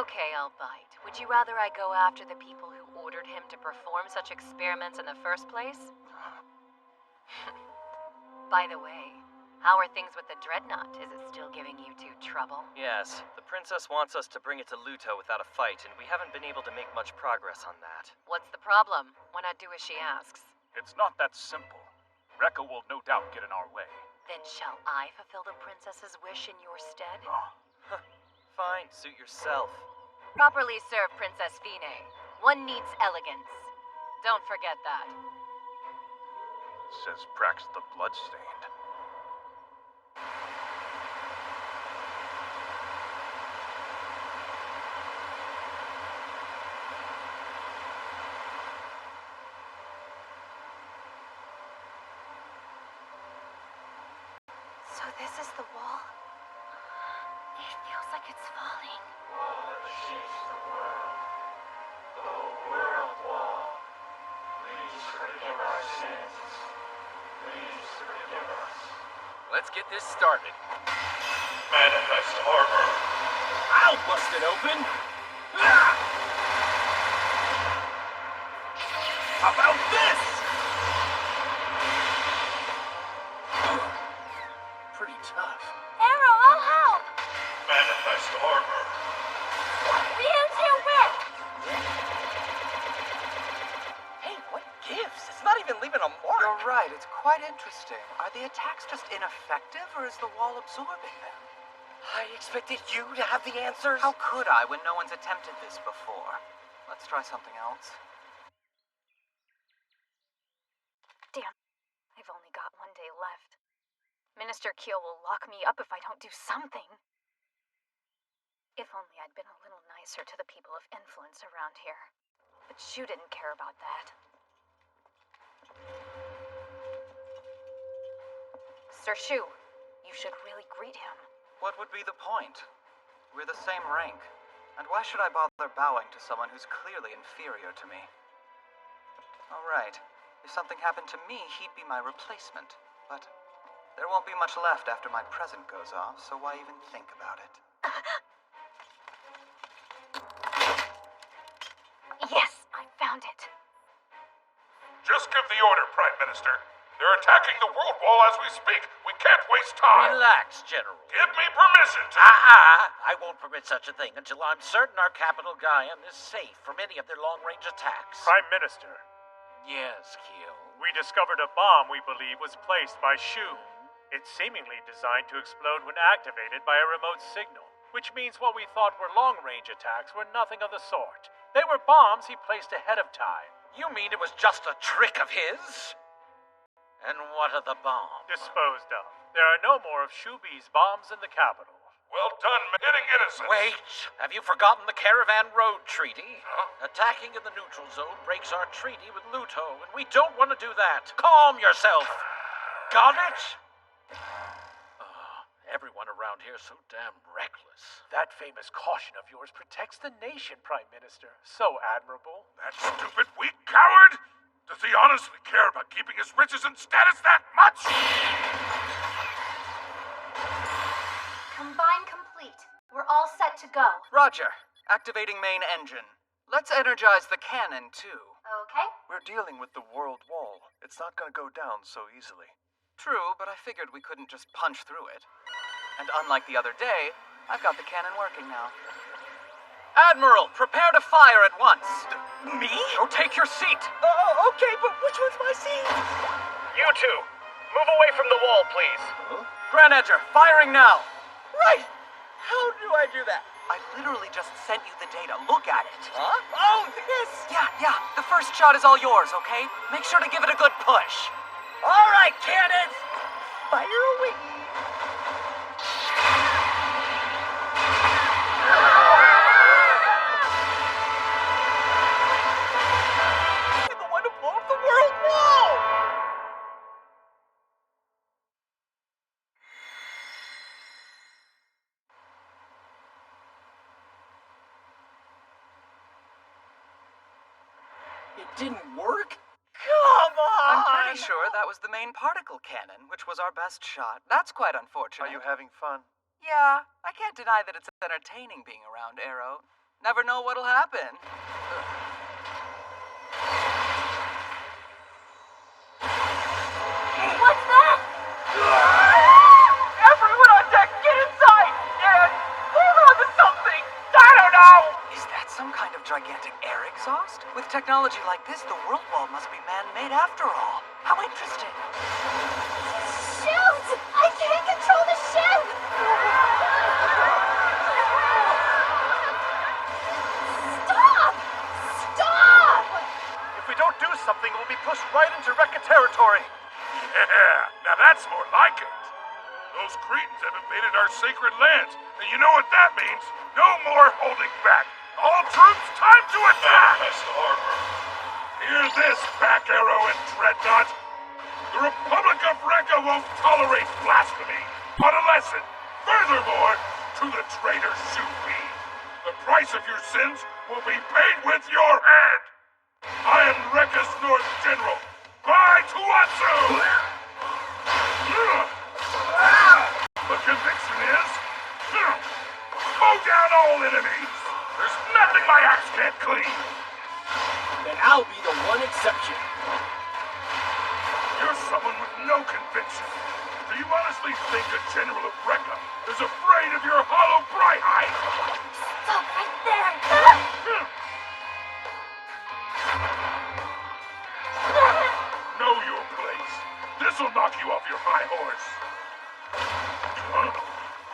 Okay, I'll bite. Would you rather I go after the people who ordered him to perform such experiments in the first place? By the way, how are things with the dreadnought? Is it still giving you two trouble? Yes, the princess wants us to bring it to Luto without a fight, and we haven't been able to make much progress on that. What's the problem? Why not do as she asks? It's not that simple. Rekka will no doubt get in our way. Then shall I fulfill the princess's wish in your stead? Fine, suit yourself. Properly served, Princess Fine. One needs elegance. Don't forget that. Says Prax the Bloodstained. So this is the wall? It feels like it's falling. Let's get this started. Manifest armor. I'll bust it open. How about this? Pretty tough. Arrow, I'll help! Manifest armor. Ryuju whip! Hey, what gives? It's not even leaving a mark. You're right, it's quite interesting. Are the attacks just ineffective, or is the wall absorbing them? I expected you to have the answers. How could I when no one's attempted this before? Let's try something else. Damn, I've only got one day left. Minister Keel will lock me up if I don't do something. If only I'd been a little nicer to the people of influence around here. But Shu didn't care about that. Sir Shu, you should really greet him. What would be the point? We're the same rank. And why should I bother bowing to someone who's clearly inferior to me? Alright, if something happened to me, he'd be my replacement. But there won't be much left after my present goes off, so why even think about it? Yes, I found it. Just give the order, Prime Minister. They're attacking the World Wall as we speak. We can't waste time. Relax, General. Give me permission to... I won't permit such a thing until I'm certain our capital, Gaiam, is safe from any of their long-range attacks. Prime Minister, Yes, Keel. we discovered a bomb we believe was placed by Shu. It's seemingly designed to explode when activated by a remote signal, which means what we thought were long-range attacks were nothing of the sort. They were bombs he placed ahead of time. You mean it was just a trick of his? And what of the bomb? Disposed of. There are no more of Shubi's bombs in the capital. Well done, hitting innocents. Wait! Have you forgotten the Caravan Road Treaty? Attacking in the neutral zone breaks our treaty with Luto, and we don't want to do that. Calm yourself! Got it? Everyone around here is so damn reckless. That famous caution of yours protects the nation, Prime Minister. So admirable. That stupid, weak coward! Does he honestly care about keeping his riches and status that much? Combine complete. We're all set to go. Roger. Activating main engine. Let's energize the cannon, too. Okay. We're dealing with the World Wall. It's not gonna go down so easily. True, but I figured we couldn't just punch through it. And unlike the other day, I've got the cannon working now. Admiral, prepare to fire at once. Me? Go take your seat. Okay, but which one's my seat? You two, move away from the wall, please. Grand Edger, firing now. Right! How do I do that? I literally just sent you the data. Look at it. Huh? Oh, this! Yeah. The first shot is all yours, okay? Make sure to give it a good push. All right, cannons! Fire away! The one to blow up the World Wall! It didn't work? Come on! I'm pretty sure that was the main particle cannon, which was our best shot. That's quite unfortunate. Are you having fun? Yeah, I can't deny that it's entertaining being around Arrow. Never know what'll happen. What's that? Everyone on deck, get inside! And hold on to something! I don't know! Is that some kind of gigantic air exhaust? surprised. With technology like this, the world wall must be man-made after all. How interesting. Shoot! I can't control the ship! Stop! Stop! If we don't do something, we'll be pushed right into Rekka territory. Yeah, now that's more like it. Those Cretans have invaded our sacred lands, and you know what that means? No more holding back. All troops, time to attack! Hear this, Back Arrow and Dreadnought. The Republic of Rekka won't tolerate blasphemy. But a lesson, furthermore, to the traitor Shupi. The price of your sins will be paid with your head. I am Rekka's North General, Bai Tuatsu! The conviction is, mow down all enemies. There's nothing my axe can't clean. Then I'll be the one exception. You're someone with no conviction. Do you honestly think a general of Rekka is afraid of your hollow Brihite? Stop right there! Know your place. This'll knock you off your high horse. Huh?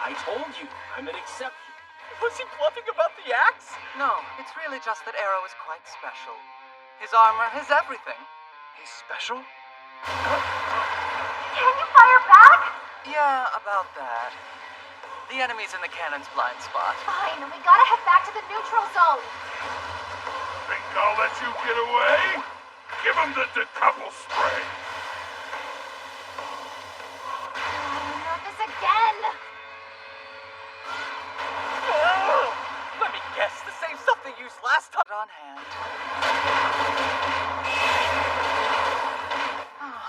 I told you, I'm an exception. Was he bluffing about the axe? No, it's really just that Arrow is quite special. His armor, his everything. He's special? Can you fire back? Yeah, about that. The enemy's in the cannon's blind spot. Fine, we gotta head back to the neutral zone. Think I'll let you get away? Give him the decouple spray. Not this again. Let me guess, the same stuff they used last time. On hand.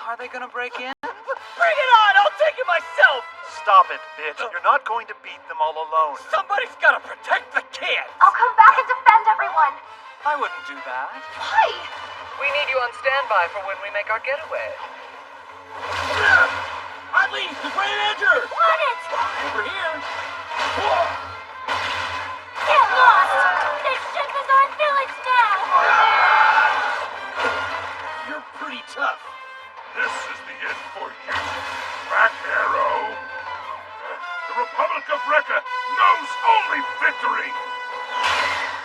Are they gonna break in? Bring it on! I'll take it myself! Stop it, bitch. You're not going to beat them all alone. Somebody's gotta protect the kid! I'll come back and defend everyone. I wouldn't do that. Why? We need you on standby for when we make our getaway. Oddly, the Grand Edger! Want it! Over here! Get lost! This ship is our village now! You're pretty tough. This is the end for you, Back Arrow. The Republic of Rekka knows only victory.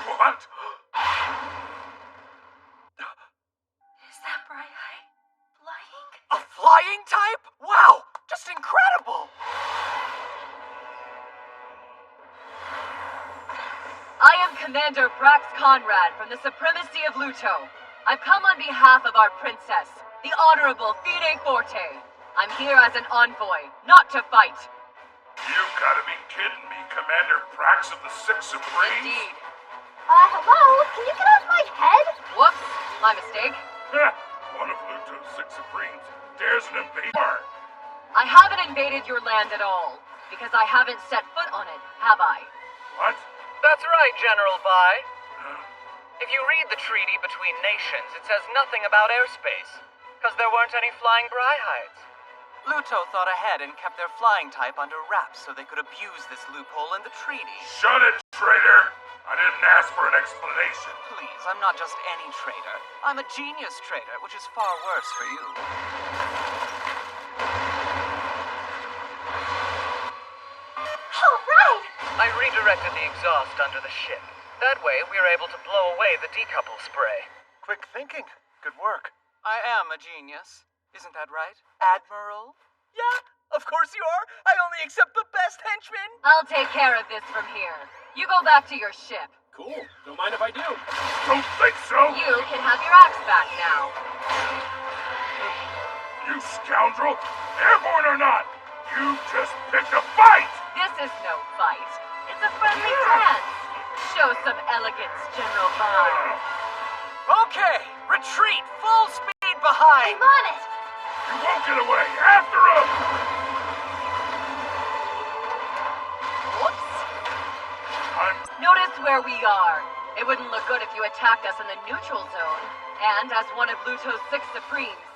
What? Is that Brihite flying? A flying type? Wow! Just incredible! I am Commander Brax Conrad from the Supremacy of Luto. I've come on behalf of our princess, the Honorable Fine Forte. I'm here as an envoy, not to fight. You gotta be kidding me, Commander Prax of the Six Supremes? Indeed. Hello? Can you get off my head? Whoops, my mistake. One of Luto's Six Supremes dares an invader. I haven't invaded your land at all, because I haven't set foot on it, have I? What? That's right, General Vi. If you read the treaty between nations, it says nothing about airspace, because there weren't any flying Brihites. Luto thought ahead and kept their flying type under wraps so they could abuse this loophole in the treaty. Shut it, traitor! I didn't ask for an explanation. Please, I'm not just any traitor. I'm a genius traitor, which is far worse for you. All right! I redirected the exhaust under the ship. That way, we were able to blow away the decouple spray. Quick thinking. Good work. I am a genius. Isn't that right, Admiral? Yeah, of course you are. I only accept the best henchmen. I'll take care of this from here. You go back to your ship. Cool. Don't mind if I do. Don't think so! You can have your axe back now. You scoundrel! Airborne or not, you just picked a fight! This is no fight. It's a friendly dance. Show some elegance, General Vi. Okay, retreat, full speed behind. I'm on it. You won't get away. After him! Whoops. Notice where we are. It wouldn't look good if you attacked us in the neutral zone, and as one of Luto's Six Supremes.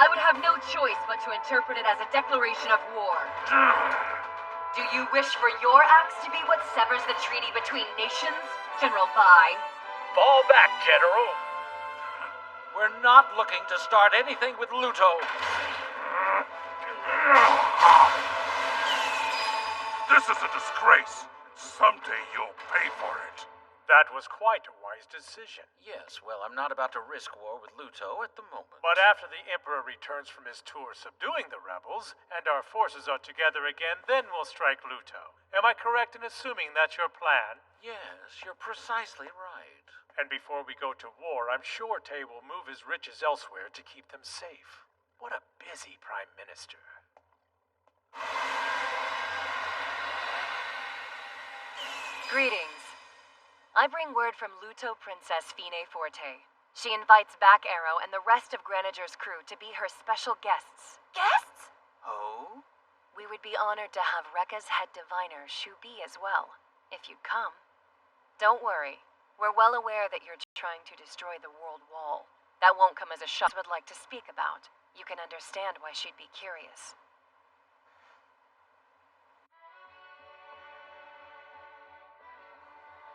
I would have no choice but to interpret it as a declaration of war. Do you wish for your axe to be what severs the treaty between nations, General Vi? Fall back, General. We're not looking to start anything with Luto. This is a disgrace. Someday you'll pay for it. That was quite a wise decision. Yes, well, I'm not about to risk war with Luto at the moment. But after the Emperor returns from his tour subduing the rebels, and our forces are together again, then we'll strike Luto. Am I correct in assuming that's your plan? Yes, you're precisely right. And before we go to war, I'm sure Tay will move his riches elsewhere to keep them safe. What a busy Prime Minister. Greetings. I bring word from Luto Princess Fine Forte. She invites Back Arrow and the rest of Graniger's crew to be her special guests. Guests? Oh? We would be honored to have Rekka's head diviner, Shu Bi, as well, if you'd come. Don't worry. We're well aware that you're trying to destroy the World Wall. That won't come as a shock. Would like to speak about. You can understand why she'd be curious.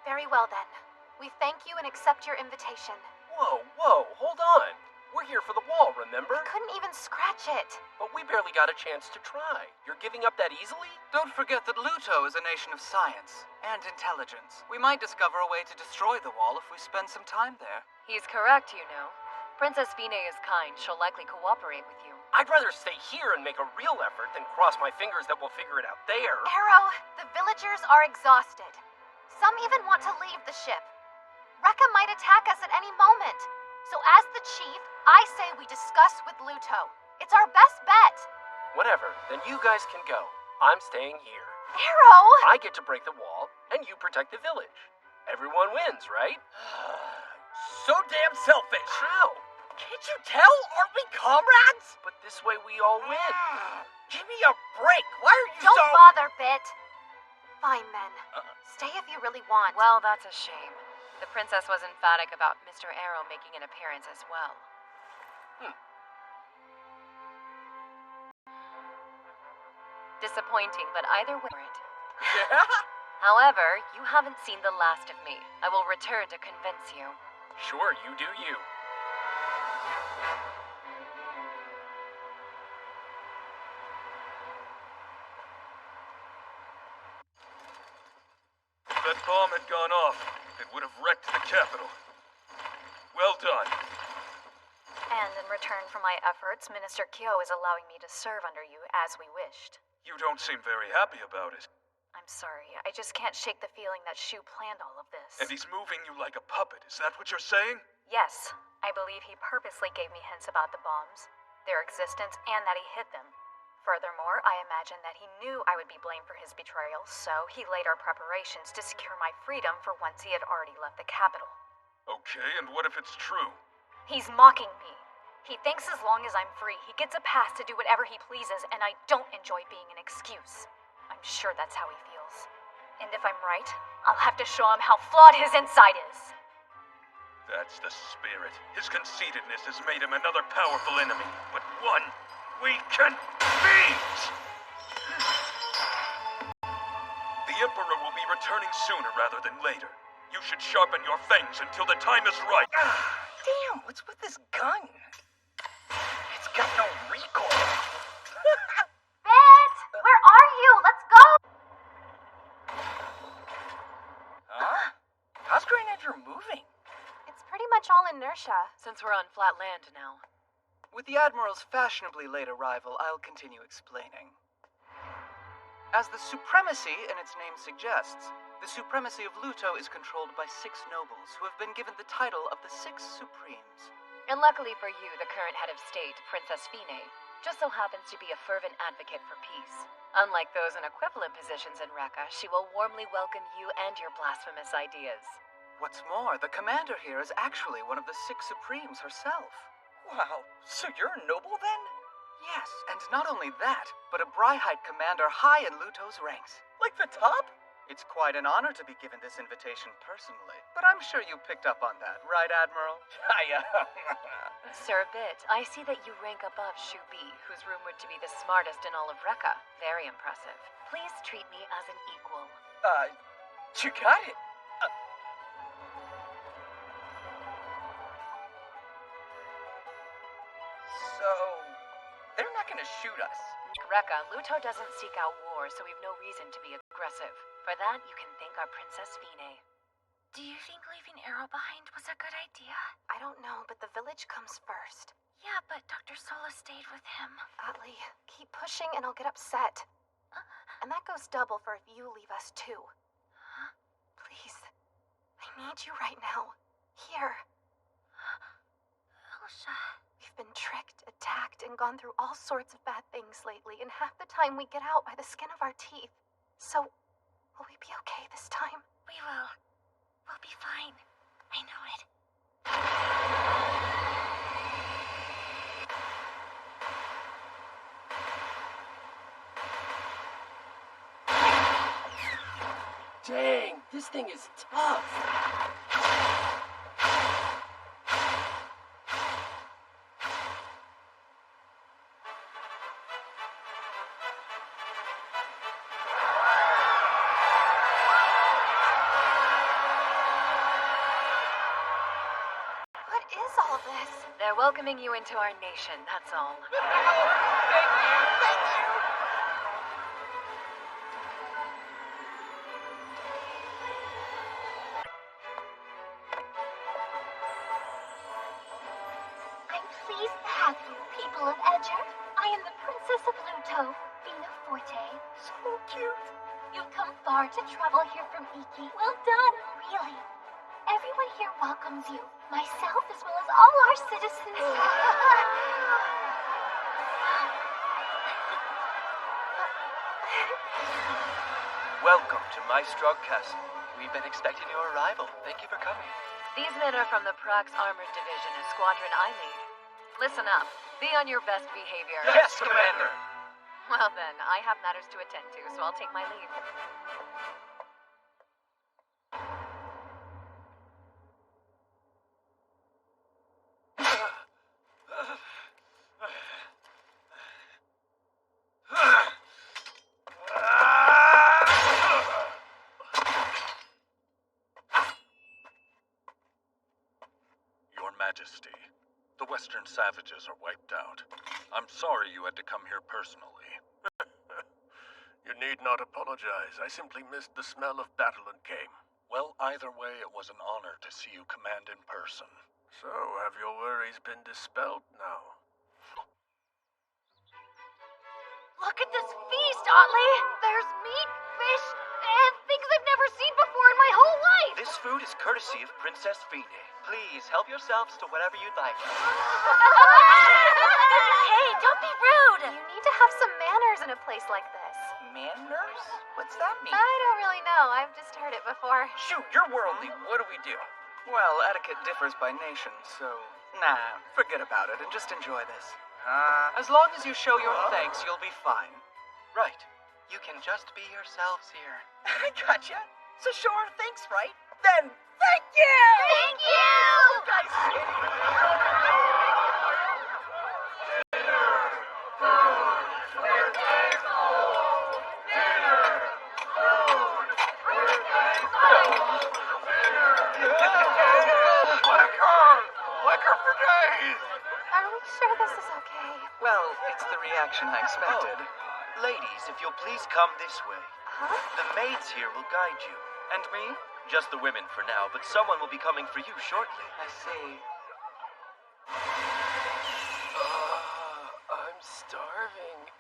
Very well then. We thank you and accept your invitation. Whoa, hold on. We're here for the wall, remember? Couldn't even scratch it. But we barely got a chance to try. You're giving up that easily? Don't forget that Luto is a nation of science and intelligence. We might discover a way to destroy the wall if we spend some time there. He's correct, you know. Princess Fine is kind. She'll likely cooperate with you. I'd rather stay here and make a real effort than cross my fingers that we'll figure it out there. Arrow, the villagers are exhausted. Some even want to leave the ship. Rekka might attack us at any moment. So as the chief, I say we discuss with Luto. It's our best bet. Whatever, then you guys can go. I'm staying here. Arrow! I get to break the wall, and you protect the village. Everyone wins, right? So damn selfish. How? Can't you tell? Aren't we comrades? But this way we all win. Give me a break. Why are you Don't bother, Bit. Fine then. Stay if you really want. Well, that's a shame. The princess was emphatic about Mr. Arrow making an appearance as well. Disappointing, but either way. However, you haven't seen the last of me. I will return to convince you. Sure, you do you. If that bomb had gone off, it would have wrecked the capital. Well done. And in return for my efforts, Minister Kyo is allowing me to serve under you as we wished. You don't seem very happy about it. I'm sorry, I just can't shake the feeling that Shu planned all of this. And he's moving you like a puppet, is that what you're saying? Yes, I believe he purposely gave me hints about the bombs, their existence, and that he hid them. Furthermore, I imagine that he knew I would be blamed for his betrayal, so he laid our preparations to secure my freedom for once he had already left the capital. Okay, and what if it's true? He's mocking me. He thinks as long as I'm free, he gets a pass to do whatever he pleases, and I don't enjoy being an excuse. I'm sure that's how he feels. And if I'm right, I'll have to show him how flawed his inside is. That's the spirit. His conceitedness has made him another powerful enemy, but one we can beat! The Emperor will be returning sooner rather than later. You should sharpen your fangs until the time is right. Damn, what's with this gun? It's got no recoil. Bit! Where are you? Let's go! Huh? How's Graniger moving? It's pretty much all inertia. Since we're on flat land now. With the Admiral's fashionably late arrival, I'll continue explaining. As the supremacy in its name suggests, the supremacy of Luto is controlled by 6 nobles who have been given the title of the 6 Supremes. And luckily for you, the current head of state, Princess Fine, just so happens to be a fervent advocate for peace. Unlike those in equivalent positions in Rekka, she will warmly welcome you and your blasphemous ideas. What's more, the commander here is actually one of the 6 Supremes herself. Wow, so you're a noble then? Yes, and not only that, but a Brihite commander high in Luto's ranks. Like the top? It's quite an honor to be given this invitation personally, but I'm sure you picked up on that, right, Admiral? Sir Bit, I see that you rank above Shu Bi, who's rumored to be the smartest in all of Rekka. Very impressive. Please treat me as an equal. You got it. So, they're not gonna shoot us. Rekka, Luto doesn't seek out war, so we've no reason to be aggressive. For that, you can thank our Princess Fine. Do you think leaving Arrow behind was a good idea? I don't know, but the village comes first. Yeah, but Dr. Sola stayed with him. Atli, keep pushing and I'll get upset. And that goes double for if you leave us too. Please, I need you right now. Here. Elsa. We've been tricked, attacked, and gone through all sorts of bad things lately, and half the time we get out by the skin of our teeth. So, will we be okay this time? We will. We'll be fine. I know it. Dang, this thing is tough. What is all this? They're welcoming you into our nation, that's all. Thank you! I'm pleased to have you, people of Edger. I am the Princess of Luto, Vina Forte. So cute. You've come far to travel here from Iki. Well done, really. Everyone here welcomes you, myself as well as all our citizens. Welcome to Maestrog Castle. We've been expecting your arrival. Thank you for coming. These men are from the Prax Armored Division and Squadron I lead. Listen up. Be on your best behavior. Yes, Commander! Well then, I have matters to attend to, so I'll take my leave. Your Majesty, the Western Savages are wiped out. I'm sorry you had to come here personally. You need not apologize. I simply missed the smell of battle and came. Well, either way, it was an honor to see you command in person. So, have your worries been dispelled now? Look at this feast, Otley! There's meat, fish, and things I've never seen before in my whole life! This food is courtesy of Princess Fine. Please, help yourselves to whatever you'd like. Hey, don't be rude! You need to have some manners in a place like this. Manners? What's that mean? I don't really know. I've just heard it before. Shoot, you're worldly. What do we do? Well, etiquette differs by nation, so... Nah, forget about it and just enjoy this. As long as you show your thanks, you'll be fine. Right. You can just be yourselves here. I gotcha. So show our thanks, right? Then, thank you! Thank you! Liquor for days! Are we sure this is okay? Well, it's the reaction I expected. Ladies, if you'll please come this way. Huh? The maids here will guide you. And me? Just the women for now, but someone will be coming for you shortly. I see. I'm starving.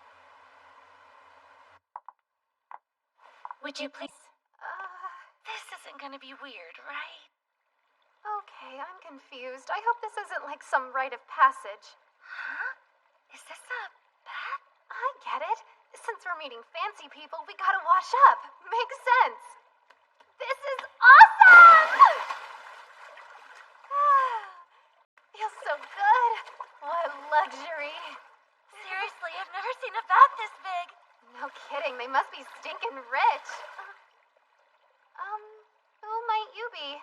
Would you please? This isn't gonna be weird, right? Okay, I'm confused. I hope this isn't like some rite of passage. Huh? Is this a bath? I get it. Since we're meeting fancy people, we gotta wash up. Makes sense. This is awesome! Feels so good. What luxury. Seriously, I've never seen a bath this big. No kidding, they must be stinking rich. Who might you be?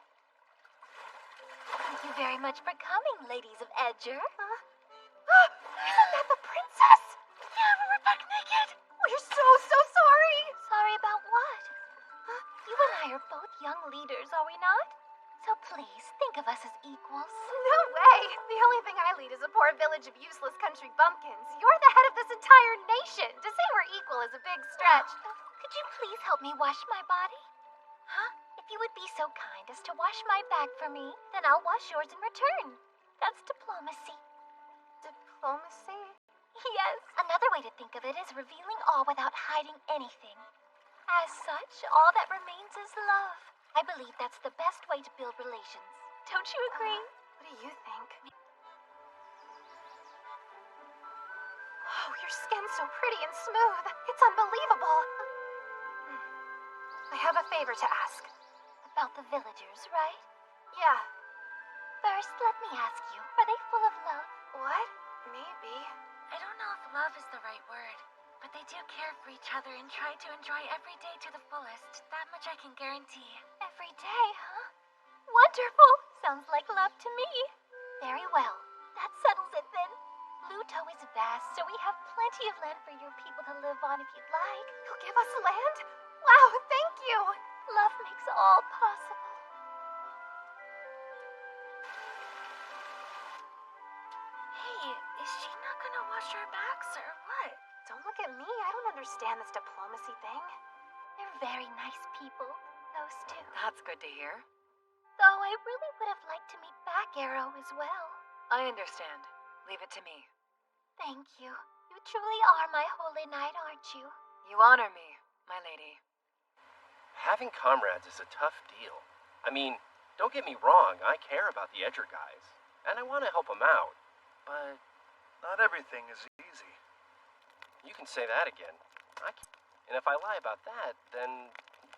Thank you very much for coming, ladies of Edger. Isn't that the princess? Yeah, we're back naked. We're so sorry. Sorry about what? You and I are both young leaders, are we not? So please, think of us as equals. No way. The only thing I lead is a poor village of useless country bumpkins. You're the head of this entire nation. To say we're equal is a big stretch. Could you please help me wash my body? Huh? If you would be so kind as to wash my bag for me, then I'll wash yours in return. That's diplomacy. Diplomacy? Yes. Another way to think of it is revealing all without hiding anything. As such, all that remains is love. I believe that's the best way to build relations. Don't you agree? What do you think? Oh, your skin's so pretty and smooth. It's unbelievable. I have a favor to ask. About the villagers, right? Yeah. First, let me ask you, are they full of love? What? Maybe. I don't know if love is the right word, but they do care for each other and try to enjoy every day to the fullest. That much I can guarantee. Every day, huh? Wonderful! Sounds like love to me. Very well. That settles it then. Luto is vast, so we have plenty of land for your people to live on if you'd like. You'll give us land? Wow, thank you! Love makes all possible. Hey, is she not gonna wash our backs or what? Don't look at me. I don't understand this diplomacy thing. They're very nice people, those two. That's good to hear. Though I really would have liked to meet Back Arrow as well. I understand. Leave it to me. Thank you. You truly are my holy knight, aren't you? You honor me, my lady. Having comrades is a tough deal. I mean, don't get me wrong, I care about the Edger guys, and I want to help them out, but not everything is easy. You can say that again. And if I lie about that, then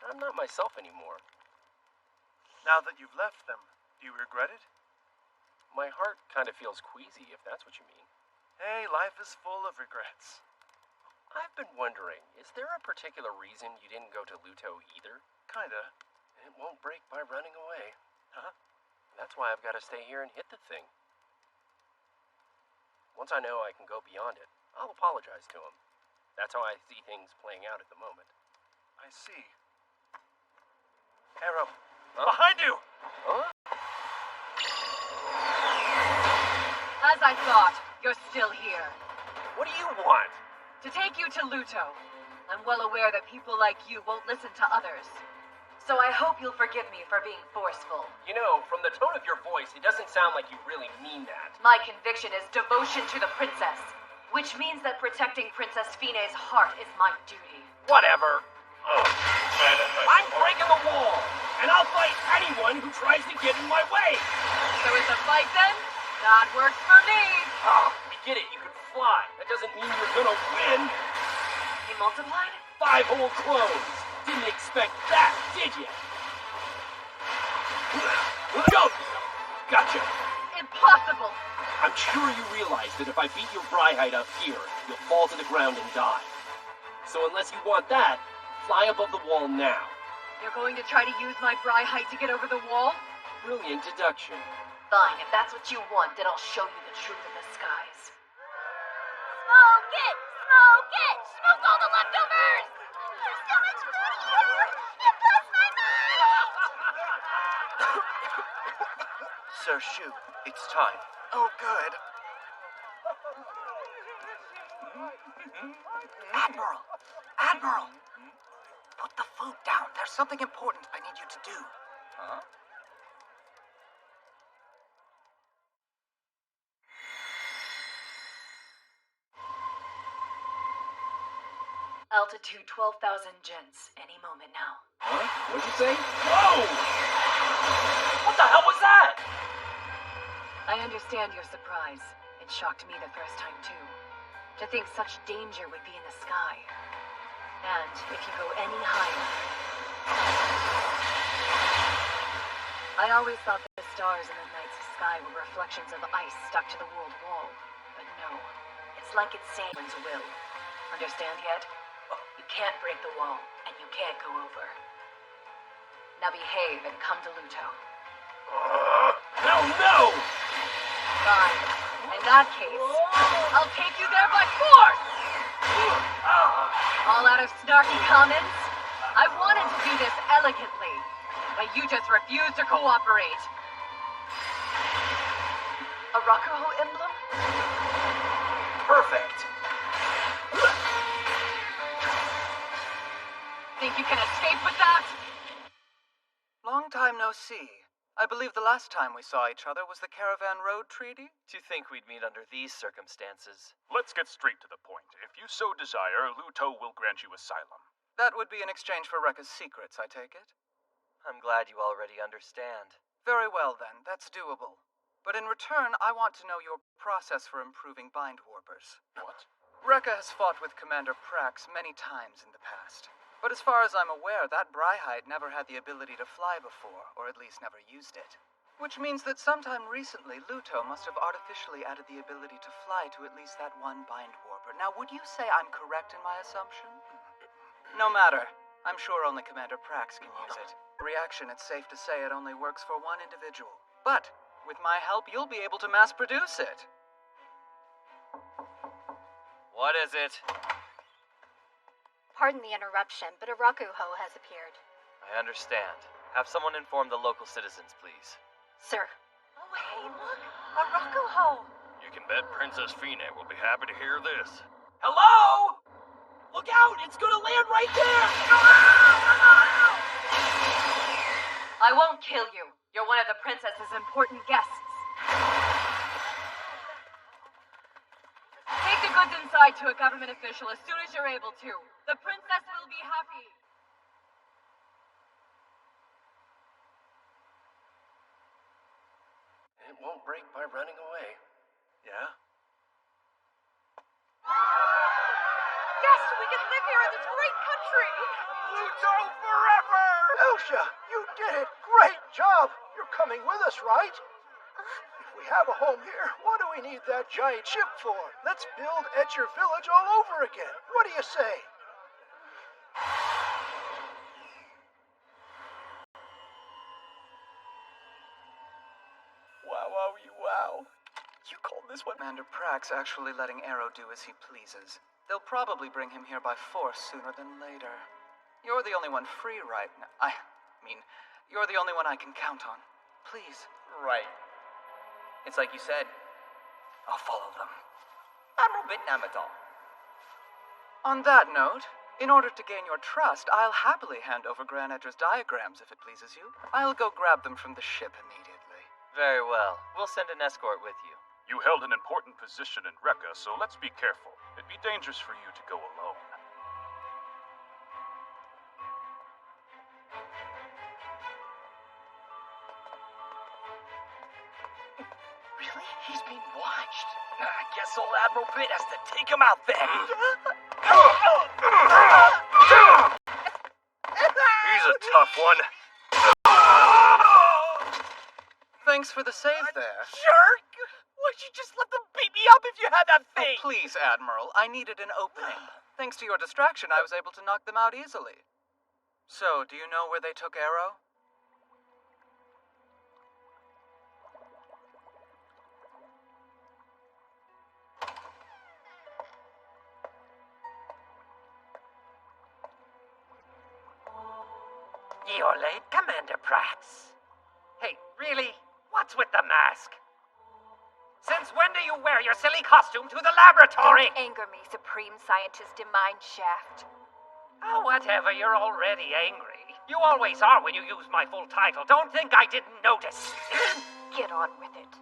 I'm not myself anymore. Now that you've left them, do you regret it? My heart kind of feels queasy, if that's what you mean. Hey, life is full of regrets. I've been wondering, is there a particular reason you didn't go to Luto either? Kinda. It won't break by running away. Huh? That's why I've got to stay here and hit the thing. Once I know I can go beyond it, I'll apologize to him. That's how I see things playing out at the moment. I see. Arrow, huh? Behind you! Huh? As I thought, you're still here. What do you want? To take you to Luto. I'm well aware that people like you won't listen to others. So I hope you'll forgive me for being forceful. You know, from the tone of your voice, it doesn't sound like you really mean that. My conviction is devotion to the princess, which means that protecting Princess Fine's heart is my duty. Whatever. I'm breaking the wall, and I'll fight anyone who tries to get in my way. So it's a fight then? That works for me. Oh, we get it. You can fly. That doesn't mean you're gonna win. He multiplied? 5 whole clones. Didn't expect that, did you? Go! Gotcha. Impossible. I'm sure you realize that if I beat your Bryhide up here, you'll fall to the ground and die. So unless you want that, fly above the wall now. You're going to try to use my Bryhide to get over the wall? Brilliant deduction. Fine, if that's what you want, then I'll show you the truth of the skies. Smoke it! Smoke it! Smoke all the leftovers! There's so much food here! It blows my mind! Sir Shu, it's time. Oh, good. Admiral! Admiral! Put the food down. There's something important I need you to do. Huh? Altitude 12,000 gens. Any moment now. Huh? What'd you say? Whoa! What the hell was that? I understand your surprise. It shocked me the first time, too. To think such danger would be in the sky. And if you go any higher... I always thought that the stars in the night sky were reflections of ice stuck to the world wall. But no. It's like it's saying one's will. Understand yet? You can't break the wall, and you can't go over. Now behave and come to Luto. Hell no! Fine. In that case, I'll take you there by force! All out of snarky comments? I wanted to do this elegantly, but you just refuse to cooperate. A Rakuho emblem? Perfect. Think you can escape with that? Long time no see. I believe the last time we saw each other was the Caravan Road Treaty. To think we'd meet under these circumstances. Let's get straight to the point. If you so desire, Luto will grant you asylum. That would be in exchange for Rekka's secrets, I take it? I'm glad you already understand. Very well then, that's doable. But in return, I want to know your process for improving Bind Warpers. What? Rekka has fought with Commander Prax many times in the past. But as far as I'm aware, that Bryhite never had the ability to fly before, or at least never used it. Which means that sometime recently, Luto must have artificially added the ability to fly to at least that one Bind Warper. Now, would you say I'm correct in my assumption? No matter. I'm sure only Commander Prax can use it. Reaction, it's safe to say it only works for one individual. But, with my help, you'll be able to mass produce it. What is it? Pardon the interruption, but a Rakuho has appeared. I understand. Have someone inform the local citizens, please. Sir. Oh, hey, look! A Rakuho! You can bet Princess Fine will be happy to hear this. Hello? Look out! It's gonna land right there! I won't kill you. You're one of the princess's important guests. Take the goods inside to a government official as soon as you're able to. The princess will be happy. It won't break by running away. Yeah? Yes, we can live here in this great country! Luto forever! Elsia, you did it! Great job! You're coming with us, right? If we have a home here, what do we need that giant ship for? Let's build Etcher Village all over again. What do you say? Wow. You called this one? Commander Prax actually letting Arrow do as he pleases. They'll probably bring him here by force sooner than later. You're the only one free right now. I mean, you're the only one I can count on. Please. Right. It's like you said. I'll follow them. Admiral Bit Namadol. On that note, in order to gain your trust, I'll happily hand over Gran Edra's diagrams if it pleases you. I'll go grab them from the ship immediately. Very well. We'll send an escort with you. You held an important position in Rekka, so let's be careful. It'd be dangerous for you to go alone. Really? He's being watched? I guess old Admiral Bit has to take him out then. He's a tough one. Thanks for the save there. Jerk! Why'd you just let them beat me up if you had that thing? Oh, please, Admiral. I needed an opening. Thanks to your distraction, I was able to knock them out easily. So, do you know where they took Arrow? You're late, Commander Prax. Hey, really? What's with the mask? Since when do you wear your silly costume to the laboratory? Don't anger me, Supreme Scientist Demine Shaft. Oh, whatever, you're already angry. You always are when you use my full title. Don't think I didn't notice. Get on with it.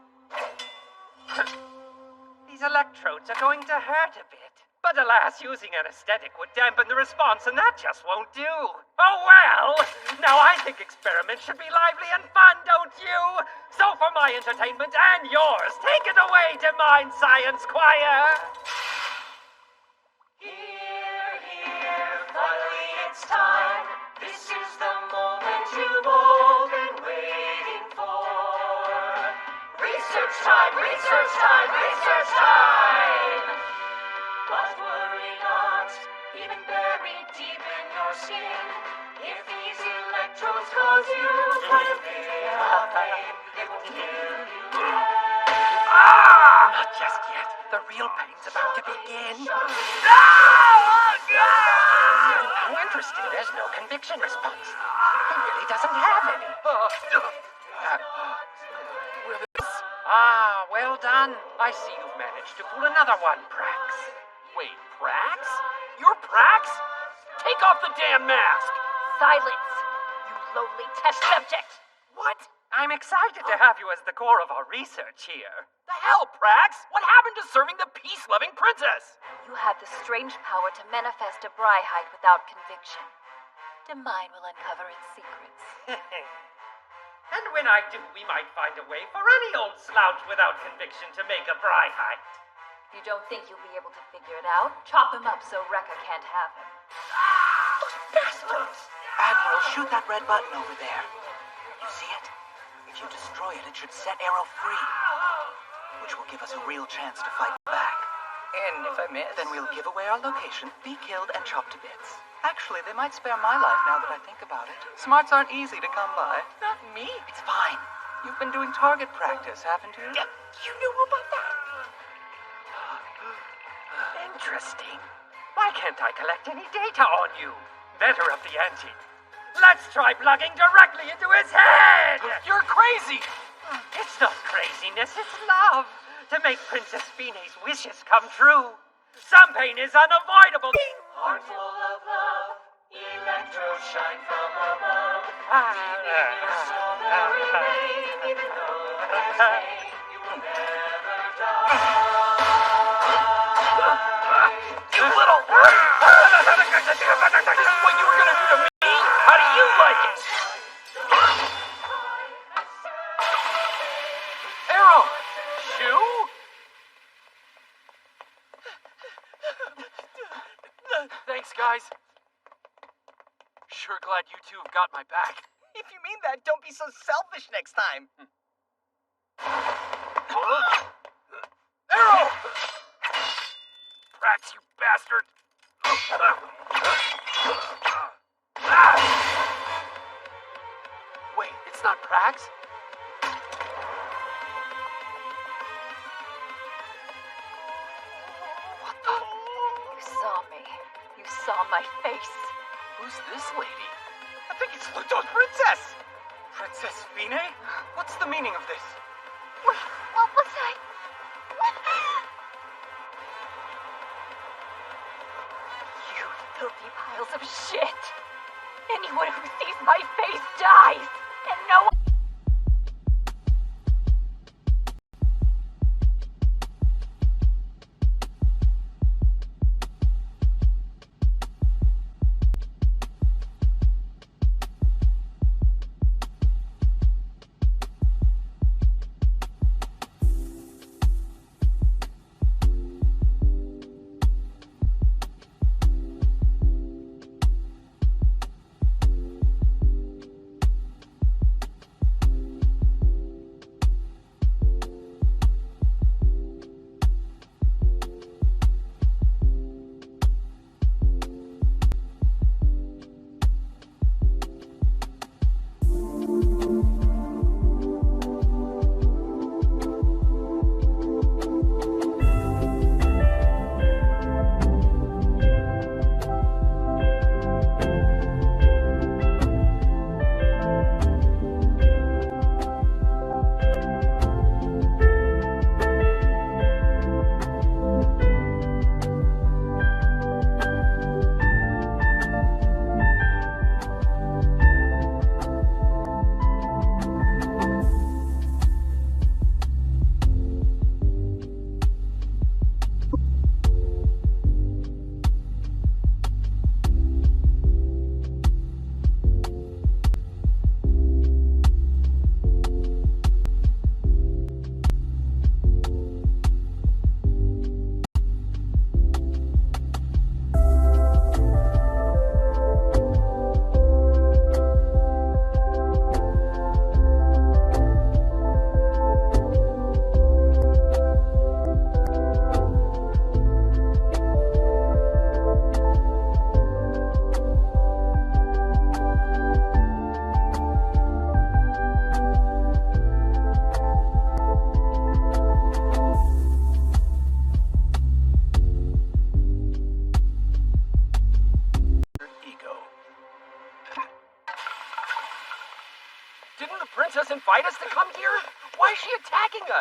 These electrodes are going to hurt a bit. But alas, using anesthetic would dampen the response, and that just won't do. Oh well! Now I think experiments should be lively and fun, don't you? So for my entertainment and yours, take it away, Demine Science Choir! Finally it's time. This is the moment you've all been waiting for. Research time, research time, research time! But worry not, even buried deep in your skin. If these electrodes cause you quite a bit of pain, it will kill you dead. Not just yet. The real pain's about to begin. How interesting. There's no conviction response. He really doesn't have any. Ah, well done. I see you've managed to pull another one, Prax. Wait, Prax? You're Prax? Take off the damn mask! Silence, you lowly test subject! What? I'm excited to have you as the core of our research here. The hell, Prax? What happened to serving the peace-loving princess? You have the strange power to manifest a Bryhite without conviction. Mine will uncover its secrets. And when I do, we might find a way for any old slouch without conviction to make a Bryhite. You don't think you'll be able to figure it out? Chop him up so Rekka can't have him. Those bastards! Admiral, shoot that red button over there. You see it? If you destroy it, it should set Arrow free. Which will give us a real chance to fight back. And if I miss? Then we'll give away our location, be killed, and chopped to bits. Actually, they might spare my life now that I think about it. Smarts aren't easy to come by. Not me. It's fine. You've been doing target practice, haven't you? Yeah, you knew about that. Interesting. Why can't I collect any data on you? Better of the ante. Let's try plugging directly into his head! You're crazy! It's not craziness, it's love. To make Princess Fine's wishes come true. Some pain is unavoidable. Heart full of love, electro shine from above. Deep in your soul will remain, even though there's pain, you will never die. You little... This is what you were gonna do to me? How do you like it? Arrow! Shoe? Thanks, guys. Sure glad you two have got my back. If you mean that, don't be so selfish next time. Arrow! Prax, you bastard! Wait, it's not Prax? What the? You saw me. You saw my face. Who's this lady? I think it's Luto's princess! Princess Fine? What's the meaning of this? Wait, what was I? You filthy piles of shit! Anyone who sees my face dies! And no one...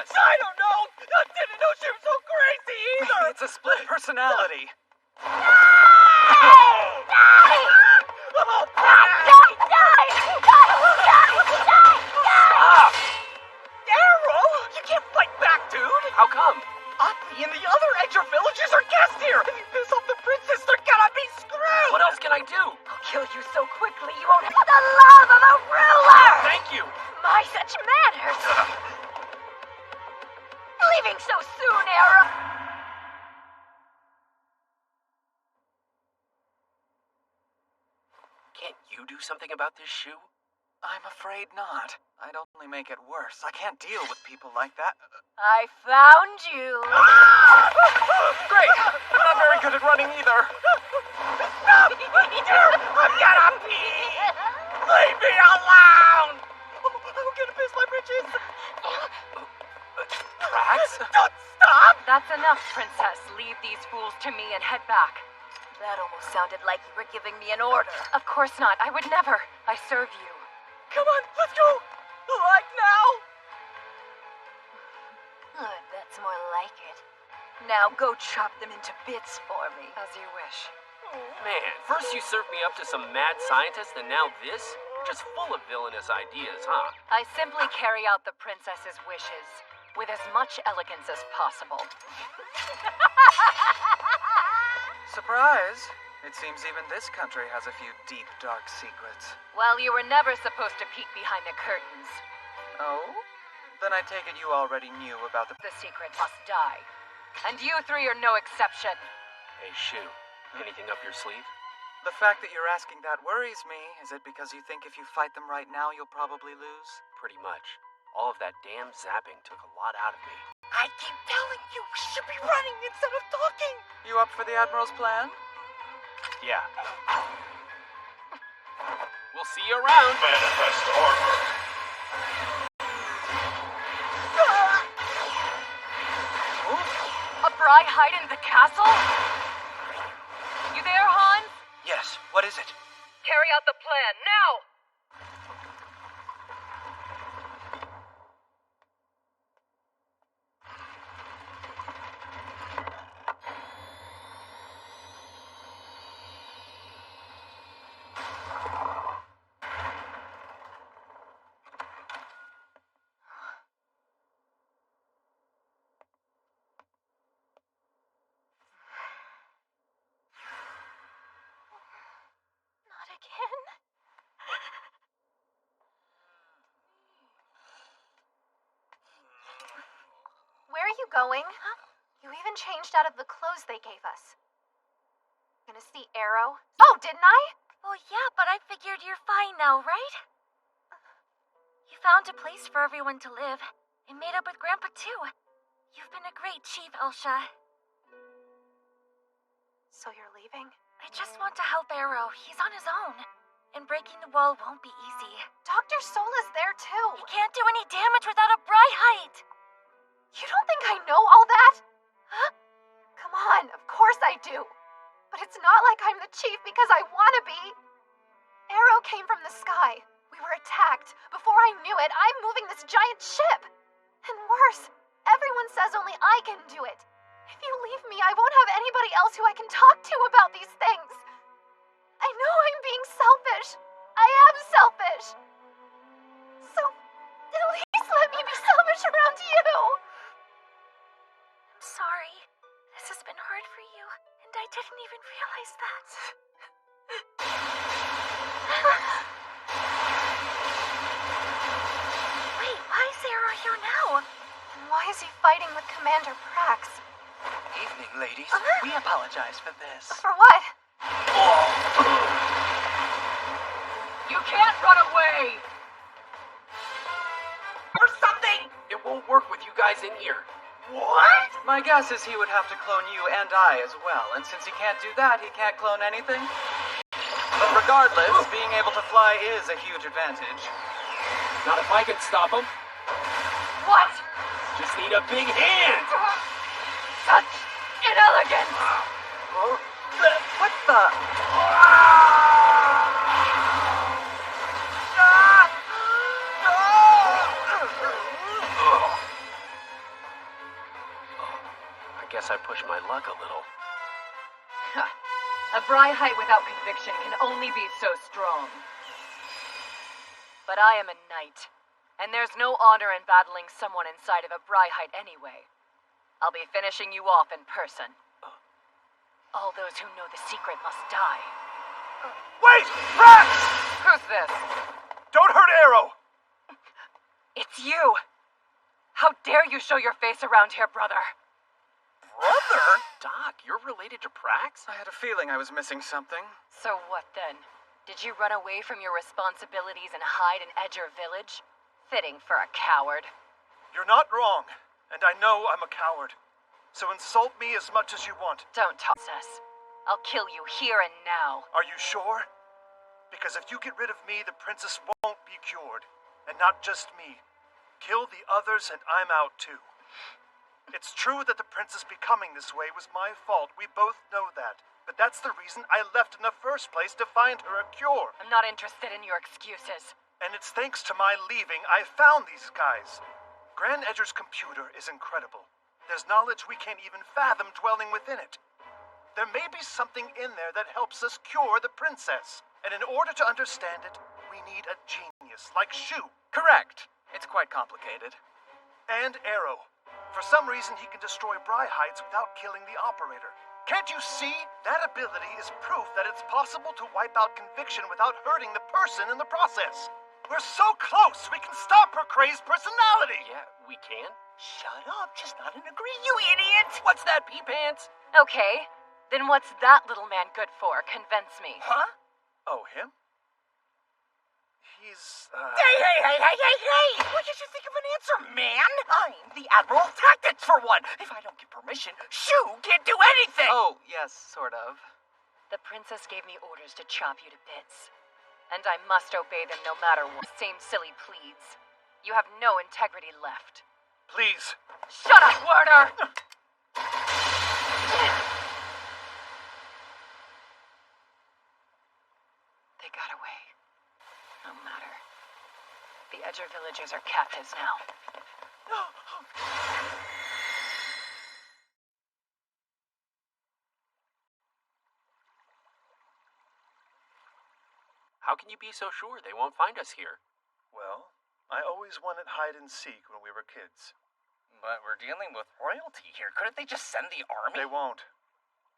princess? I don't know! I didn't know she was so crazy either! Maybe it's a split personality. Stop! Arrow! You can't fight back, dude! How come? Otley and the other Edger villagers are guests here! If you piss off the princess, they're gonna be screwed! What else can I do? I'll kill you so quickly you won't have the love of a ruler! Thank you! My such manners! Leaving so soon, Arrow! Can't you do something about this shoe? I'm afraid not. I'd only make it worse. I can't deal with people like that. I found you! Great! I'm not very good at running either. Stop! Peter! I'm gonna pee! Leave me alone! I'm gonna piss my britches! Prax? Don't stop! That's enough, Princess. Leave these fools to me and head back. That almost sounded like you were giving me an order. Of course not. I would never. I serve you. Come on, let's go! Like now! Oh, that's more like it. Now go chop them into bits for me. As you wish. Man, first you served me up to some mad scientist, and now this? You're just full of villainous ideas, huh? I simply carry out the princess's wishes with as much elegance as possible. Surprise! It seems even this country has a few deep, dark secrets. Well, you were never supposed to peek behind the curtains. Oh? Then I take it you already knew about the... The secret must die. And you three are no exception. Hey, Shu, anything up your sleeve? The fact that you're asking that worries me. Is it because you think if you fight them right now, you'll probably lose? Pretty much. All of that damn zapping took a lot out of me. I keep telling you, we should be running instead of talking! You up for the Admiral's plan? Yeah. We'll see you around. Manifest armor. A Bry hide in the castle? You there, Hans? Yes, what is it? Carry out the plan, now! Where are you going? Huh? You even changed out of the clothes they gave us. Gonna see Arrow? Oh, didn't I? Well, yeah, but I figured you're fine now, right? You found a place for everyone to live, and made up with Grandpa, too. You've been a great chief, Elsha. So you're leaving? I just want to help Arrow. He's on his own. And breaking the wall won't be easy. Dr. Sola's there, too. He can't do any damage without a Bryhite. You don't think I know all that? Huh? Come on, of course I do. But it's not like I'm the chief because I want to be. Arrow came from the sky. We were attacked. Before I knew it, I'm moving this giant ship. And worse, everyone says only I can do it. If you leave me, I won't have anybody else who I can talk to about these things. I know I'm being selfish. I am selfish. So, at least let me be selfish around you. I'm sorry. This has been hard for you, and I didn't even realize that. Wait, why is Arrow here now? And why is he fighting with Commander Prax? Evening, ladies. We apologize for this. For what? You can't run away! Or something! It won't work with you guys in here. What? My guess is he would have to clone you and I as well, and since he can't do that, he can't clone anything. But regardless, being able to fly is a huge advantage. Not if I can stop him. What? Just need a big hand! Such inelegance! What the? guess I pushed my luck a little. A Bryhite without conviction can only be so strong. But I am a knight, and there's no honor in battling someone inside of a Bryhite anyway. I'll be finishing you off in person. All those who know the secret must die. Wait! Prax! Who's this? Don't hurt Arrow! It's you! How dare you show your face around here, brother? Brother? Doc, you're related to Prax? I had a feeling I was missing something. So what then? Did you run away from your responsibilities and hide in Edger Village? Fitting for a coward. You're not wrong, and I know I'm a coward. So insult me as much as you want. Don't toss us. I'll kill you here and now. Are you sure? Because if you get rid of me, the princess won't be cured. And not just me. Kill the others and I'm out too. It's true that the princess becoming this way was my fault. We both know that. But that's the reason I left in the first place, to find her a cure. I'm not interested in your excuses. And it's thanks to my leaving I found these guys. Gran Edger's computer is incredible. There's knowledge we can't even fathom dwelling within it. There may be something in there that helps us cure the princess. And in order to understand it, we need a genius like Shu. Correct. It's quite complicated. And Arrow. For some reason, he can destroy Bryhites without killing the operator. Can't you see? That ability is proof that it's possible to wipe out conviction without hurting the person in the process. We're so close, we can stop her crazed personality. Yeah, we can? Shut up, just not an agree, you idiot! What's that, pee pants? Okay, then what's that little man good for? Convince me. Huh? Oh, him? He's, Hey! What did you think of an answer, man? I'm the Admiral of Tactics, for one. If I don't get permission, Shu can't do anything! Oh, yes, sort of. The princess gave me orders to chop you to bits. And I must obey them no matter what. Same silly pleads. You have no integrity left. Please. Shut up, Werner! They got away. No matter. The Edger villagers are captives now. How can you be so sure they won't find us here? Well, I always wanted hide and seek when we were kids. But we're dealing with royalty here. Couldn't they just send the army? They won't.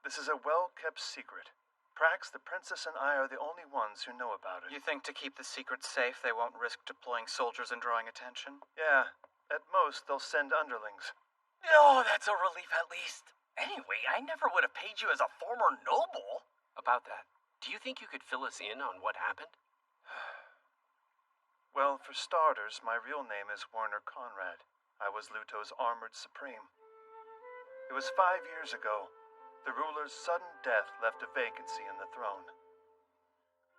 This is a well-kept secret. Prax, the princess, and I are the only ones who know about it. You think to keep the secret safe, they won't risk deploying soldiers and drawing attention? Yeah. At most, they'll send underlings. Oh, that's a relief at least. Anyway, I never would have paid you as a former noble. About that, do you think you could fill us in on what happened? Well, for starters, my real name is Werner Conrad. I was Luto's armored supreme. It was 5 years ago. The ruler's sudden death left a vacancy in the throne.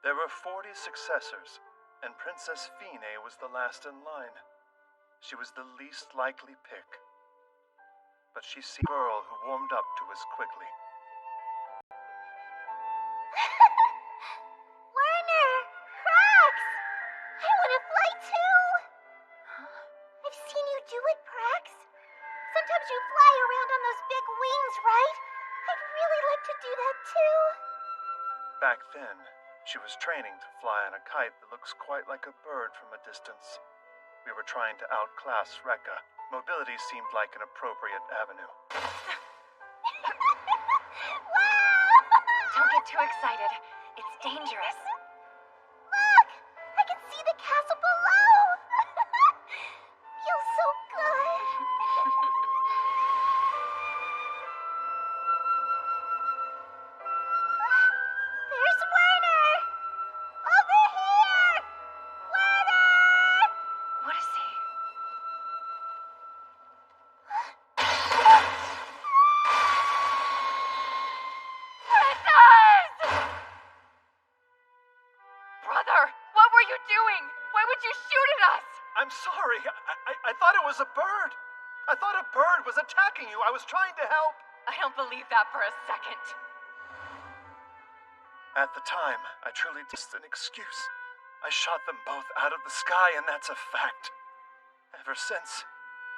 There were 40 successors, and Princess Fine was the last in line. She was the least likely pick. But she seemed a girl who warmed up to us quickly. Werner! Prax! I want to fly too! I've seen you do it, Prax. Sometimes you fly around on those big wings, right? I'd really like to do that too. Back then, she was training to fly on a kite that looks quite like a bird from a distance. We were trying to outclass Rekka. Mobility seemed like an appropriate avenue. Don't get too excited. It's dangerous. Look! I can see the castle below! Feels so good. There's Werner! Over here! Werner! What is he? Brother, what were you doing? Why would you shoot at us? I'm sorry. I thought it was a bird. I thought a bird was attacking you. I was trying to help. I don't believe that for a second. At the time, I truly just an excuse. I shot them both out of the sky, and that's a fact. Ever since,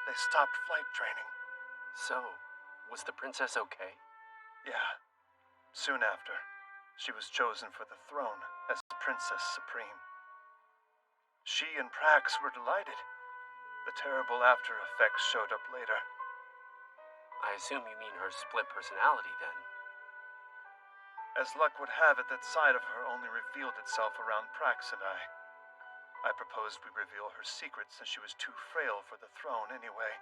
they stopped flight training. So, Was the princess okay? Yeah. Soon after, she was chosen for the throne as Princess Supreme. She and Prax were delighted. The terrible after effects showed up later. I assume you mean her split personality, then. As luck would have it, that side of her only revealed itself around Prax and I. I proposed we reveal her secret since she was too frail for the throne anyway.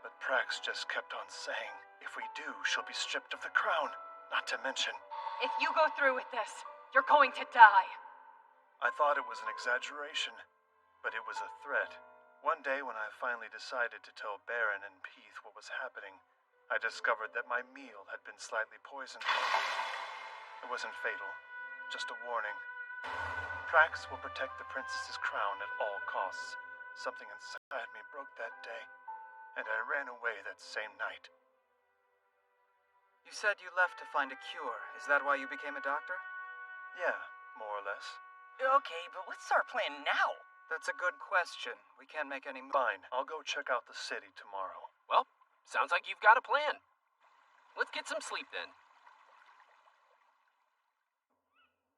But Prax just kept on saying, if we do, she'll be stripped of the crown. Not to mention... If you go through with this, you're going to die. I thought it was an exaggeration, but it was a threat. One day when I finally decided to tell Baron and Peeth what was happening, I discovered that my meal had been slightly poisoned. It wasn't fatal, just a warning. Prax will protect the princess's crown at all costs. Something inside me broke that day, and I ran away that same night. You said you left to find a cure. Is that why you became a doctor? Yeah, more or less. Okay, but what's our plan now? That's a good question. We can't make any... Fine, I'll go check out the city tomorrow. Well, sounds like you've got a plan. Let's get some sleep then.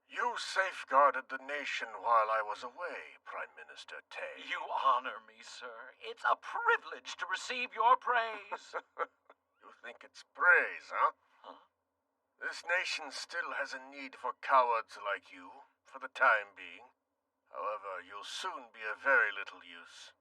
You safeguarded the nation while I was away, Prime Minister Tay. You honor me, sir. It's a privilege to receive your praise. You think it's praise, huh? This nation still has a need for cowards like you, for the time being. However, you'll soon be of very little use.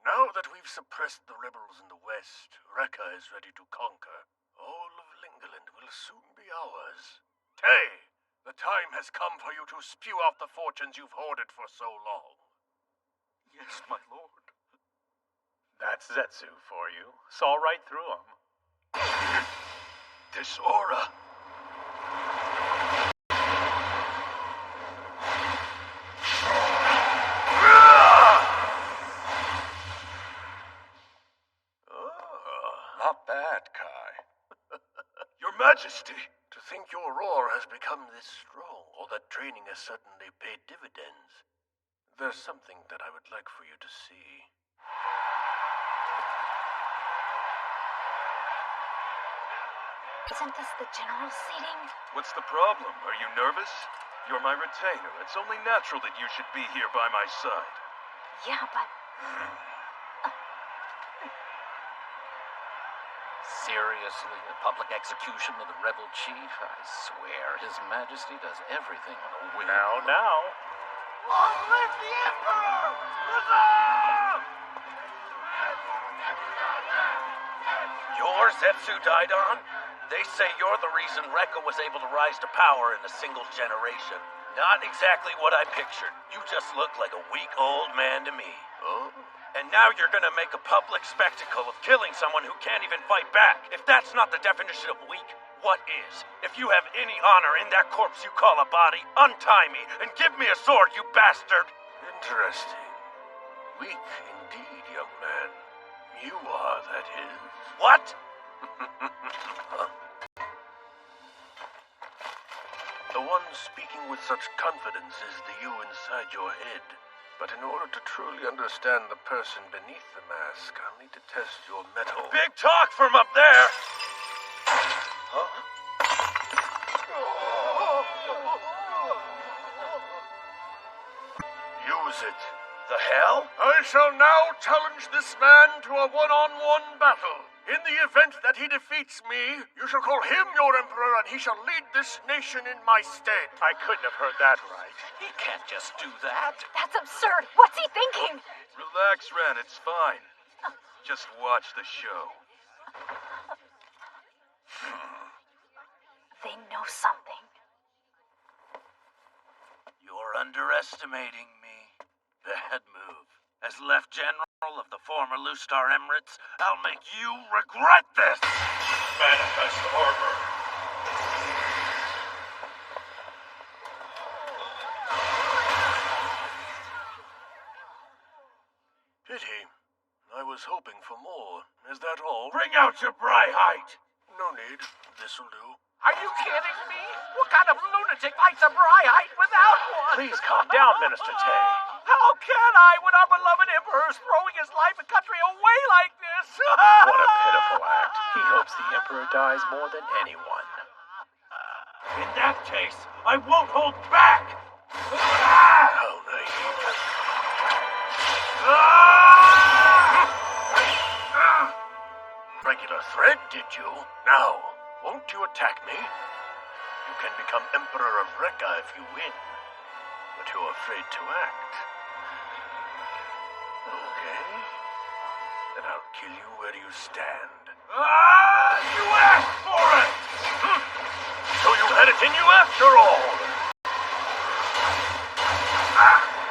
Now that we've suppressed the rebels in the west, Rekka is ready to conquer. All of Lingaland will soon be ours. Tay, the time has come for you to spew out the fortunes you've hoarded for so long. Yes, my lord. That's Zetsu for you. Saw right through him. This aura. Not bad, Kai. Your Majesty! To think your roar has become this strong, or that training has suddenly paid dividends. There's something that I would like for you to see. Isn't this the general seating? What's the problem? Are you nervous? You're my retainer. It's only natural that you should be here by my side. Yeah, but... Seriously, a public execution of the rebel chief? I swear, His Majesty does everything on a whim. Now. Long live the Emperor! Huzzah! You're Zetsu Daidon? They say you're the reason Rekka was able to rise to power in a single generation. Not exactly what I pictured. You just look like a weak old man to me. Oh? And now you're gonna make a public spectacle of killing someone who can't even fight back. If that's not the definition of weak, what is? If you have any honor in that corpse you call a body, untie me and give me a sword, you bastard! Interesting. Weak indeed, young man. You are, that is. What? The one speaking with such confidence is the you inside your head. But in order to truly understand the person beneath the mask, I'll need to test your mettle. Big talk from up there! Huh? Use it. The hell? I shall now challenge this man to a one-on-one battle. In the event that he defeats me, you shall call him your emperor and he shall lead this nation in my stead. I couldn't have heard that right. He can't just do that. That's absurd. What's he thinking? Relax, Ren. It's fine. Just watch the show. They know something. You're underestimating me. Bad move. As Left General of the former Lustar Emirates, I'll make you regret this! Manifest armor. Pity. I was hoping for more. Is that all? Bring out your Bryhite! No need. This'll do. Are you kidding me? What kind of lunatic fights a Bryhite without one? Please calm down, Minister Tay. How can I when our beloved Emperor is throwing his life and country away like this? He hopes the Emperor dies more than anyone. In that case, I won't hold back! How naive. Regular threat, did you? Now, won't you attack me? You can become Emperor of Rekka if you win, but you're afraid to act. Okay, then I'll kill you where you stand. You asked for it! So you had it in you after all!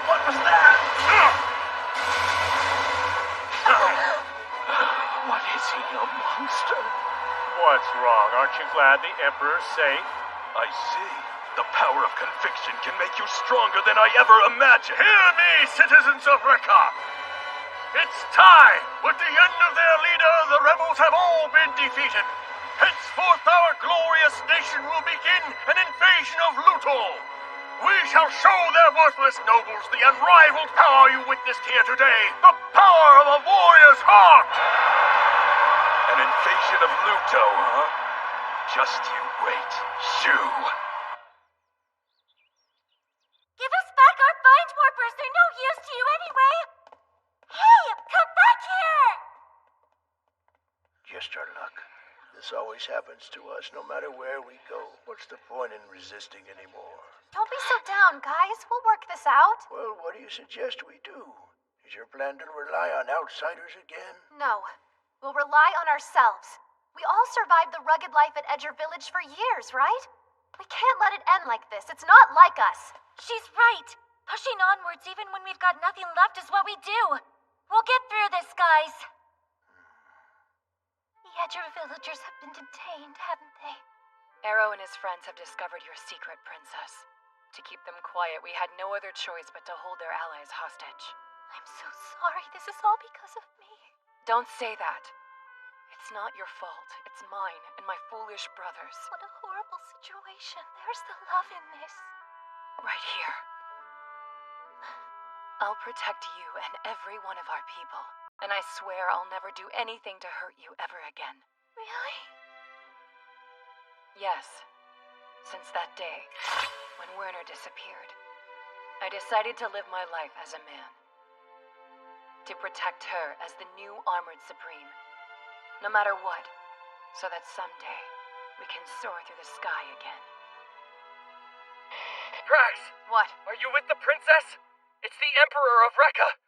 What was that? What is he, a monster? What's wrong? Aren't you glad the Emperor's safe? I see. The power of conviction can make you stronger than I ever imagined. Hear me, citizens of Rekka! It's time! With the end of their leader, the rebels have all been defeated. Henceforth our glorious nation will begin an invasion of Lutol. We shall show their worthless nobles the unrivaled power you witnessed here today. The power of a warrior's heart! An invasion of Luto, huh? Just you wait. Shoo! Give us back our bind warpers. They're no use to you anyway. Hey, come back here! Just our luck. This always happens to us, no matter where we go. What's the point in resisting anymore? Don't be so down, guys. We'll work this out. Well, what do you suggest we do? Is your plan to rely on outsiders again? No. We'll rely on ourselves. We all survived the rugged life at Edger Village for years, right? We can't let it end like this. It's not like us. She's right. Pushing onwards even when we've got nothing left is what we do. We'll get through this, guys. The Edger villagers have been detained, haven't they? Arrow and his friends have discovered your secret, Princess. To keep them quiet, we had no other choice but to hold their allies hostage. I'm so sorry. This is all because of me. Don't say that. It's not your fault. It's mine and my foolish brothers. What a horrible situation. There's the love in this. Right here. I'll protect you and every one of our people. And I swear I'll never do anything to hurt you ever again. Really? Yes. Since that day, when Werner disappeared, I decided to live my life as a man. To protect her as the new Armored Supreme. No matter what, so that someday we can soar through the sky again. Prax! What? Are you with the princess? It's the Emperor of Rekka!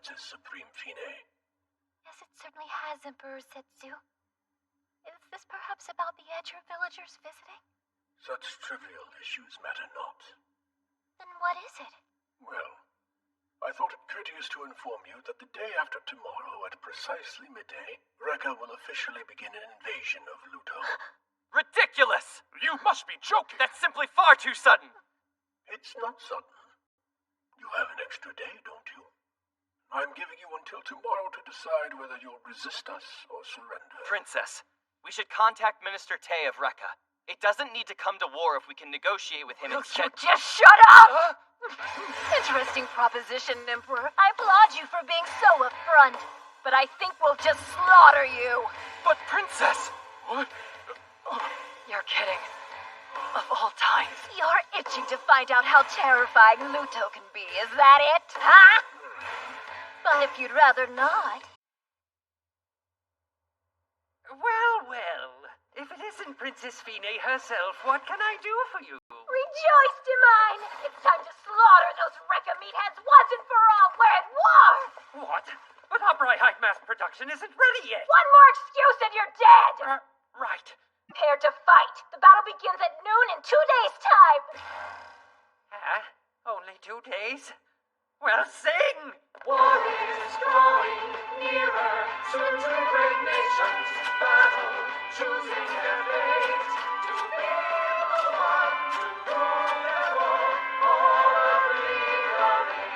The Supreme Fine. Yes, it certainly has, Emperor Setsu. Is this perhaps about the Edger villagers visiting? Such trivial issues matter not. Then what is it? Well, I thought it courteous to inform you that the day after tomorrow at precisely midday, Rekka will officially begin an invasion of Luto. Ridiculous! You must be joking! That's simply far too sudden! It's not sudden. You have an extra day, don't you? I'm giving you until tomorrow to decide whether you'll resist us or surrender. Princess, we should contact Minister Tay of Rekka. It doesn't need to come to war if we can negotiate with him instead. You just shut up! Interesting proposition, Emperor. I applaud you for being so upfront. But I think we'll just slaughter you. But Princess! What? You're kidding. Of all times. You're itching to find out how terrifying Luto can be, is that it? Huh? Well, if you'd rather not. Well. If it isn't Princess Fine herself, what can I do for you? Rejoice, Demine! It's time to slaughter those Rekka meatheads once and for all. We're at war! What? But our Brightheit mass production isn't ready yet. One more excuse and you're dead! Right. Prepare to fight. The battle begins at noon in 2 days' time. Only 2 days? Well, sing! War is drawing nearer, soon two great nations battle, choosing their fate, to be the one to rule them all of legally.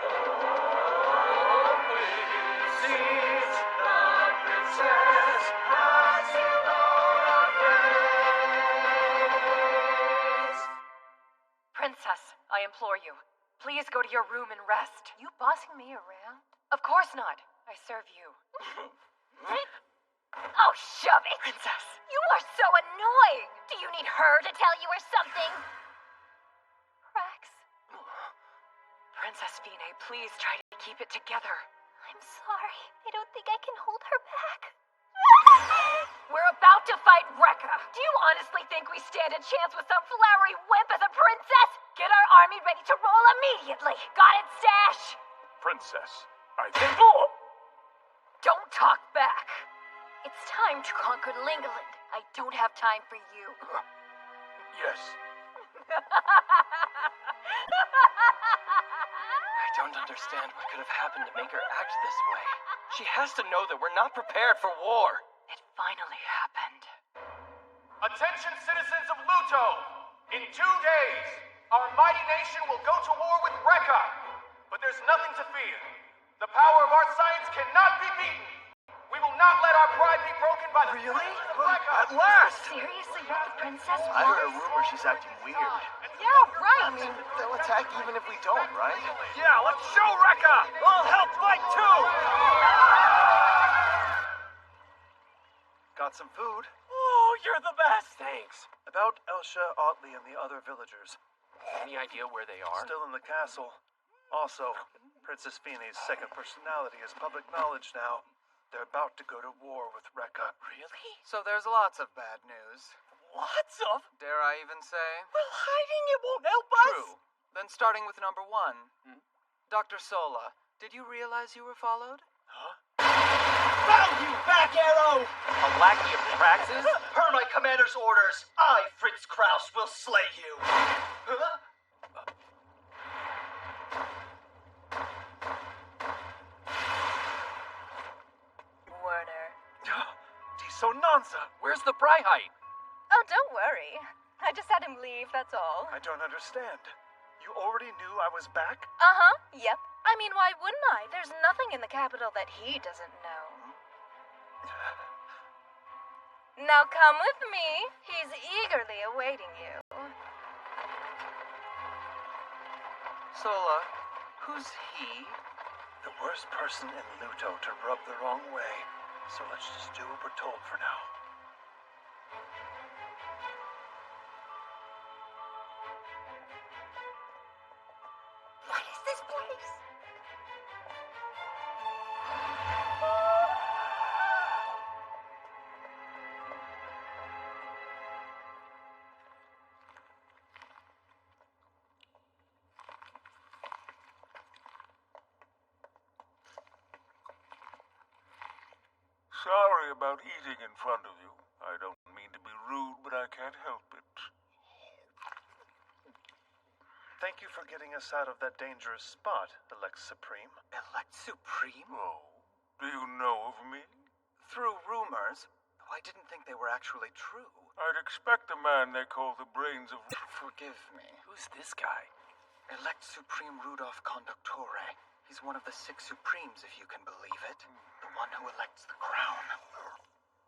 Oh, please seize the princess, has sealed all our fates. Princess, I implore you. Please go to your room and rest. You bossing me around? Of course not. I serve you. Oh, shove it! Princess! You are so annoying! Do you need her to tell you or something? Rex. Princess Fine, please try to keep it together. I'm sorry. I don't think I can hold her back. We're about to fight Rekka. Do you honestly think we stand a chance with some flowery wimp as a princess? Get our army ready to roll immediately. Got it, Stash? Princess, I think... Don't talk back. It's time to conquer Lingaland. I don't have time for you. Yes. I don't understand what could have happened to make her act this way. She has to know that we're not prepared for war. It finally happened. Attention, citizens of Luto! In 2 days, our mighty nation will go to war with Rekka. But there's nothing to fear. The power of our science cannot be beaten. We will not let our pride be broken by the Really? Rekka. At last! Seriously, what the princess I heard a wants? rumor she's acting weird. Yeah, right. I mean, they'll attack even if we don't, right? Yeah, let's show Rekka! I'll help fight too! Got some food? Oh, you're the best. Thanks. About Elsha, Otley, and the other villagers. Any idea where they are? Still in the castle. Also, Princess Fine's second personality is public knowledge now. They're about to go to war with Rekka. Really? So there's lots of bad news. Lots of? Dare I even say? Well, hiding it won't help us. True. Then starting with number 1. Dr. Sola, did you realize you were followed? Found you, back arrow! A lackey of Praxis? Per my commander's orders, I, Fritz Kraus, will slay you. Werner. Dissonanza! Where's the Bryhite? Oh, don't worry. I just had him leave, that's all. I don't understand. You already knew I was back? Uh-huh, yep. I mean, why wouldn't I? There's nothing in the capital that he doesn't know. Now come with me. He's eagerly awaiting you. Sola, who's he? The worst person in Luto to rub the wrong way. So let's just do what we're told for now. What is this place? Sorry about eating in front of you. I don't mean to be rude, but I can't help it. Thank you for getting us out of that dangerous spot, Elect Supreme. Elect Supreme? Oh, do you know of me? Through rumors, though I didn't think they were actually true. I'd expect the man they call the brains of... Forgive me. Who's this guy? Elect Supreme Rudolph Conductore. He's one of the 6 Supremes, if you can believe it. The one who elects the crown.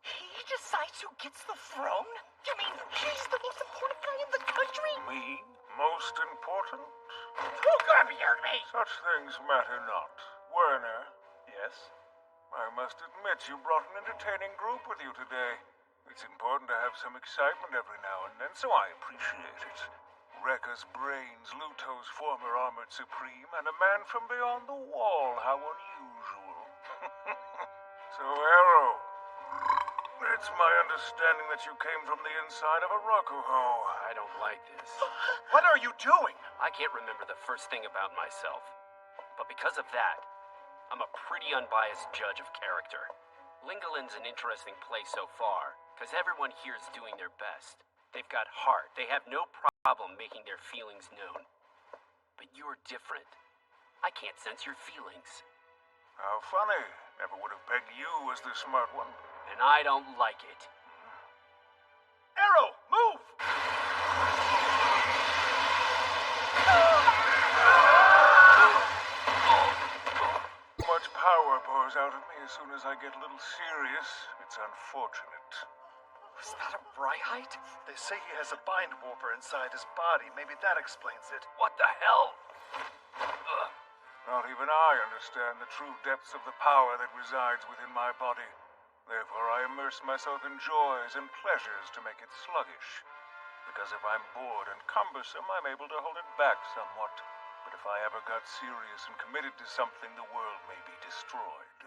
He decides who gets the throne? You mean he's the most important guy in the country? Me? Most important? Who copied me? Such things matter not. Werner, Yes? I must admit you brought an entertaining group with you today. It's important to have some excitement every now and then, so I appreciate it. Rekka's brains, Luto's former armored supreme, and a man from beyond the wall. How unusual. So, Arrow, it's my understanding that you came from the inside of a Rokuho. I don't like this. What are you doing? I can't remember the first thing about myself. But because of that, I'm a pretty unbiased judge of character. Lingaland's an interesting place so far, because everyone here is doing their best. They've got heart. They have no problem making their feelings known. But you're different. I can't sense your feelings. How funny. Never would have pegged you as the smart one. And I don't like it. Arrow, move! Much power pours out of me as soon as I get a little serious. It's unfortunate. Was that a Bryhite? They say he has a bind warper inside his body. Maybe that explains it. What the hell? Not even I understand the true depths of the power that resides within my body. Therefore, I immerse myself in joys and pleasures to make it sluggish. Because if I'm bored and cumbersome, I'm able to hold it back somewhat. But if I ever got serious and committed to something, the world may be destroyed.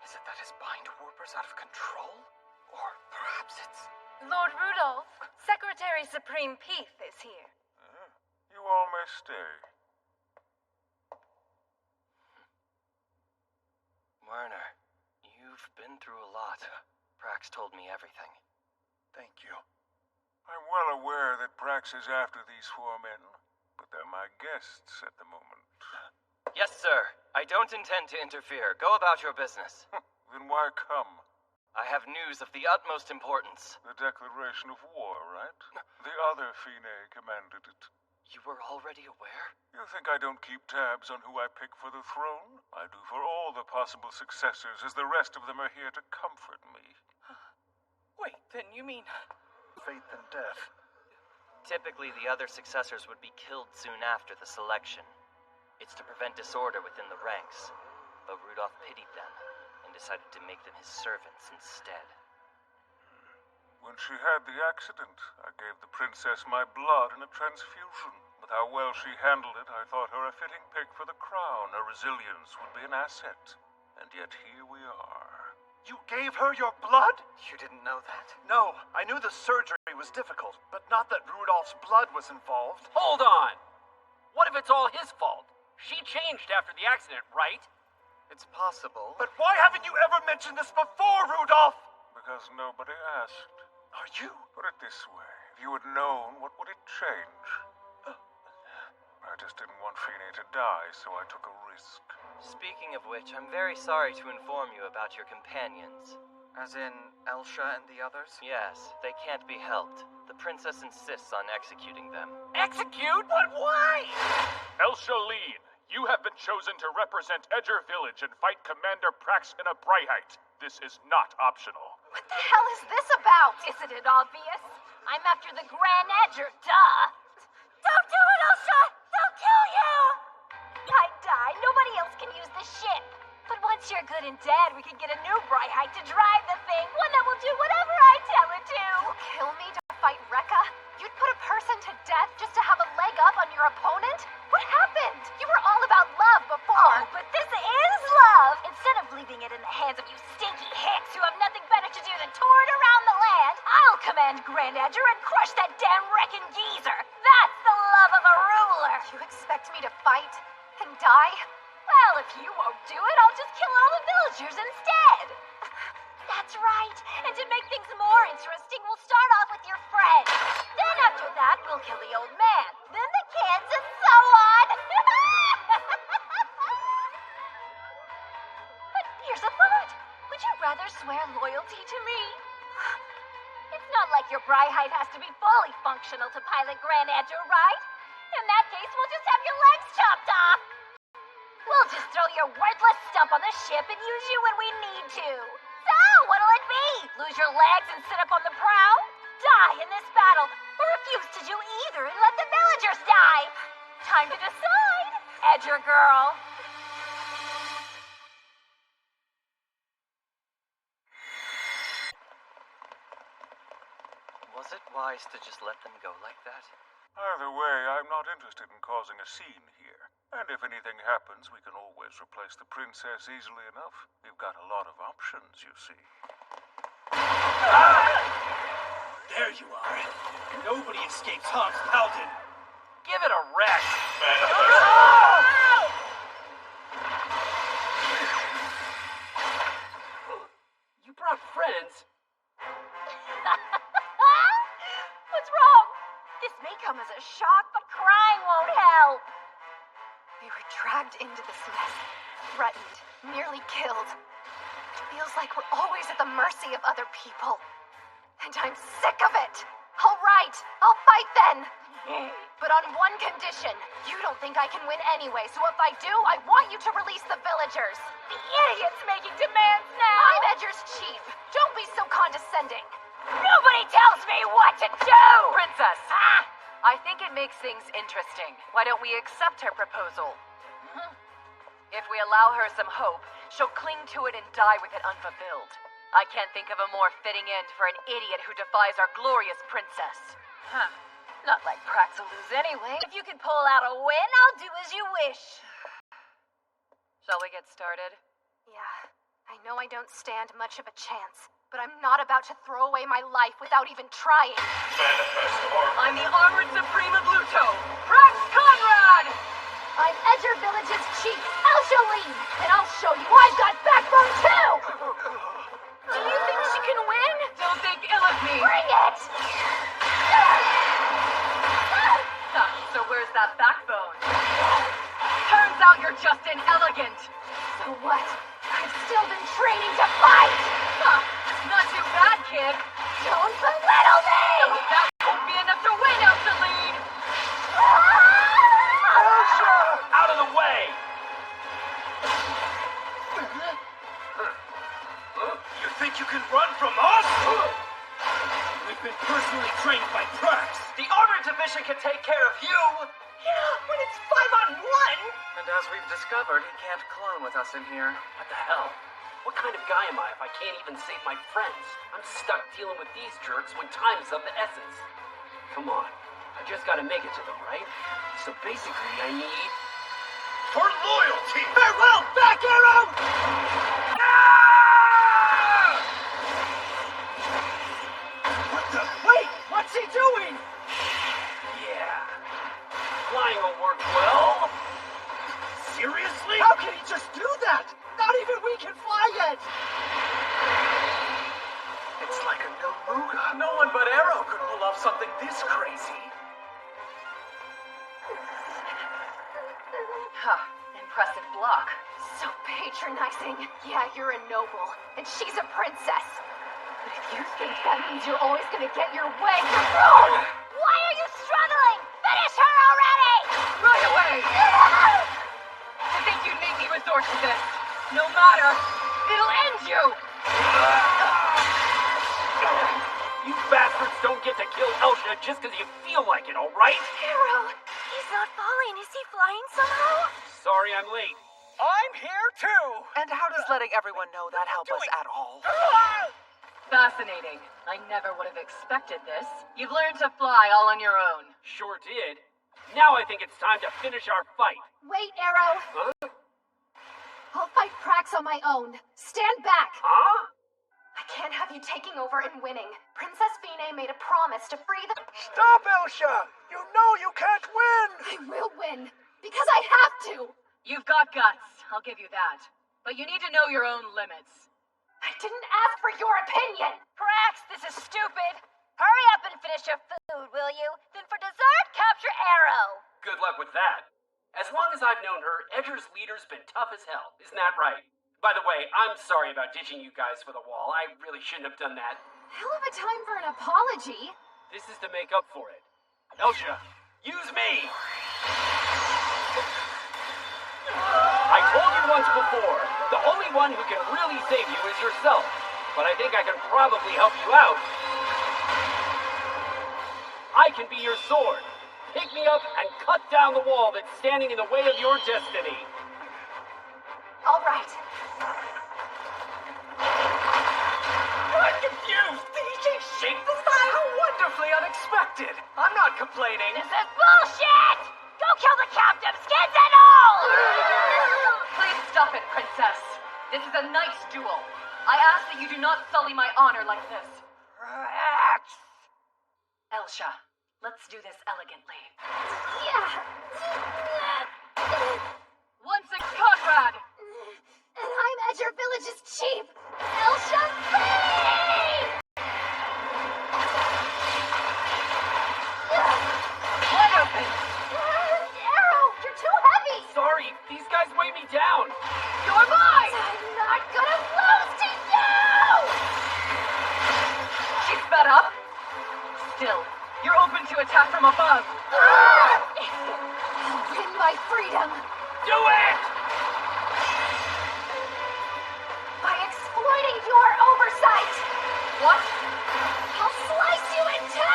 Is it that his bind warper's out of control? Or perhaps it's... Lord Rudolph, Secretary Supreme Peath is here. You all may stay. Werner, you've been through a lot. Prax told me everything. Thank you. I'm well aware that Prax is after these 4 men, but they're my guests at the moment. Yes, sir. I don't intend to interfere. Go about your business. Then why come? I have news of the utmost importance. The declaration of war, right? The other Fine commanded it. You were already aware? You think I don't keep tabs on who I pick for the throne? I do for all the possible successors, as the rest of them are here to comfort me. Wait, then you mean... Faith and death. Typically, the other successors would be killed soon after the selection. It's to prevent disorder within the ranks. But Rudolph pitied them and decided to make them his servants instead. When she had the accident, I gave the princess my blood in a transfusion. With how well she handled it, I thought her a fitting pick for the crown. Her resilience would be an asset. And yet here we are. You gave her your blood? You didn't know that? No, I knew the surgery was difficult, but not that Rudolph's blood was involved. Hold on! What if it's all his fault? She changed after the accident, right? It's possible. But why haven't you ever mentioned this before, Rudolph? Because nobody asked. Are you? Put it this way. If you had known, what would it change? I just didn't want Fine to die, so I took a risk. Speaking of which, I'm very sorry to inform you about your companions. As in Elsha and the others? Yes, they can't be helped. The princess insists on executing them. Execute? But why? Elsha Leen, you have been chosen to represent Edger Village and fight Commander Prax in a Brightheit. This is not optional. What the hell is this about? Isn't it obvious? I'm after the Grand Edger, duh! Don't do it, Elsha! They'll kill you! I'd die. Nobody else can use the ship. But once you're good and dead, we could get a new Brightheit to drive the thing. One that will do whatever I tell it to. Kill me to fight Rekka? You'd put a person to death just to have a leg up on your opponent? What happened? You were all about love before. Oh, but this is love! Instead of leaving it in the hands of you stinky hicks who have nothing better to do than tour it around the land, I'll command Grand Edger and crush that damn wrecking geezer. That's the love of a ruler. You expect me to fight and die? Well, if you won't do it, I'll just kill all the villagers instead. That's right. And to make things more interesting, we'll start off with your friend. Then after that, we'll kill the old man. Then the kids, and so on. But here's a thought. Would you rather swear loyalty to me? It's not like your Brightheit has to be fully functional to pilot Grand Edger, right? In that case, we'll just have your legs chopped off. We'll just throw your worthless stump on the ship and use you when we need to. So, what'll it be? Lose your legs and sit up on the prow? Die in this battle, or refuse to do either and let the villagers die? Time to decide, Edger girl. Was it wise to just let them go like that? Either way, I'm not interested in causing a scene here. And if anything happens, we can always replace the princess easily enough. We've got a lot of options, you see. There you are. Nobody escapes Hans Paladin. Give it a rest. You brought friends. What's wrong? This may come as a shock, but crying won't help. We were dragged into this mess, threatened, nearly killed. It feels like we're always at the mercy of other people. And I'm sick of it. All right, I'll fight then. But on one condition. You don't think I can win anyway, so if I do, I want you to release the villagers. The idiot's making demands now. I'm Edger's chief. Don't be so condescending. Nobody tells me what to do! Princess, I think it makes things interesting. Why don't we accept her proposal? If we allow her some hope, she'll cling to it and die with it unfulfilled. I can't think of a more fitting end for an idiot who defies our glorious princess. Huh. Not like Prax will lose anyway. If you can pull out a win, I'll do as you wish. Shall we get started? Yeah, I know I don't stand much of a chance, but I'm not about to throw away my life without even trying. I'm the Armored Supreme of Luto, Prax Conrad! I'm Edger Village's chief, Elshaline, and I'll show you I've got backbone too! Do you think she can win? Don't think ill of me! Bring it! So where's that backbone? Turns out you're just inelegant! So what? I've still been training to fight! Huh. Not too bad, kid! Don't belittle me! That won't be enough to win, Elsaline! Out of the way! You think you can run from us? We've been personally trained by Prax. The armored division can take care of you! Yeah, when it's 5-on-1! And as we've discovered, he can't clone with us in here. What the hell? What kind of guy am I if I can't even save my friends? I'm stuck dealing with these jerks when time's of the essence. Come on, I just gotta make it to them, right? So basically, I need... For loyalty! Farewell, back arrow! What the... Wait, what's he doing? Yeah. Flying will work well. Seriously? How can he just do that? Not even we can fly yet! It's like a Naruga. No one but Arrow could pull off something this crazy. Huh. Impressive block. So patronizing. Yeah, you're a noble, and she's a princess. But if you think that means you're always gonna get your way, you're wrong! Why are you struggling? Finish her already! Right away! I think you'd make me resort to this. No matter, it'll end you! You bastards don't get to kill Elsha just because you feel like it, alright? Arrow, he's not falling. Is he flying somehow? Sorry I'm late. I'm here too! And how does letting everyone know that help us at all? Fascinating. I never would have expected this. You've learned to fly all on your own. Sure did. Now I think it's time to finish our fight. Wait, Arrow. Huh? I'll fight Prax on my own. Stand back. Huh? I can't have you taking over and winning. Princess Fine made a promise to free the... Stop, Elsha! You know you can't win! I will win. Because I have to. You've got guts, I'll give you that. But you need to know your own limits. I didn't ask for your opinion. Prax, this is stupid. Hurry up and finish your food, will you? Then for dessert, capture Arrow. Good luck with that. As long as I've known her, Edger's leader's been tough as hell. Isn't that right? By the way, I'm sorry about ditching you guys for the wall. I really shouldn't have done that. Hell of a time for an apology. This is to make up for it. Elsha, use me! I told you once before, the only one who can really save you is yourself. But I think I can probably help you out. I can be your sword. Pick me up and cut down the wall that's standing in the way of your destiny. All right. I'm confused! Did he just shape the fire? How wonderfully unexpected! I'm not complaining. This is bullshit! Go kill the captive, skins and all! Please stop it, princess. This is a knight's duel. I ask that you do not sully my honor like this. Elsha, let's do this elegantly. Yeah. Once a Conrad! And I'm Edger Village's chief, Elsha Fane! Wide open! Arrow, you're too heavy! Sorry, these guys weigh me down. You're mine! I'm not gonna lose to you! She's fed up? Still, you're open to attack from above. I'll win my freedom! Do it! By exploiting your oversight! What? I'll slice you in two!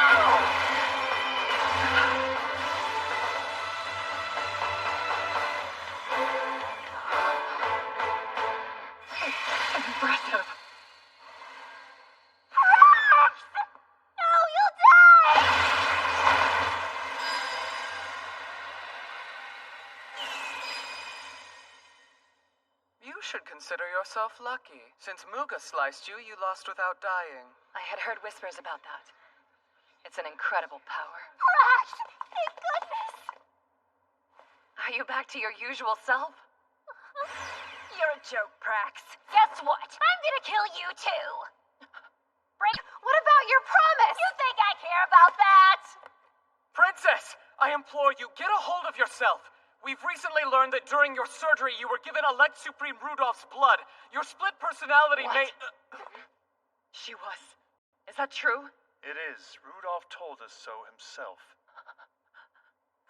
consider yourself lucky. Since Muga sliced you, you lost without dying. I had heard whispers about that. It's an incredible power. Prax! Thank goodness! Are you back to your usual self? You're a joke, Prax. Guess what? I'm gonna kill you too. What about your promise? You think I care about that? Princess, I implore you, get a hold of yourself. We've recently learned that during your surgery you were given Elect Supreme Rudolph's blood. Your split personality What? may... She was. Is that true? It is. Rudolph told us so himself.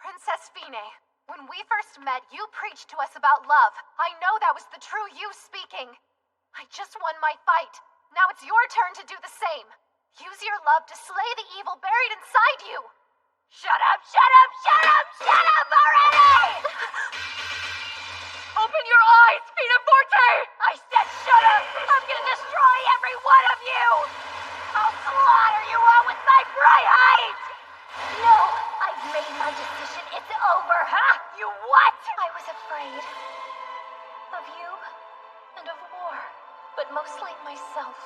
Princess Fine, when we first met, you preached to us about love. I know that was the true you speaking. I just won my fight. Now it's your turn to do the same. Use your love to slay the evil buried inside you. Shut up, shut up, shut up, shut up already! Open your eyes, Fina Forte! I said shut up! I'm gonna destroy every one of you! I'll slaughter you all with my Brightheit! No, I've made my decision. It's over, huh? You what? I was afraid. Of you and of war. But mostly myself.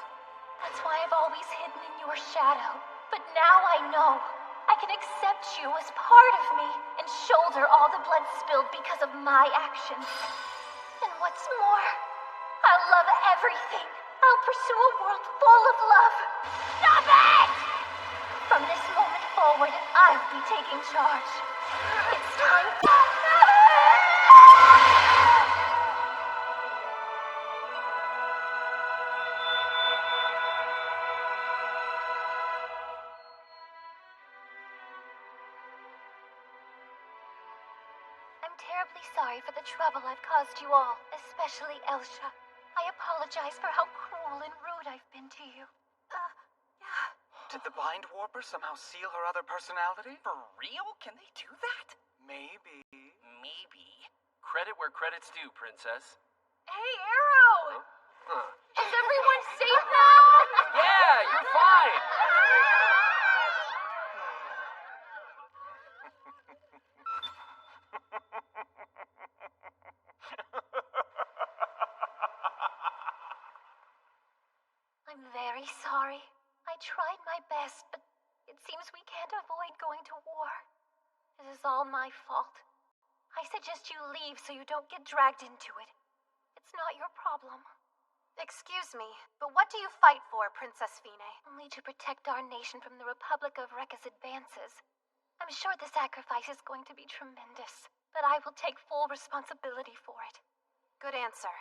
That's why I've always hidden in your shadow. But now I know. I can accept you as part of me and shoulder all the blood spilled because of my actions. And what's more, I'll love everything. I'll pursue a world full of love. Stop it! From this moment forward, I'll be taking charge. It's time. I'm terribly sorry for the trouble I've caused you all, especially Elsha. I apologize for how cruel and rude I've been to you. Did the Bind Warper somehow seal her other personality? For real? Can they do that? Maybe. Maybe. Credit where credit's due, Princess. Hey, Arrow! Huh. Is everyone safe now? Yeah, you're fine! I'm very sorry. I tried my best, but it seems we can't avoid going to war. It is all my fault. I suggest you leave so you don't get dragged into it. It's not your problem. Excuse me, but what do you fight for, Princess Fine? Only to protect our nation from the Republic of Rekka's advances. I'm sure the sacrifice is going to be tremendous, but I will take full responsibility for it. Good answer.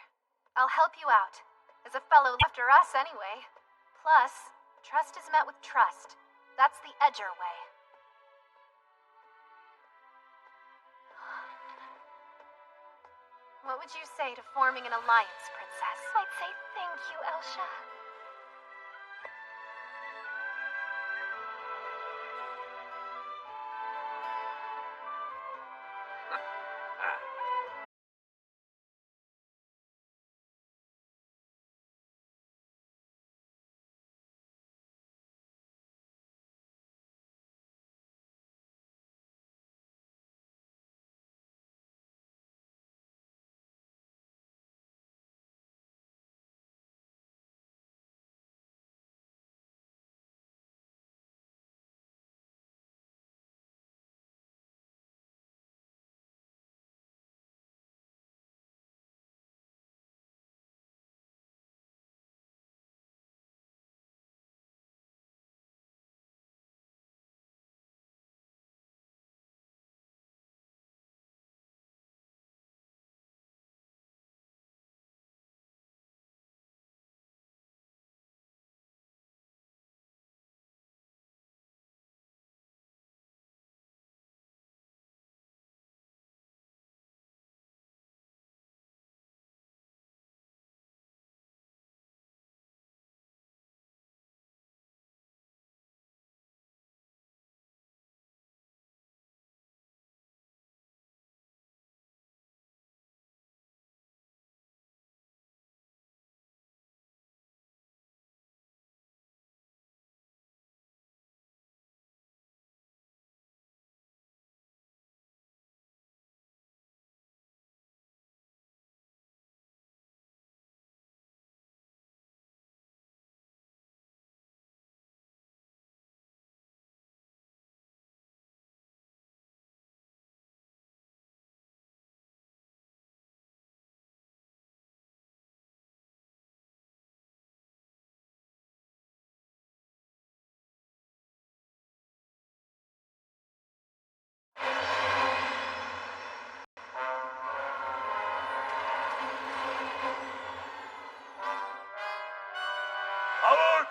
I'll help you out. As a fellow after us, anyway. Plus, trust is met with trust. That's the Edger way. What would you say to forming an alliance, Princess? I'd say thank you, Elsha.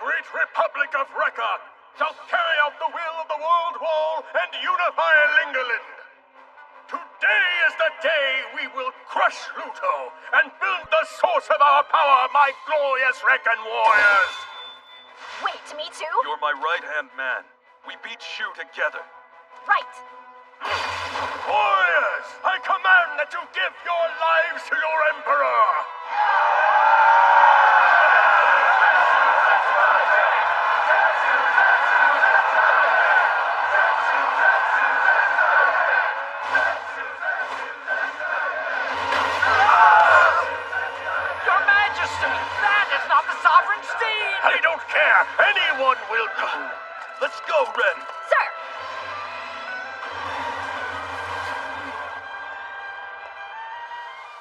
great Republic of Rekka shall carry out the will of the World Wall and unify Lingaland. Today is the day we will crush Luto and build the source of our power, my glorious Rekkan warriors! Wait, me too? You're my right-hand man. We beat Shu together. Right. Warriors, I command that you give your lives to your Emperor! Your Majesty, that is not the Sovereign Steed! I don't care. Anyone will do. Let's go, Ren. Sir!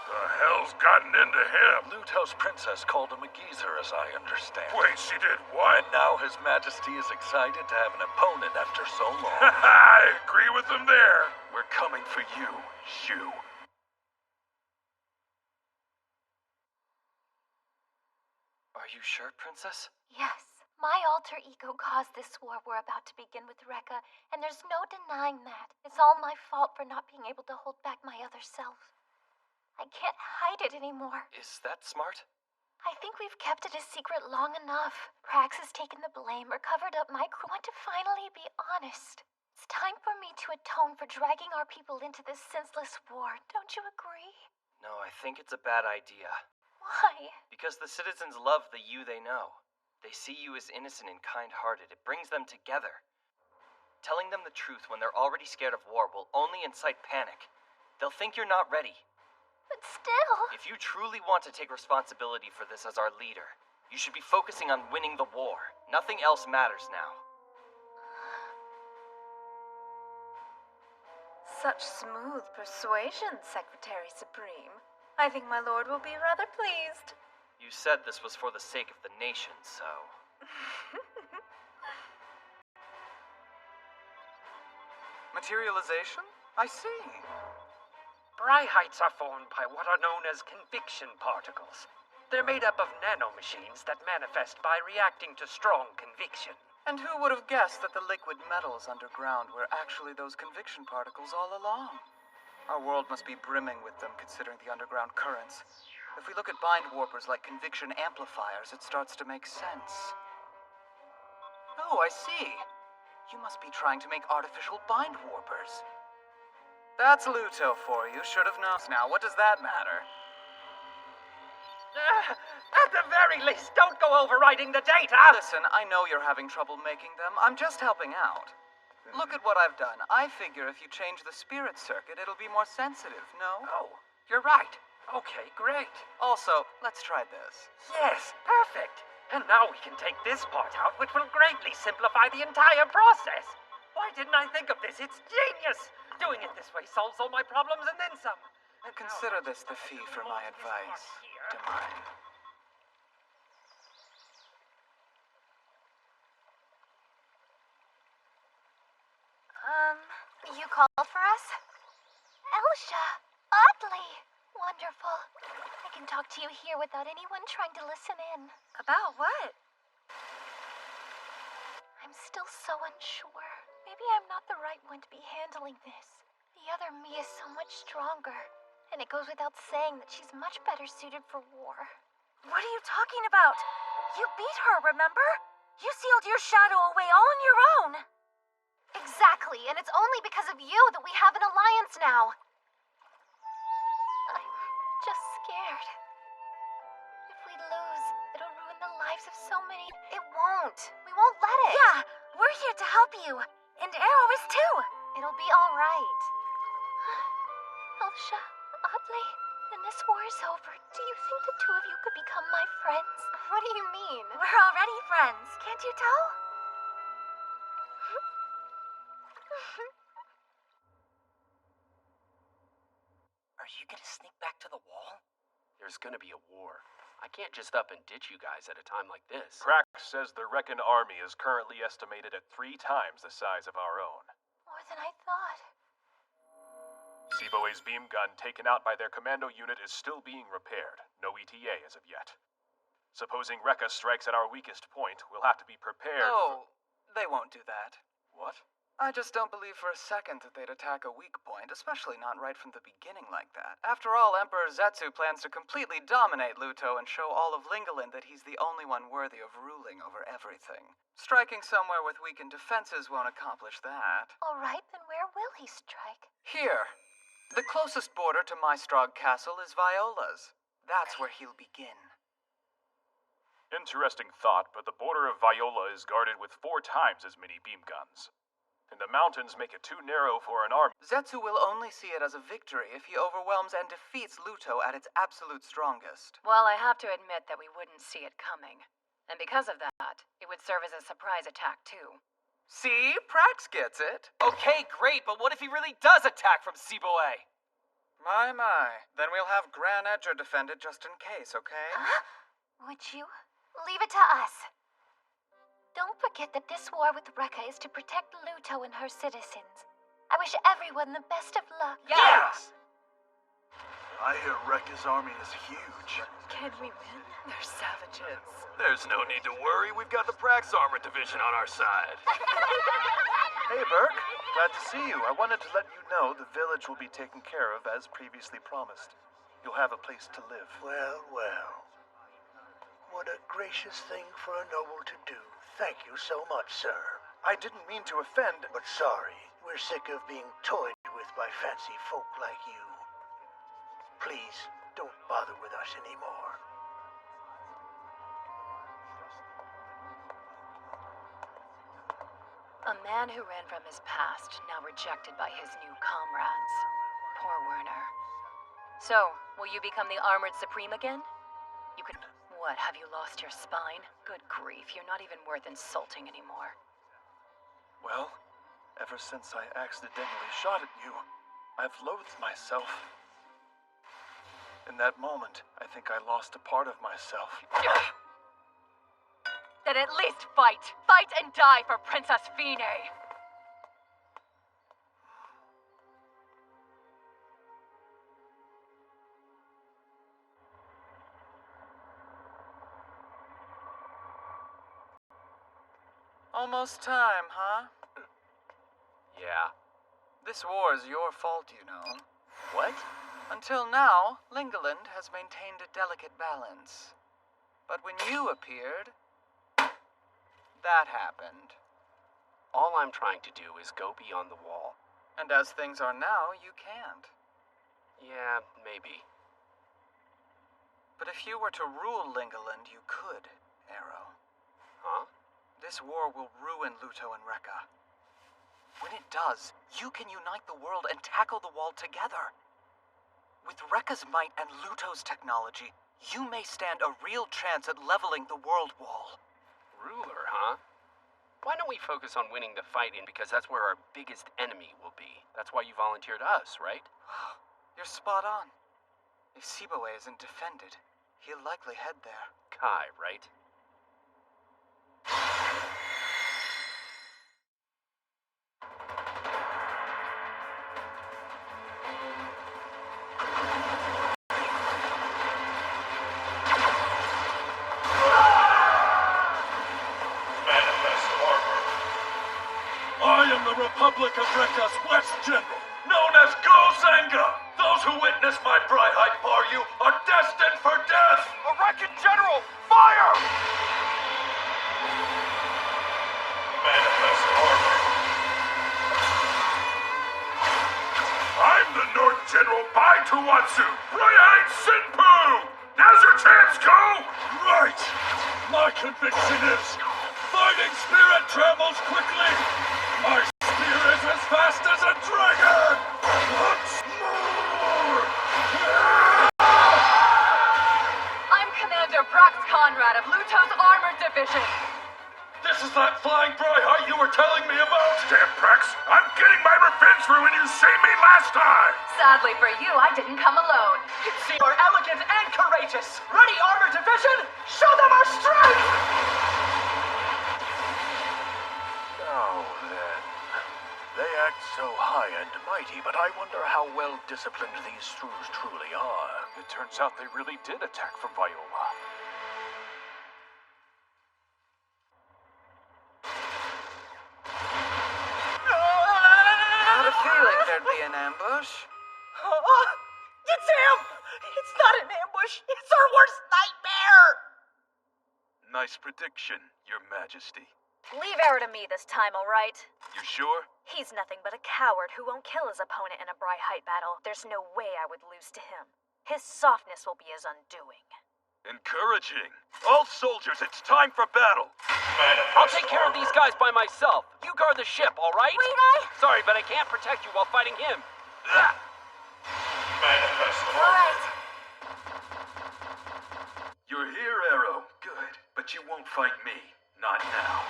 The hell's gotten into him? Luto's princess called him a geezer, as I understand. Wait, she did what? And now His Majesty is excited to have an opponent after so long. I agree with them there. We're coming for you, Shu. Are you sure, Princess? Yes. My alter ego caused this war we're about to begin with Rekka, and there's no denying that. It's all my fault for not being able to hold back my other self. I can't hide it anymore. Is that smart? I think we've kept it a secret long enough. Prax has taken the blame or covered up my crew. I want to finally be honest. It's time for me to atone for dragging our people into this senseless war. Don't you agree? No, I think it's a bad idea. Why? Because the citizens love the you they know. They see you as innocent and kind-hearted. It brings them together. Telling them the truth when they're already scared of war will only incite panic. They'll think you're not ready. But still... If you truly want to take responsibility for this as our leader, you should be focusing on winning the war. Nothing else matters now. Such smooth persuasion, Secretary Supreme. I think my lord will be rather pleased. You said this was for the sake of the nation, so... Materialization? I see. Bryhites are formed by what are known as conviction particles. They're made up of nanomachines that manifest by reacting to strong conviction. And who would have guessed that the liquid metals underground were actually those conviction particles all along? Our world must be brimming with them, considering the underground currents. If we look at bind warpers like conviction amplifiers, it starts to make sense. Oh, I see. You must be trying to make artificial bind warpers. That's Luto for you. Should have known. Now, what does that matter? At the very least, don't go overwriting the data! Listen, I know you're having trouble making them. I'm just helping out. Look at what I've done. I figure if you change the spirit circuit, it'll be more sensitive, no? Oh, you're right. Okay, great. Also, let's try this. Yes, perfect. And now we can take this part out, which will greatly simplify the entire process. Why didn't I think of this? It's genius! Doing it this way solves all my problems and then some. Consider this the fee for my advice, Demine. You called for us? Elsha! Oddly! Wonderful. I can talk to you here without anyone trying to listen in. About what? I'm still so unsure. Maybe I'm not the right one to be handling this. The other me is so much stronger. And it goes without saying that she's much better suited for war. What are you talking about? You beat her, remember? You sealed your shadow away all on your own. Exactly, and it's only because of you that we have an alliance now. I'm just scared. If we lose, it'll ruin the lives of so many. It won't. We won't let it. Yeah, we're here to help you. And Arrow is too. It'll be all right. Elsha, oddly, when this war is over, do you think the two of you could become my friends? What do you mean? We're already friends, can't you tell? Are you gonna sneak back to the wall? There's gonna be a war. I can't just up and ditch you guys at a time like this. Prax says the Rekkan army is currently estimated at 3 times the size of our own. More than I thought. Siboe's beam gun taken out by their commando unit is still being repaired. No ETA as of yet. Supposing Rekka strikes at our weakest point, we'll have to be prepared Oh, they won't do that. What? I just don't believe for a second that they'd attack a weak point, especially not right from the beginning like that. After all, Emperor Zetsu plans to completely dominate Luto and show all of Lingaland that he's the only one worthy of ruling over everything. Striking somewhere with weakened defenses won't accomplish that. All right, then where will he strike? Here. The closest border to Mystrog Castle is Viola's. That's where he'll begin. Interesting thought, but the border of Viola is guarded with 4 times as many beam guns. And the mountains make it too narrow for an army. Zetsu will only see it as a victory if he overwhelms and defeats Luto at its absolute strongest. Well, I have to admit that we wouldn't see it coming. And because of that, it would serve as a surprise attack, too. See? Prax gets it. Okay, great, but what if he really does attack from Siboe? My. Then we'll have Gran Edger defend it just in case, okay? Would you? Leave it to us. Don't forget that this war with Rekka is to protect Luto and her citizens. I wish everyone the best of luck. Yes! I hear Rekka's army is huge. Can we win? They're savages. There's no need to worry. We've got the Prax Armor Division on our side. Hey, Burke. Glad to see you. I wanted to let you know the village will be taken care of as previously promised. You'll have a place to live. Well, well. What a gracious thing for a noble to do. Thank you so much, sir. I didn't mean to offend, But sorry, we're sick of being toyed with by fancy folk like you. Please, don't bother with us anymore. A man who ran from his past, now rejected by his new comrades. Poor Werner. So, will you become the Armored Supreme again? You could... What, have you lost your spine? Good grief, you're not even worth insulting anymore. well, ever since I accidentally shot at you, I've loathed myself. In that moment, I think I lost a part of myself. Then at least fight! Fight and die for Princess Fine! Almost time, huh? Yeah. This war is your fault, you know. What? Until now, Lingaland has maintained a delicate balance. But when you appeared, that happened. All I'm trying to do is go beyond the wall. And as things are now, you can't. Yeah, maybe. But if you were to rule Lingaland, you could, Arrow. Huh? This war will ruin Luto and Rekka. When it does, you can unite the world and tackle the wall together. With Rekka's might and Luto's technology, you may stand a real chance at leveling the world wall. Ruler, huh? Why don't we focus on winning the fight in, because that's where our biggest enemy will be. That's why you volunteered us, right? You're spot on. If Siboe isn't defended, he'll likely head there. Kai, right? I am the Republic of Rekka's West General, known as Go Zenga. Those who witness my Bryhite Baryu are destined for death. A Rekkan General, fire! Manifest armor. I'm the North General Bai Tuwatsu, Bryhite Sinpu! Now's your chance, Go! Right! My conviction is, fighting spirit travels quickly. My spear is as fast as a dragon! Once more! I'm Commander Prax Conrad of Luto's Armored Division. This is that flying Bryhite you were telling me about! Damn, Prax! I'm getting my revenge for when you saved me last time! Sadly for you, I didn't come alone. See, you're elegant and courageous. Ready, Armor Division? Show them our strength! Now then, they act so high and mighty, but I wonder how well disciplined these Stroos truly are. It turns out they really did attack from Viola. ambush? It's him! It's not an ambush! It's our worst nightmare! Nice prediction, Your Majesty. Leave Arrow to me this time, alright? You sure? He's nothing but a coward who won't kill his opponent in a Bright Height battle. There's no way I would lose to him. His softness will be his undoing. Encouraging. All soldiers, it's time for battle. I'll take care of these guys by myself. You guard the ship, all right? Wait, I... Sorry, but I can't protect you while fighting him. All right. You're here, Arrow. Good. But you won't fight me. Not now.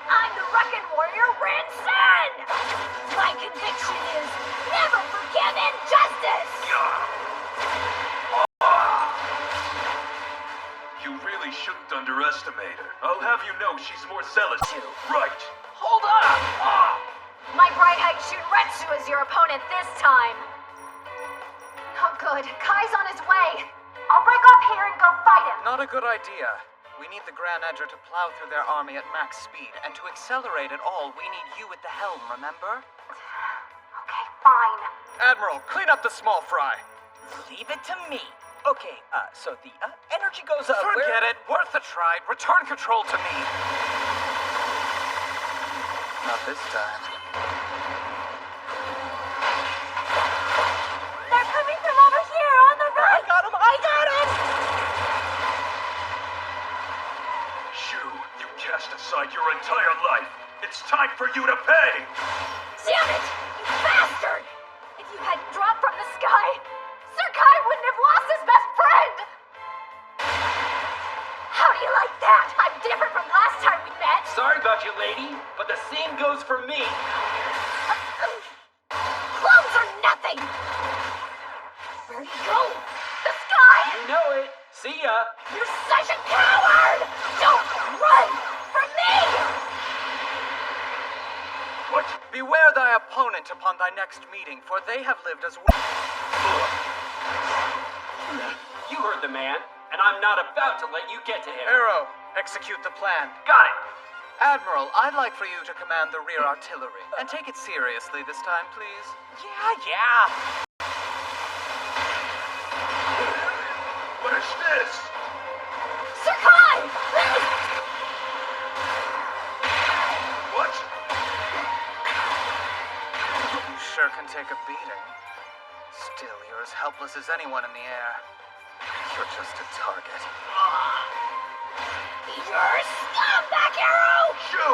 I'm the Wrecking Warrior Rinsen! My conviction is never forgive injustice! You really shouldn't underestimate her. I'll have you know she's more zealous. Right. Hold up! My Bright Height Shunretsu is your opponent this time. Oh good, Kai's on his way. I'll break off here and go fight him. Not a good idea. We need the Grand Edger to plow through their army at max speed, and to accelerate it all, we need you at the helm, remember? Okay, fine. Admiral, clean up the small fry. Leave it to me. Okay, so the energy goes up. Forget it. Worth a try. Return control to me. Not this time. They're coming from over here on the right. I got him! Shu, you cast aside your entire life. It's time for you to pay! Damn it! You bastard! If you hadn't dropped from the sky, Sir Kai wouldn't have lost his best friend! How do you like that? I'm different from last time we met! Sorry about you, lady, but the same goes for me. Clones are nothing! Where'd he go? The sky! You know it. See ya. You're such a coward! Don't run from me! What? Beware thy opponent upon thy next meeting, for they have lived as well. You heard the man, and I'm not about to let you get to him. Arrow, execute the plan. Got it. Admiral, I'd like for you to command the rear artillery. And take it seriously this time, please. Yeah. What is this? Sir Kai! What? You sure can take a beating. Still, you're as helpless as anyone in the air. You're just a target. You're a scumbag, Arrow! Shu!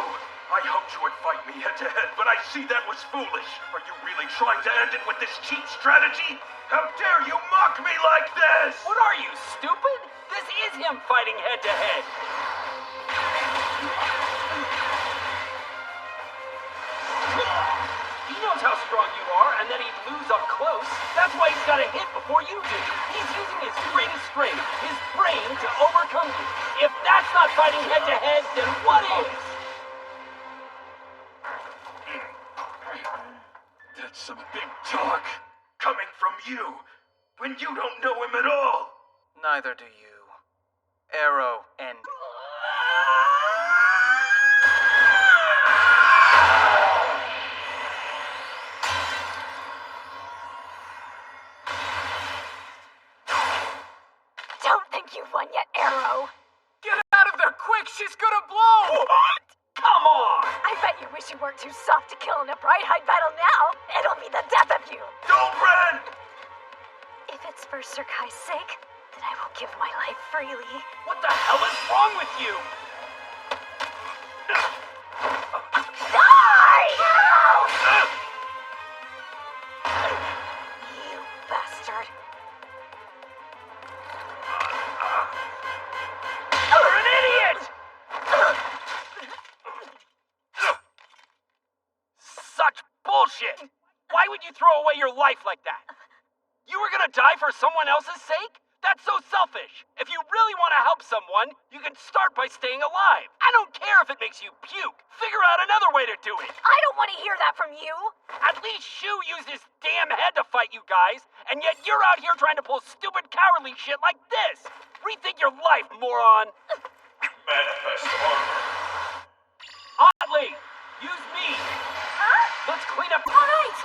I hoped you would fight me head-to-head, but I see that was foolish. Are you really trying to end it with this cheap strategy? How dare you mock me like this? What are you, stupid? This is him fighting head-to-head. He knows how strong you are and that he'd lose up close. That's why he's got a hit before you do. He's using his greatest strength, his brain, to overcome you. If that's not fighting head-to-head, then what is? That's some big talk. Coming from you, when you don't know him at all. Neither do you. Arrow and... Don't think you've won yet, Arrow! Get out of there quick! She's gonna blow! What? Come on! I bet you wish you weren't too soft to kill in a Bright Height battle now. It'll be the death of you. Don't run! If it's for Sir Kai's sake, then I will give my life freely. What the hell is wrong with you? Die! You bastard. You're an idiot! Such bullshit! Why would you throw away your life like that? You were gonna die for someone else's sake? That's so selfish. If you really want to help someone, you can start by staying alive. I don't care if it makes you puke. Figure out another way to do it. I don't want to hear that from you. At least Shu used his damn head to fight you guys, and yet you're out here trying to pull stupid cowardly shit like this. Rethink your life, moron. Manifest armor. Oddly, use me. Huh? Let's clean up. All right.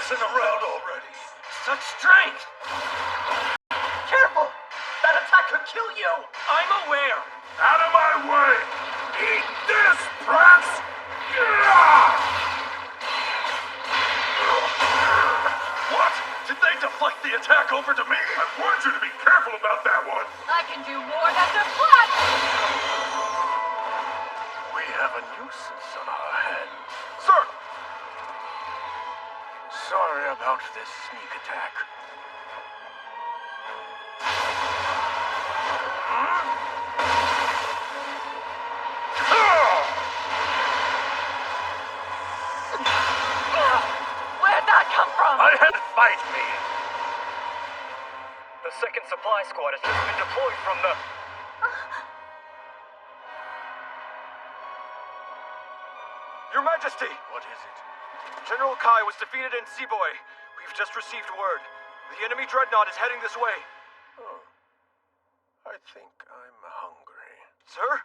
messing around already. Such strength! Careful! That attack could kill you! I'm aware! Out of my way! Eat this, Prax! What? Did they deflect the attack over to me? I warned you to be careful about that one! I can do more than deflect! We have a nuisance on our hands. Sir! Sorry about this sneak attack. Where'd that come from? I had to fight me. The second supply squad has just been deployed from the... Your Majesty! What is it? General Kai was defeated in Seaboy. We've just received word. The enemy dreadnought is heading this way. Oh. I think I'm hungry. Sir?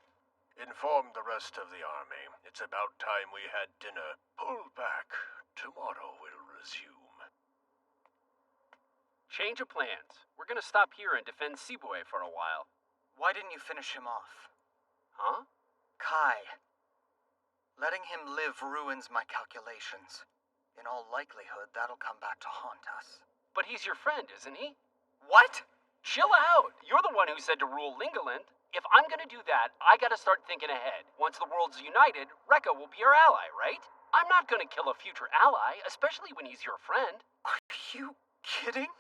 Inform the rest of the army. It's about time we had dinner. Pull back. Tomorrow we'll resume. Change of plans. We're gonna stop here and defend Seaboy for a while. Why didn't you finish him off? Huh? Kai. Letting him live ruins my calculations. In all likelihood, that'll come back to haunt us. But he's your friend, isn't he? What? Chill out! You're the one who said to rule Lingaland. If I'm gonna do that, I gotta start thinking ahead. Once the world's united, Rekka will be our ally, right? I'm not gonna kill a future ally, especially when he's your friend. Are you kidding?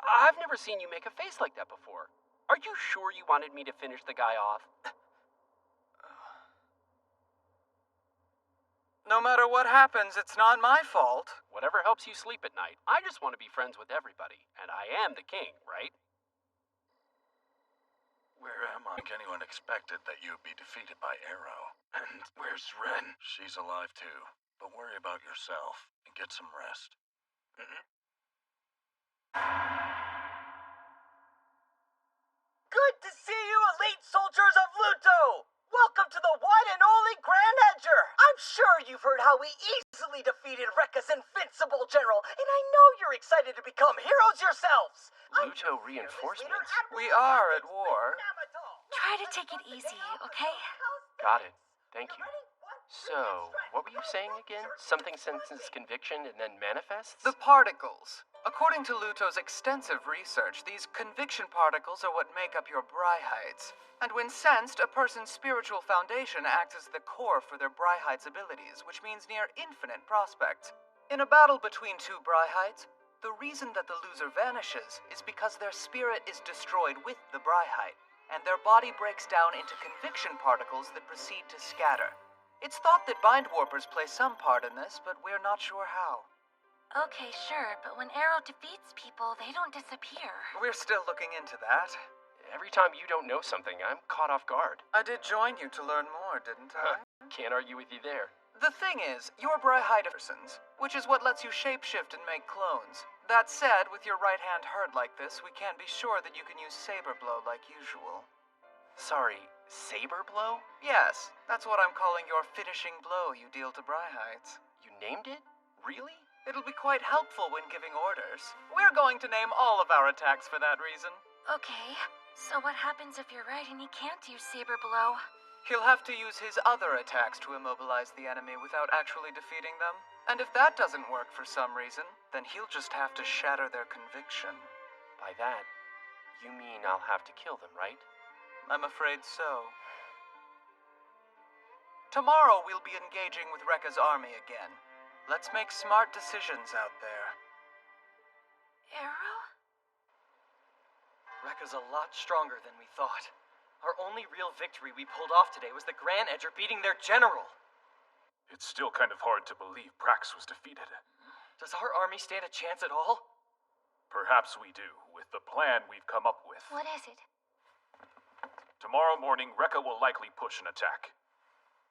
I've never seen you make a face like that before. Are you sure you wanted me to finish the guy off? No matter what happens, it's not my fault. Whatever helps you sleep at night. I just want to be friends with everybody. And I am the king, right? Where am I? I think anyone expected that you'd be defeated by Arrow. And where's Ren? She's alive too. But worry about yourself and get some rest. Good to see you, elite soldiers of Luto! Welcome to the one and only Grand Edger! I'm sure you've heard how we easily defeated Rekka's invincible general, and I know you're excited to become heroes yourselves! Luto reinforcements? We are at war. Try to take it easy, okay? Got it. Thank you. So, what were you saying again? Something senses conviction and then manifests? The particles. According to Luto's extensive research, these conviction particles are what make up your Bryhides. And when sensed, a person's spiritual foundation acts as the core for their Bryhide's abilities, which means near infinite prospects. In a battle between two Bryhides, the reason that the loser vanishes is because their spirit is destroyed with the Bryhide, and their body breaks down into conviction particles that proceed to scatter. It's thought that Bind Warpers play some part in this, but we're not sure how. Okay, sure, but when Arrow defeats people, they don't disappear. We're still looking into that. Every time you don't know something, I'm caught off guard. I did join you to learn more, didn't I? Can't argue with you there. The thing is, you're Bryhide persons, which is what lets you shapeshift and make clones. That said, with your right hand hurt like this, we can't be sure that you can use Saber Blow like usual. Sorry, Saber Blow? Yes, that's what I'm calling your finishing blow you deal to Bryhides. You named it? Really? It'll be quite helpful when giving orders. We're going to name all of our attacks for that reason. Okay, so what happens if you're right and he can't use Saber Blow? He'll have to use his other attacks to immobilize the enemy without actually defeating them. And if that doesn't work for some reason, then he'll just have to shatter their conviction. By that, you mean I'll have to kill them, right? I'm afraid so. Tomorrow we'll be engaging with Rekka's army again. Let's make smart decisions out there. Arrow? Rekka's a lot stronger than we thought. Our only real victory we pulled off today was the Grand Edger beating their general. It's still kind of hard to believe Prax was defeated. Does our army stand a chance at all? Perhaps we do, with the plan we've come up with. What is it? Tomorrow morning, Rekka will likely push an attack.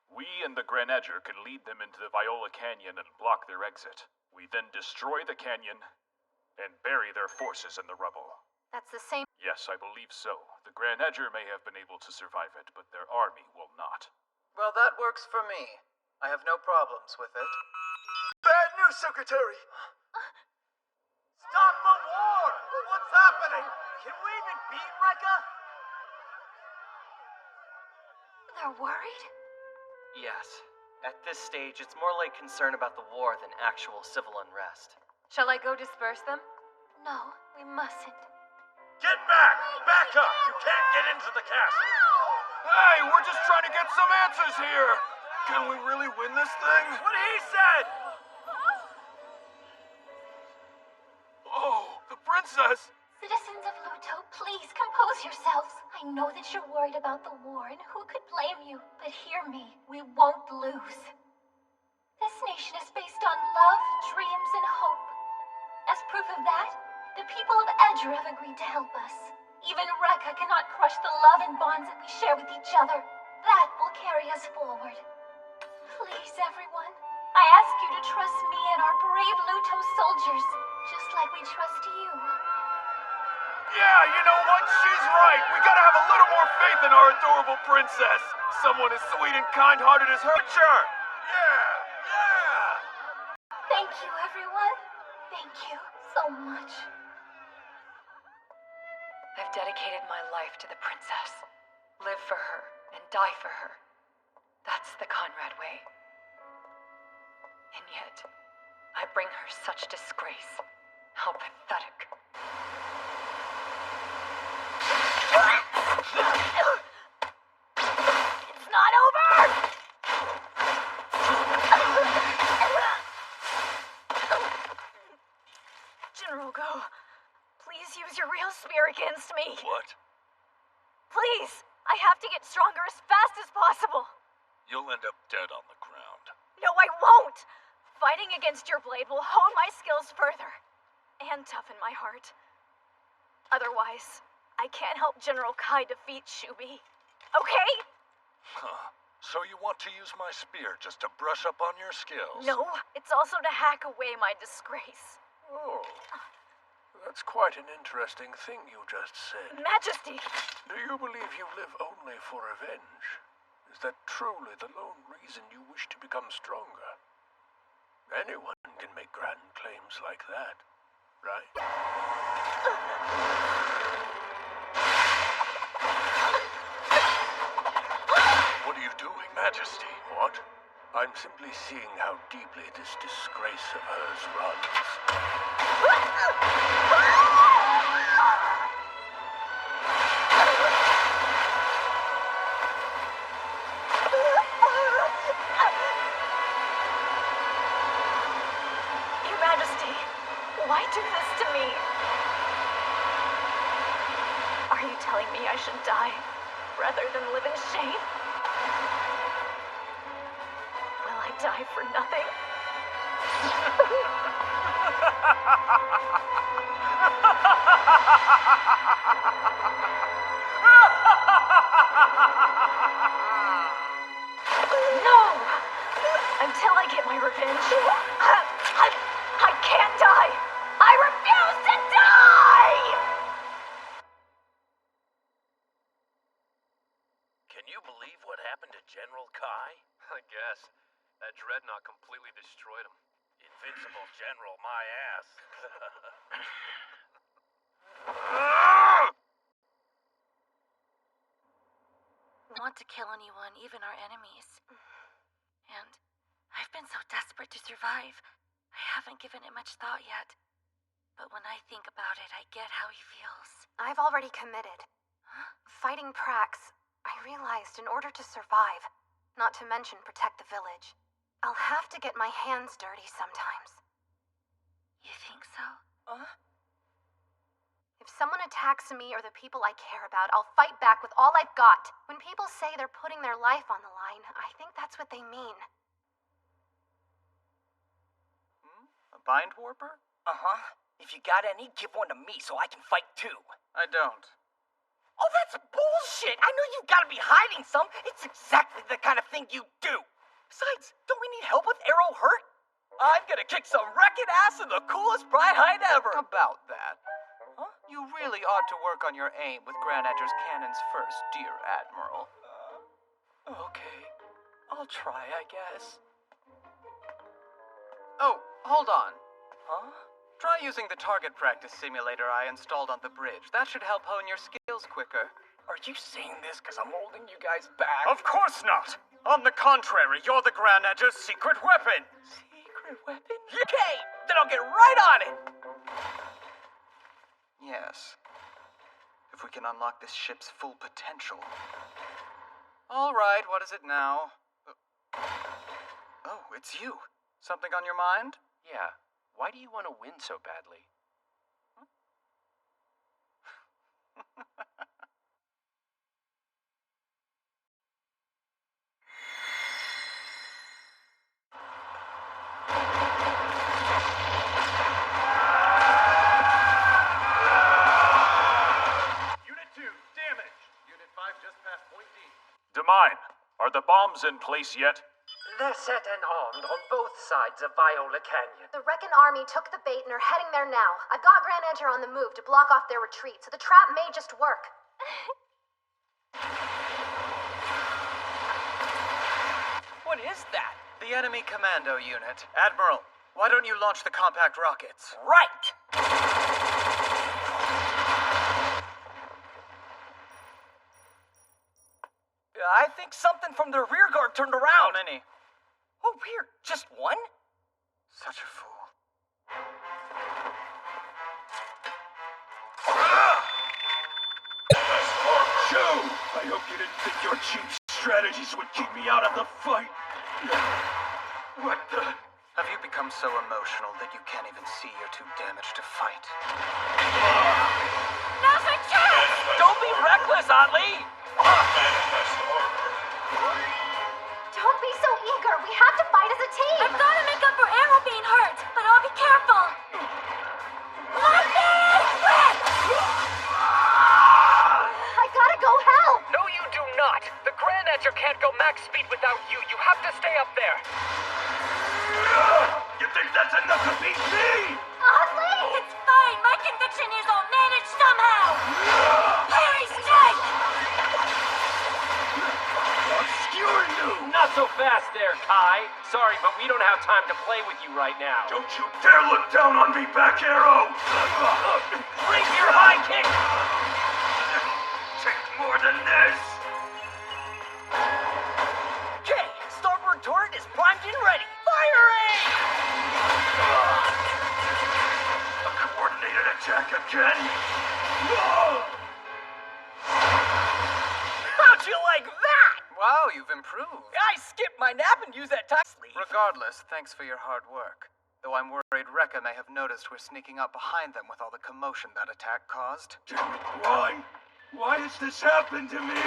We and the Grand Edger can lead them into the Viola Canyon and block their exit. We then destroy the canyon and bury their forces in the rubble. That's the same. Yes, I believe so. The Grand Edger may have been able to survive it, but their army will not. Well, that works for me. I have no problems with it. Bad news, Secretary! happening? Can we even beat Rekka? They're worried? Yes. At this stage, it's more like concern about the war than actual civil unrest. Shall I go disperse them? No, we mustn't. Get back! Back up! You can't get into the castle! Hey, we're just trying to get some answers here! Can we really win this thing? What he said! Oh, the princess! Citizens of Luto, please compose yourselves. I know that you're worried about the war, and who could blame you? But hear me, we won't lose. This nation is based on love, dreams, and hope. As proof of that, the people of Edger have agreed to help us. Even Rekka cannot crush the love and bonds that we share with each other. That will carry us forward. Please, everyone, I ask you to trust me and our brave Luto soldiers, just like we trust you. Yeah, you know what? She's right. We gotta have a little more faith in our adorable princess. Someone as sweet and kind-hearted as her. Sure. Yeah. Thank you, everyone. Thank you so much. I've dedicated my life to the princess. Live for her and die for her. That's the Conrad way. And yet, I bring her such disgrace. How pathetic. It's not over! General Go, please use your real spear against me. What? Please, I have to get stronger as fast as possible. You'll end up dead on the ground. No, I won't! Fighting against your blade will hone my skills further. And toughen my heart. Otherwise, I can't help General Kai defeat Shubi. Okay? Huh. So you want to use my spear just to brush up on your skills? No, it's also to hack away my disgrace. Oh, that's quite an interesting thing you just said. Majesty! Do you believe you live only for revenge? Is that truly the lone reason you wish to become stronger? Anyone can make grand claims like that, right? What are you doing, Majesty? What? I'm simply seeing how deeply this disgrace of hers runs. Your Majesty, why do this to me? Are you telling me I should die rather than live in shame? Will I die for nothing? No! Until I get my revenge, I can't die! I refuse to die! Can you believe what happened to General Kai? I guess. That dreadnought completely destroyed him. Invincible General, my ass. Want to kill anyone, even our enemies. And I've been so desperate to survive, I haven't given it much thought yet. But when I think about it, I get how he feels. I've already committed. Fighting Prax, I realized in order to survive, not to mention protect the village, I'll have to get my hands dirty sometimes. You think so? If someone attacks me or the people I care about, I'll fight back with all I've got. When people say they're putting their life on the line, I think that's what they mean. A bind warper? Uh-huh. If you got any, give one to me so I can fight too. I don't. Oh, that's bullshit! I know you've got to be hiding some. It's exactly the kind of thing you do. Besides, don't we need help with Arrow Hurt? I'm gonna kick some wrecking ass in the coolest Brightehide ever. About that. Huh? You really ought to work on your aim with Grand Edger's cannons first, dear Admiral. Okay. I'll try, I guess. Oh, hold on. Huh? Try using the target practice simulator I installed on the bridge. That should help hone your skills quicker. Are you saying this because I'm holding you guys back? Of course not! On the contrary, you're the Grand Edge's secret weapon! Secret weapon? Okay, then I'll get right on it! Yes. If we can unlock this ship's full potential. All right, what is it now? Oh, it's you. Something on your mind? Yeah. Why do you want to win so badly? Unit 2, damage. Unit 5 just past point D. Demine, are the bombs in place yet? They're set and armed on both sides of Viola Canyon. The Reckon army took the bait and are heading there now. I've got Grand Edger on the move to block off their retreat, so the trap may just work. What is that? The enemy commando unit. Admiral, why don't you launch the compact rockets? Right! I think something from the rear guard turned How around. many? Oh, weird. Just one? Such a fool. Joe! I hope you didn't think your cheap strategies would keep me out of the fight. What the? Have you become so emotional that you can't even see you're too damaged to fight? Now's my chance! Don't be reckless, Otley! Don't be so eager. We have to fight as a team. I've got to make up for Arrow being hurt, but I'll be careful. Lightning! I gotta go help. No, you do not. The Grand Edger can't go max speed without you. You have to stay up there. You think that's enough to beat me? Oddly! It's fine. My conviction is I'll manage somehow. Parry strike! Obscure you! Not so fast there, Kai. Sorry, but we don't have time to play with you right now. Don't you dare look down on me, Back Arrow! Bring your high kick! Take more than this! Okay, starboard turret is primed and ready. Firing! A coordinated attack again? How'd you like that? Wow, you've improved. I skipped my nap and used that time sleep. Regardless, thanks for your hard work. Though I'm worried Rekka may have noticed we're sneaking up behind them with all the commotion that attack caused. Why? Why has this happened to me?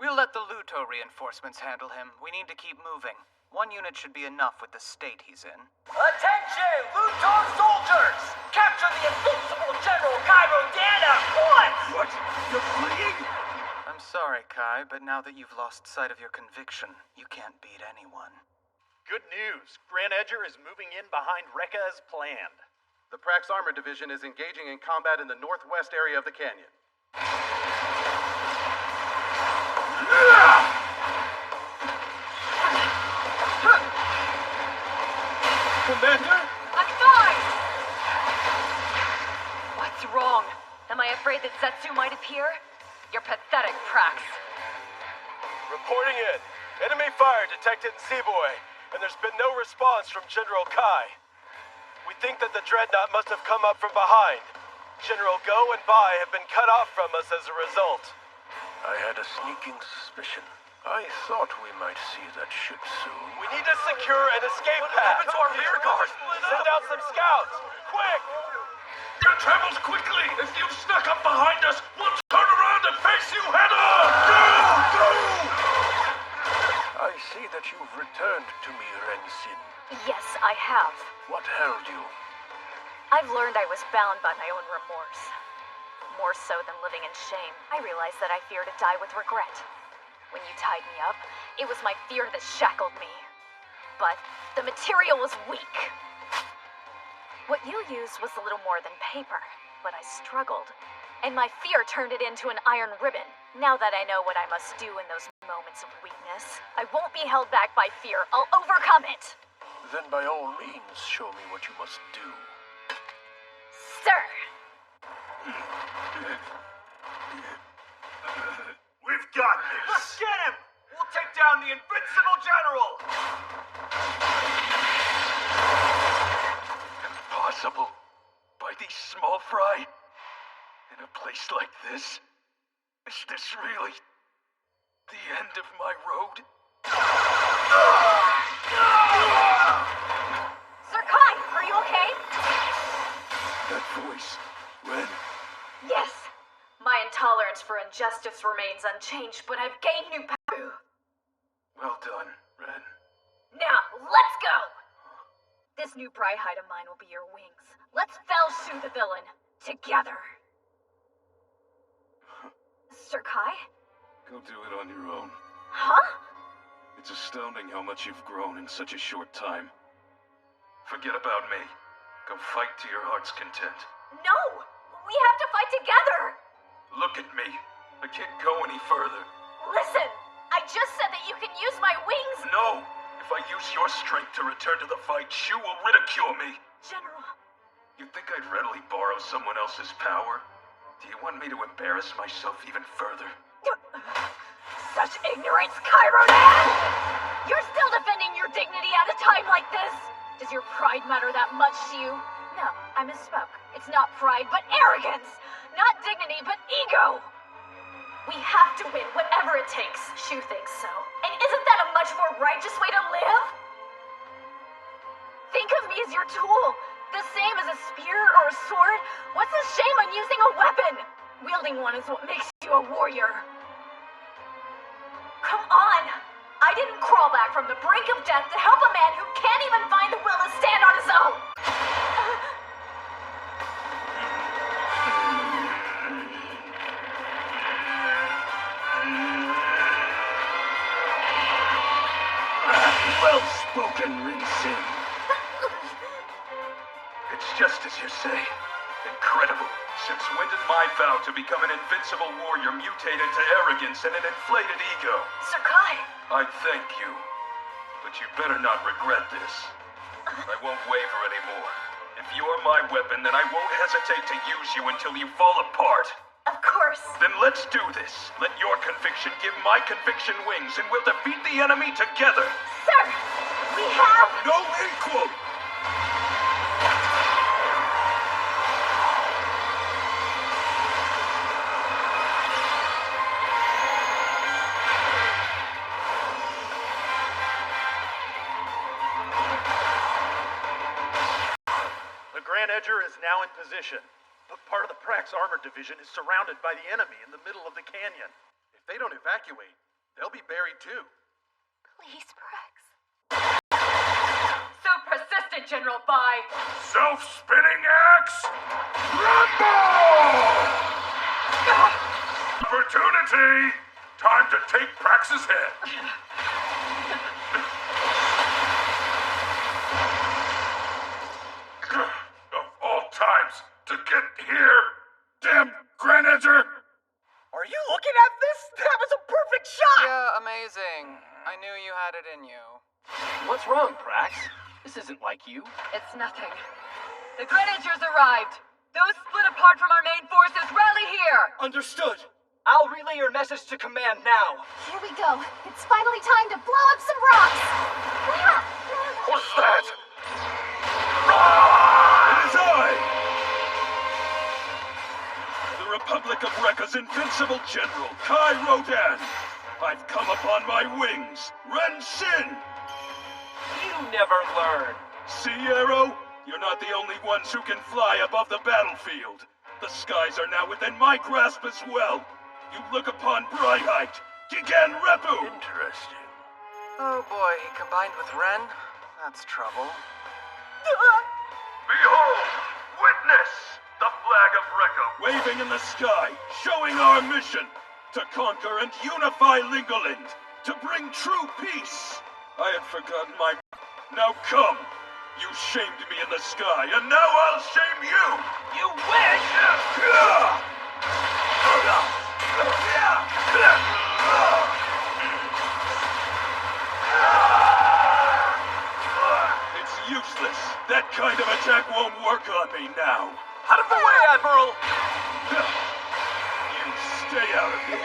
We'll let the Luto reinforcements handle him. We need to keep moving. One unit should be enough with the state he's in. Attention, Luton soldiers! Capture the invincible General Cairo Dan at once! What? You're fleeing? I'm sorry, Kai, but now that you've lost sight of your conviction, you can't beat anyone. Good news. Grand Edger is moving in behind Rekka as planned. The Prax Armor Division is engaging in combat in the northwest area of the canyon. Commander? I'm fine! What's wrong? Am I afraid that Zetsu might appear? You're pathetic, Prax. Reporting in. Enemy fire detected in Seaboy, and there's been no response from General Kai. We think that the Dreadnought must have come up from behind. General Go and Bai have been cut off from us as a result. I had a sneaking suspicion. I thought we might see that ship soon. We need to secure an escape path. happened to our rear guard? Send out some scouts. Quick! Your travels quickly! If you've snuck up behind us, we'll turn around and face you head on! Go! I see that you've returned to me, Rensin. Yes, I have. What held you? I've learned I was bound by my own remorse. More so than living in shame, I realized that I fear to die with regret. When you tied me up, it was my fear that shackled me. But the material was weak. What you used was a little more than paper, but I struggled. And my fear turned it into an iron ribbon. Now that I know what I must do in those moments of weakness, I won't be held back by fear. I'll overcome it. Then by all means, show me what you must do. sir! We've got this! Let's get him! We'll take down the invincible general! Impossible. By these small fry? In a place like this? Is this really the end of my road? Sir Kai, are you okay? That voice, Ren? Yes. My intolerance for injustice remains unchanged, but I've gained new power. Well done, Ren. Now, let's go! This new Bryhide of mine will be your wings. Let's fell shoot the villain. Together. Sir Kai? Go do it on your own. Huh? It's astounding how much you've grown in such a short time. Forget about me. Go fight to your heart's content. No! We have to fight together! Look at me. I can't go any further. Listen! I just said that you can use my wings! No! If I use your strength to return to the fight, Shu will ridicule me. General. You think I'd readily borrow someone else's power? Do you want me to embarrass myself even further? Such ignorance, Chironan! You're still defending your dignity at a time like this! Does your pride matter that much to you? No, I misspoke. It's not pride, but arrogance! Not dignity, but ego! We have to win whatever it takes. Shu thinks so. And isn't that a much more righteous way to live? Think of me as your tool. The same as a spear or a sword. What's the shame on using a weapon? Wielding one is what makes you a warrior. Come on! I didn't crawl back from the brink of death to help a man who can't even find the will to stand on his own! Well spoken, Rin-Sin. It's just as you say. Incredible. Since when did my vow to become an invincible warrior mutate into arrogance and an inflated ego? Sir Kai! I thank you. But you better not regret this. I won't waver anymore. If you're my weapon, then I won't hesitate to use you until you fall apart. Of course. Then let's do this. Let your conviction give my conviction wings, and we'll defeat the enemy together. Sir, we have... No equal! The Grand Edger is now in position. But part of the Prax Armored Division is surrounded by the enemy in the middle of the canyon. If they don't evacuate, they'll be buried too. Please, Prax. So persistent, General Bai. Self-spinning axe! Rumble! Opportunity! Time to take Prax's head. Of all times to get here! Damn Grand Edger! Are you looking at this? That was a perfect shot! Yeah, amazing. I knew you had it in you. What's wrong, Prax? This isn't like you. It's nothing. The Grenadiers arrived. Those split apart from our main forces rally here! Understood. I'll relay your message to command now. Here we go. It's finally time to blow up some rocks! What's that? It is I! The Republic of Rekka's invincible general, Kai Rodan! I've come upon my wings, Ren-Sin! You never learn. See, Arrow? You're not the only ones who can fly above the battlefield. The skies are now within my grasp as well. You look upon Bryhide, Gigan Repu! Interesting. Oh boy, he combined with Ren? That's trouble. Behold! Witness! The flag of Rekka waving in the sky, showing our mission to conquer and unify Lingoland, to bring true peace. I had forgotten my... Now come! You shamed me in the sky, and now I'll shame you! You wish! It's useless. That kind of attack won't work on me now. Out of the Stay out of this.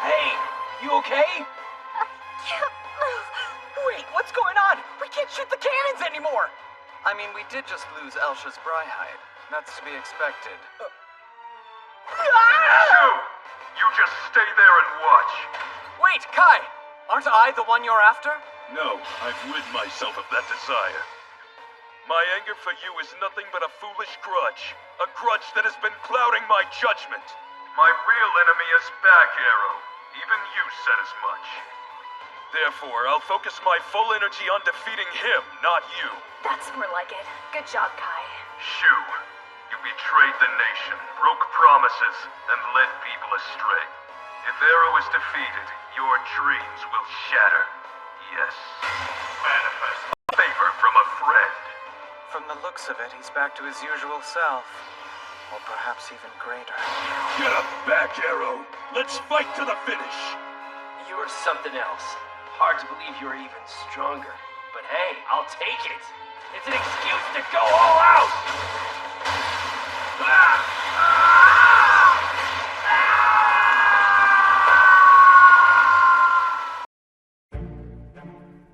Hey, you okay? Wait, what's going on? We can't shoot the cannons anymore! I mean, we did just lose Elsha's Bryhide. That's to be expected. Shoo! You just stay there and watch. Wait, Kai! Aren't I the one you're after? No, I've rid myself of that desire. My anger for you is nothing but a foolish grudge. A grudge that has been clouding my judgment. My real enemy is Back Arrow. Even you said as much. Therefore, I'll focus my full energy on defeating him, not you. That's more like it. Good job, Kai. Shu, you betrayed the nation, broke promises, and led people astray. If Arrow is defeated, your dreams will shatter. Yes. Manifest favor from a friend. From the looks of it, he's back to his usual self. Or perhaps even greater. Get up, Back Arrow! Let's fight to the finish! You're something else. Hard to believe you're even stronger. But hey, I'll take it. It's an excuse to go all out! Ah!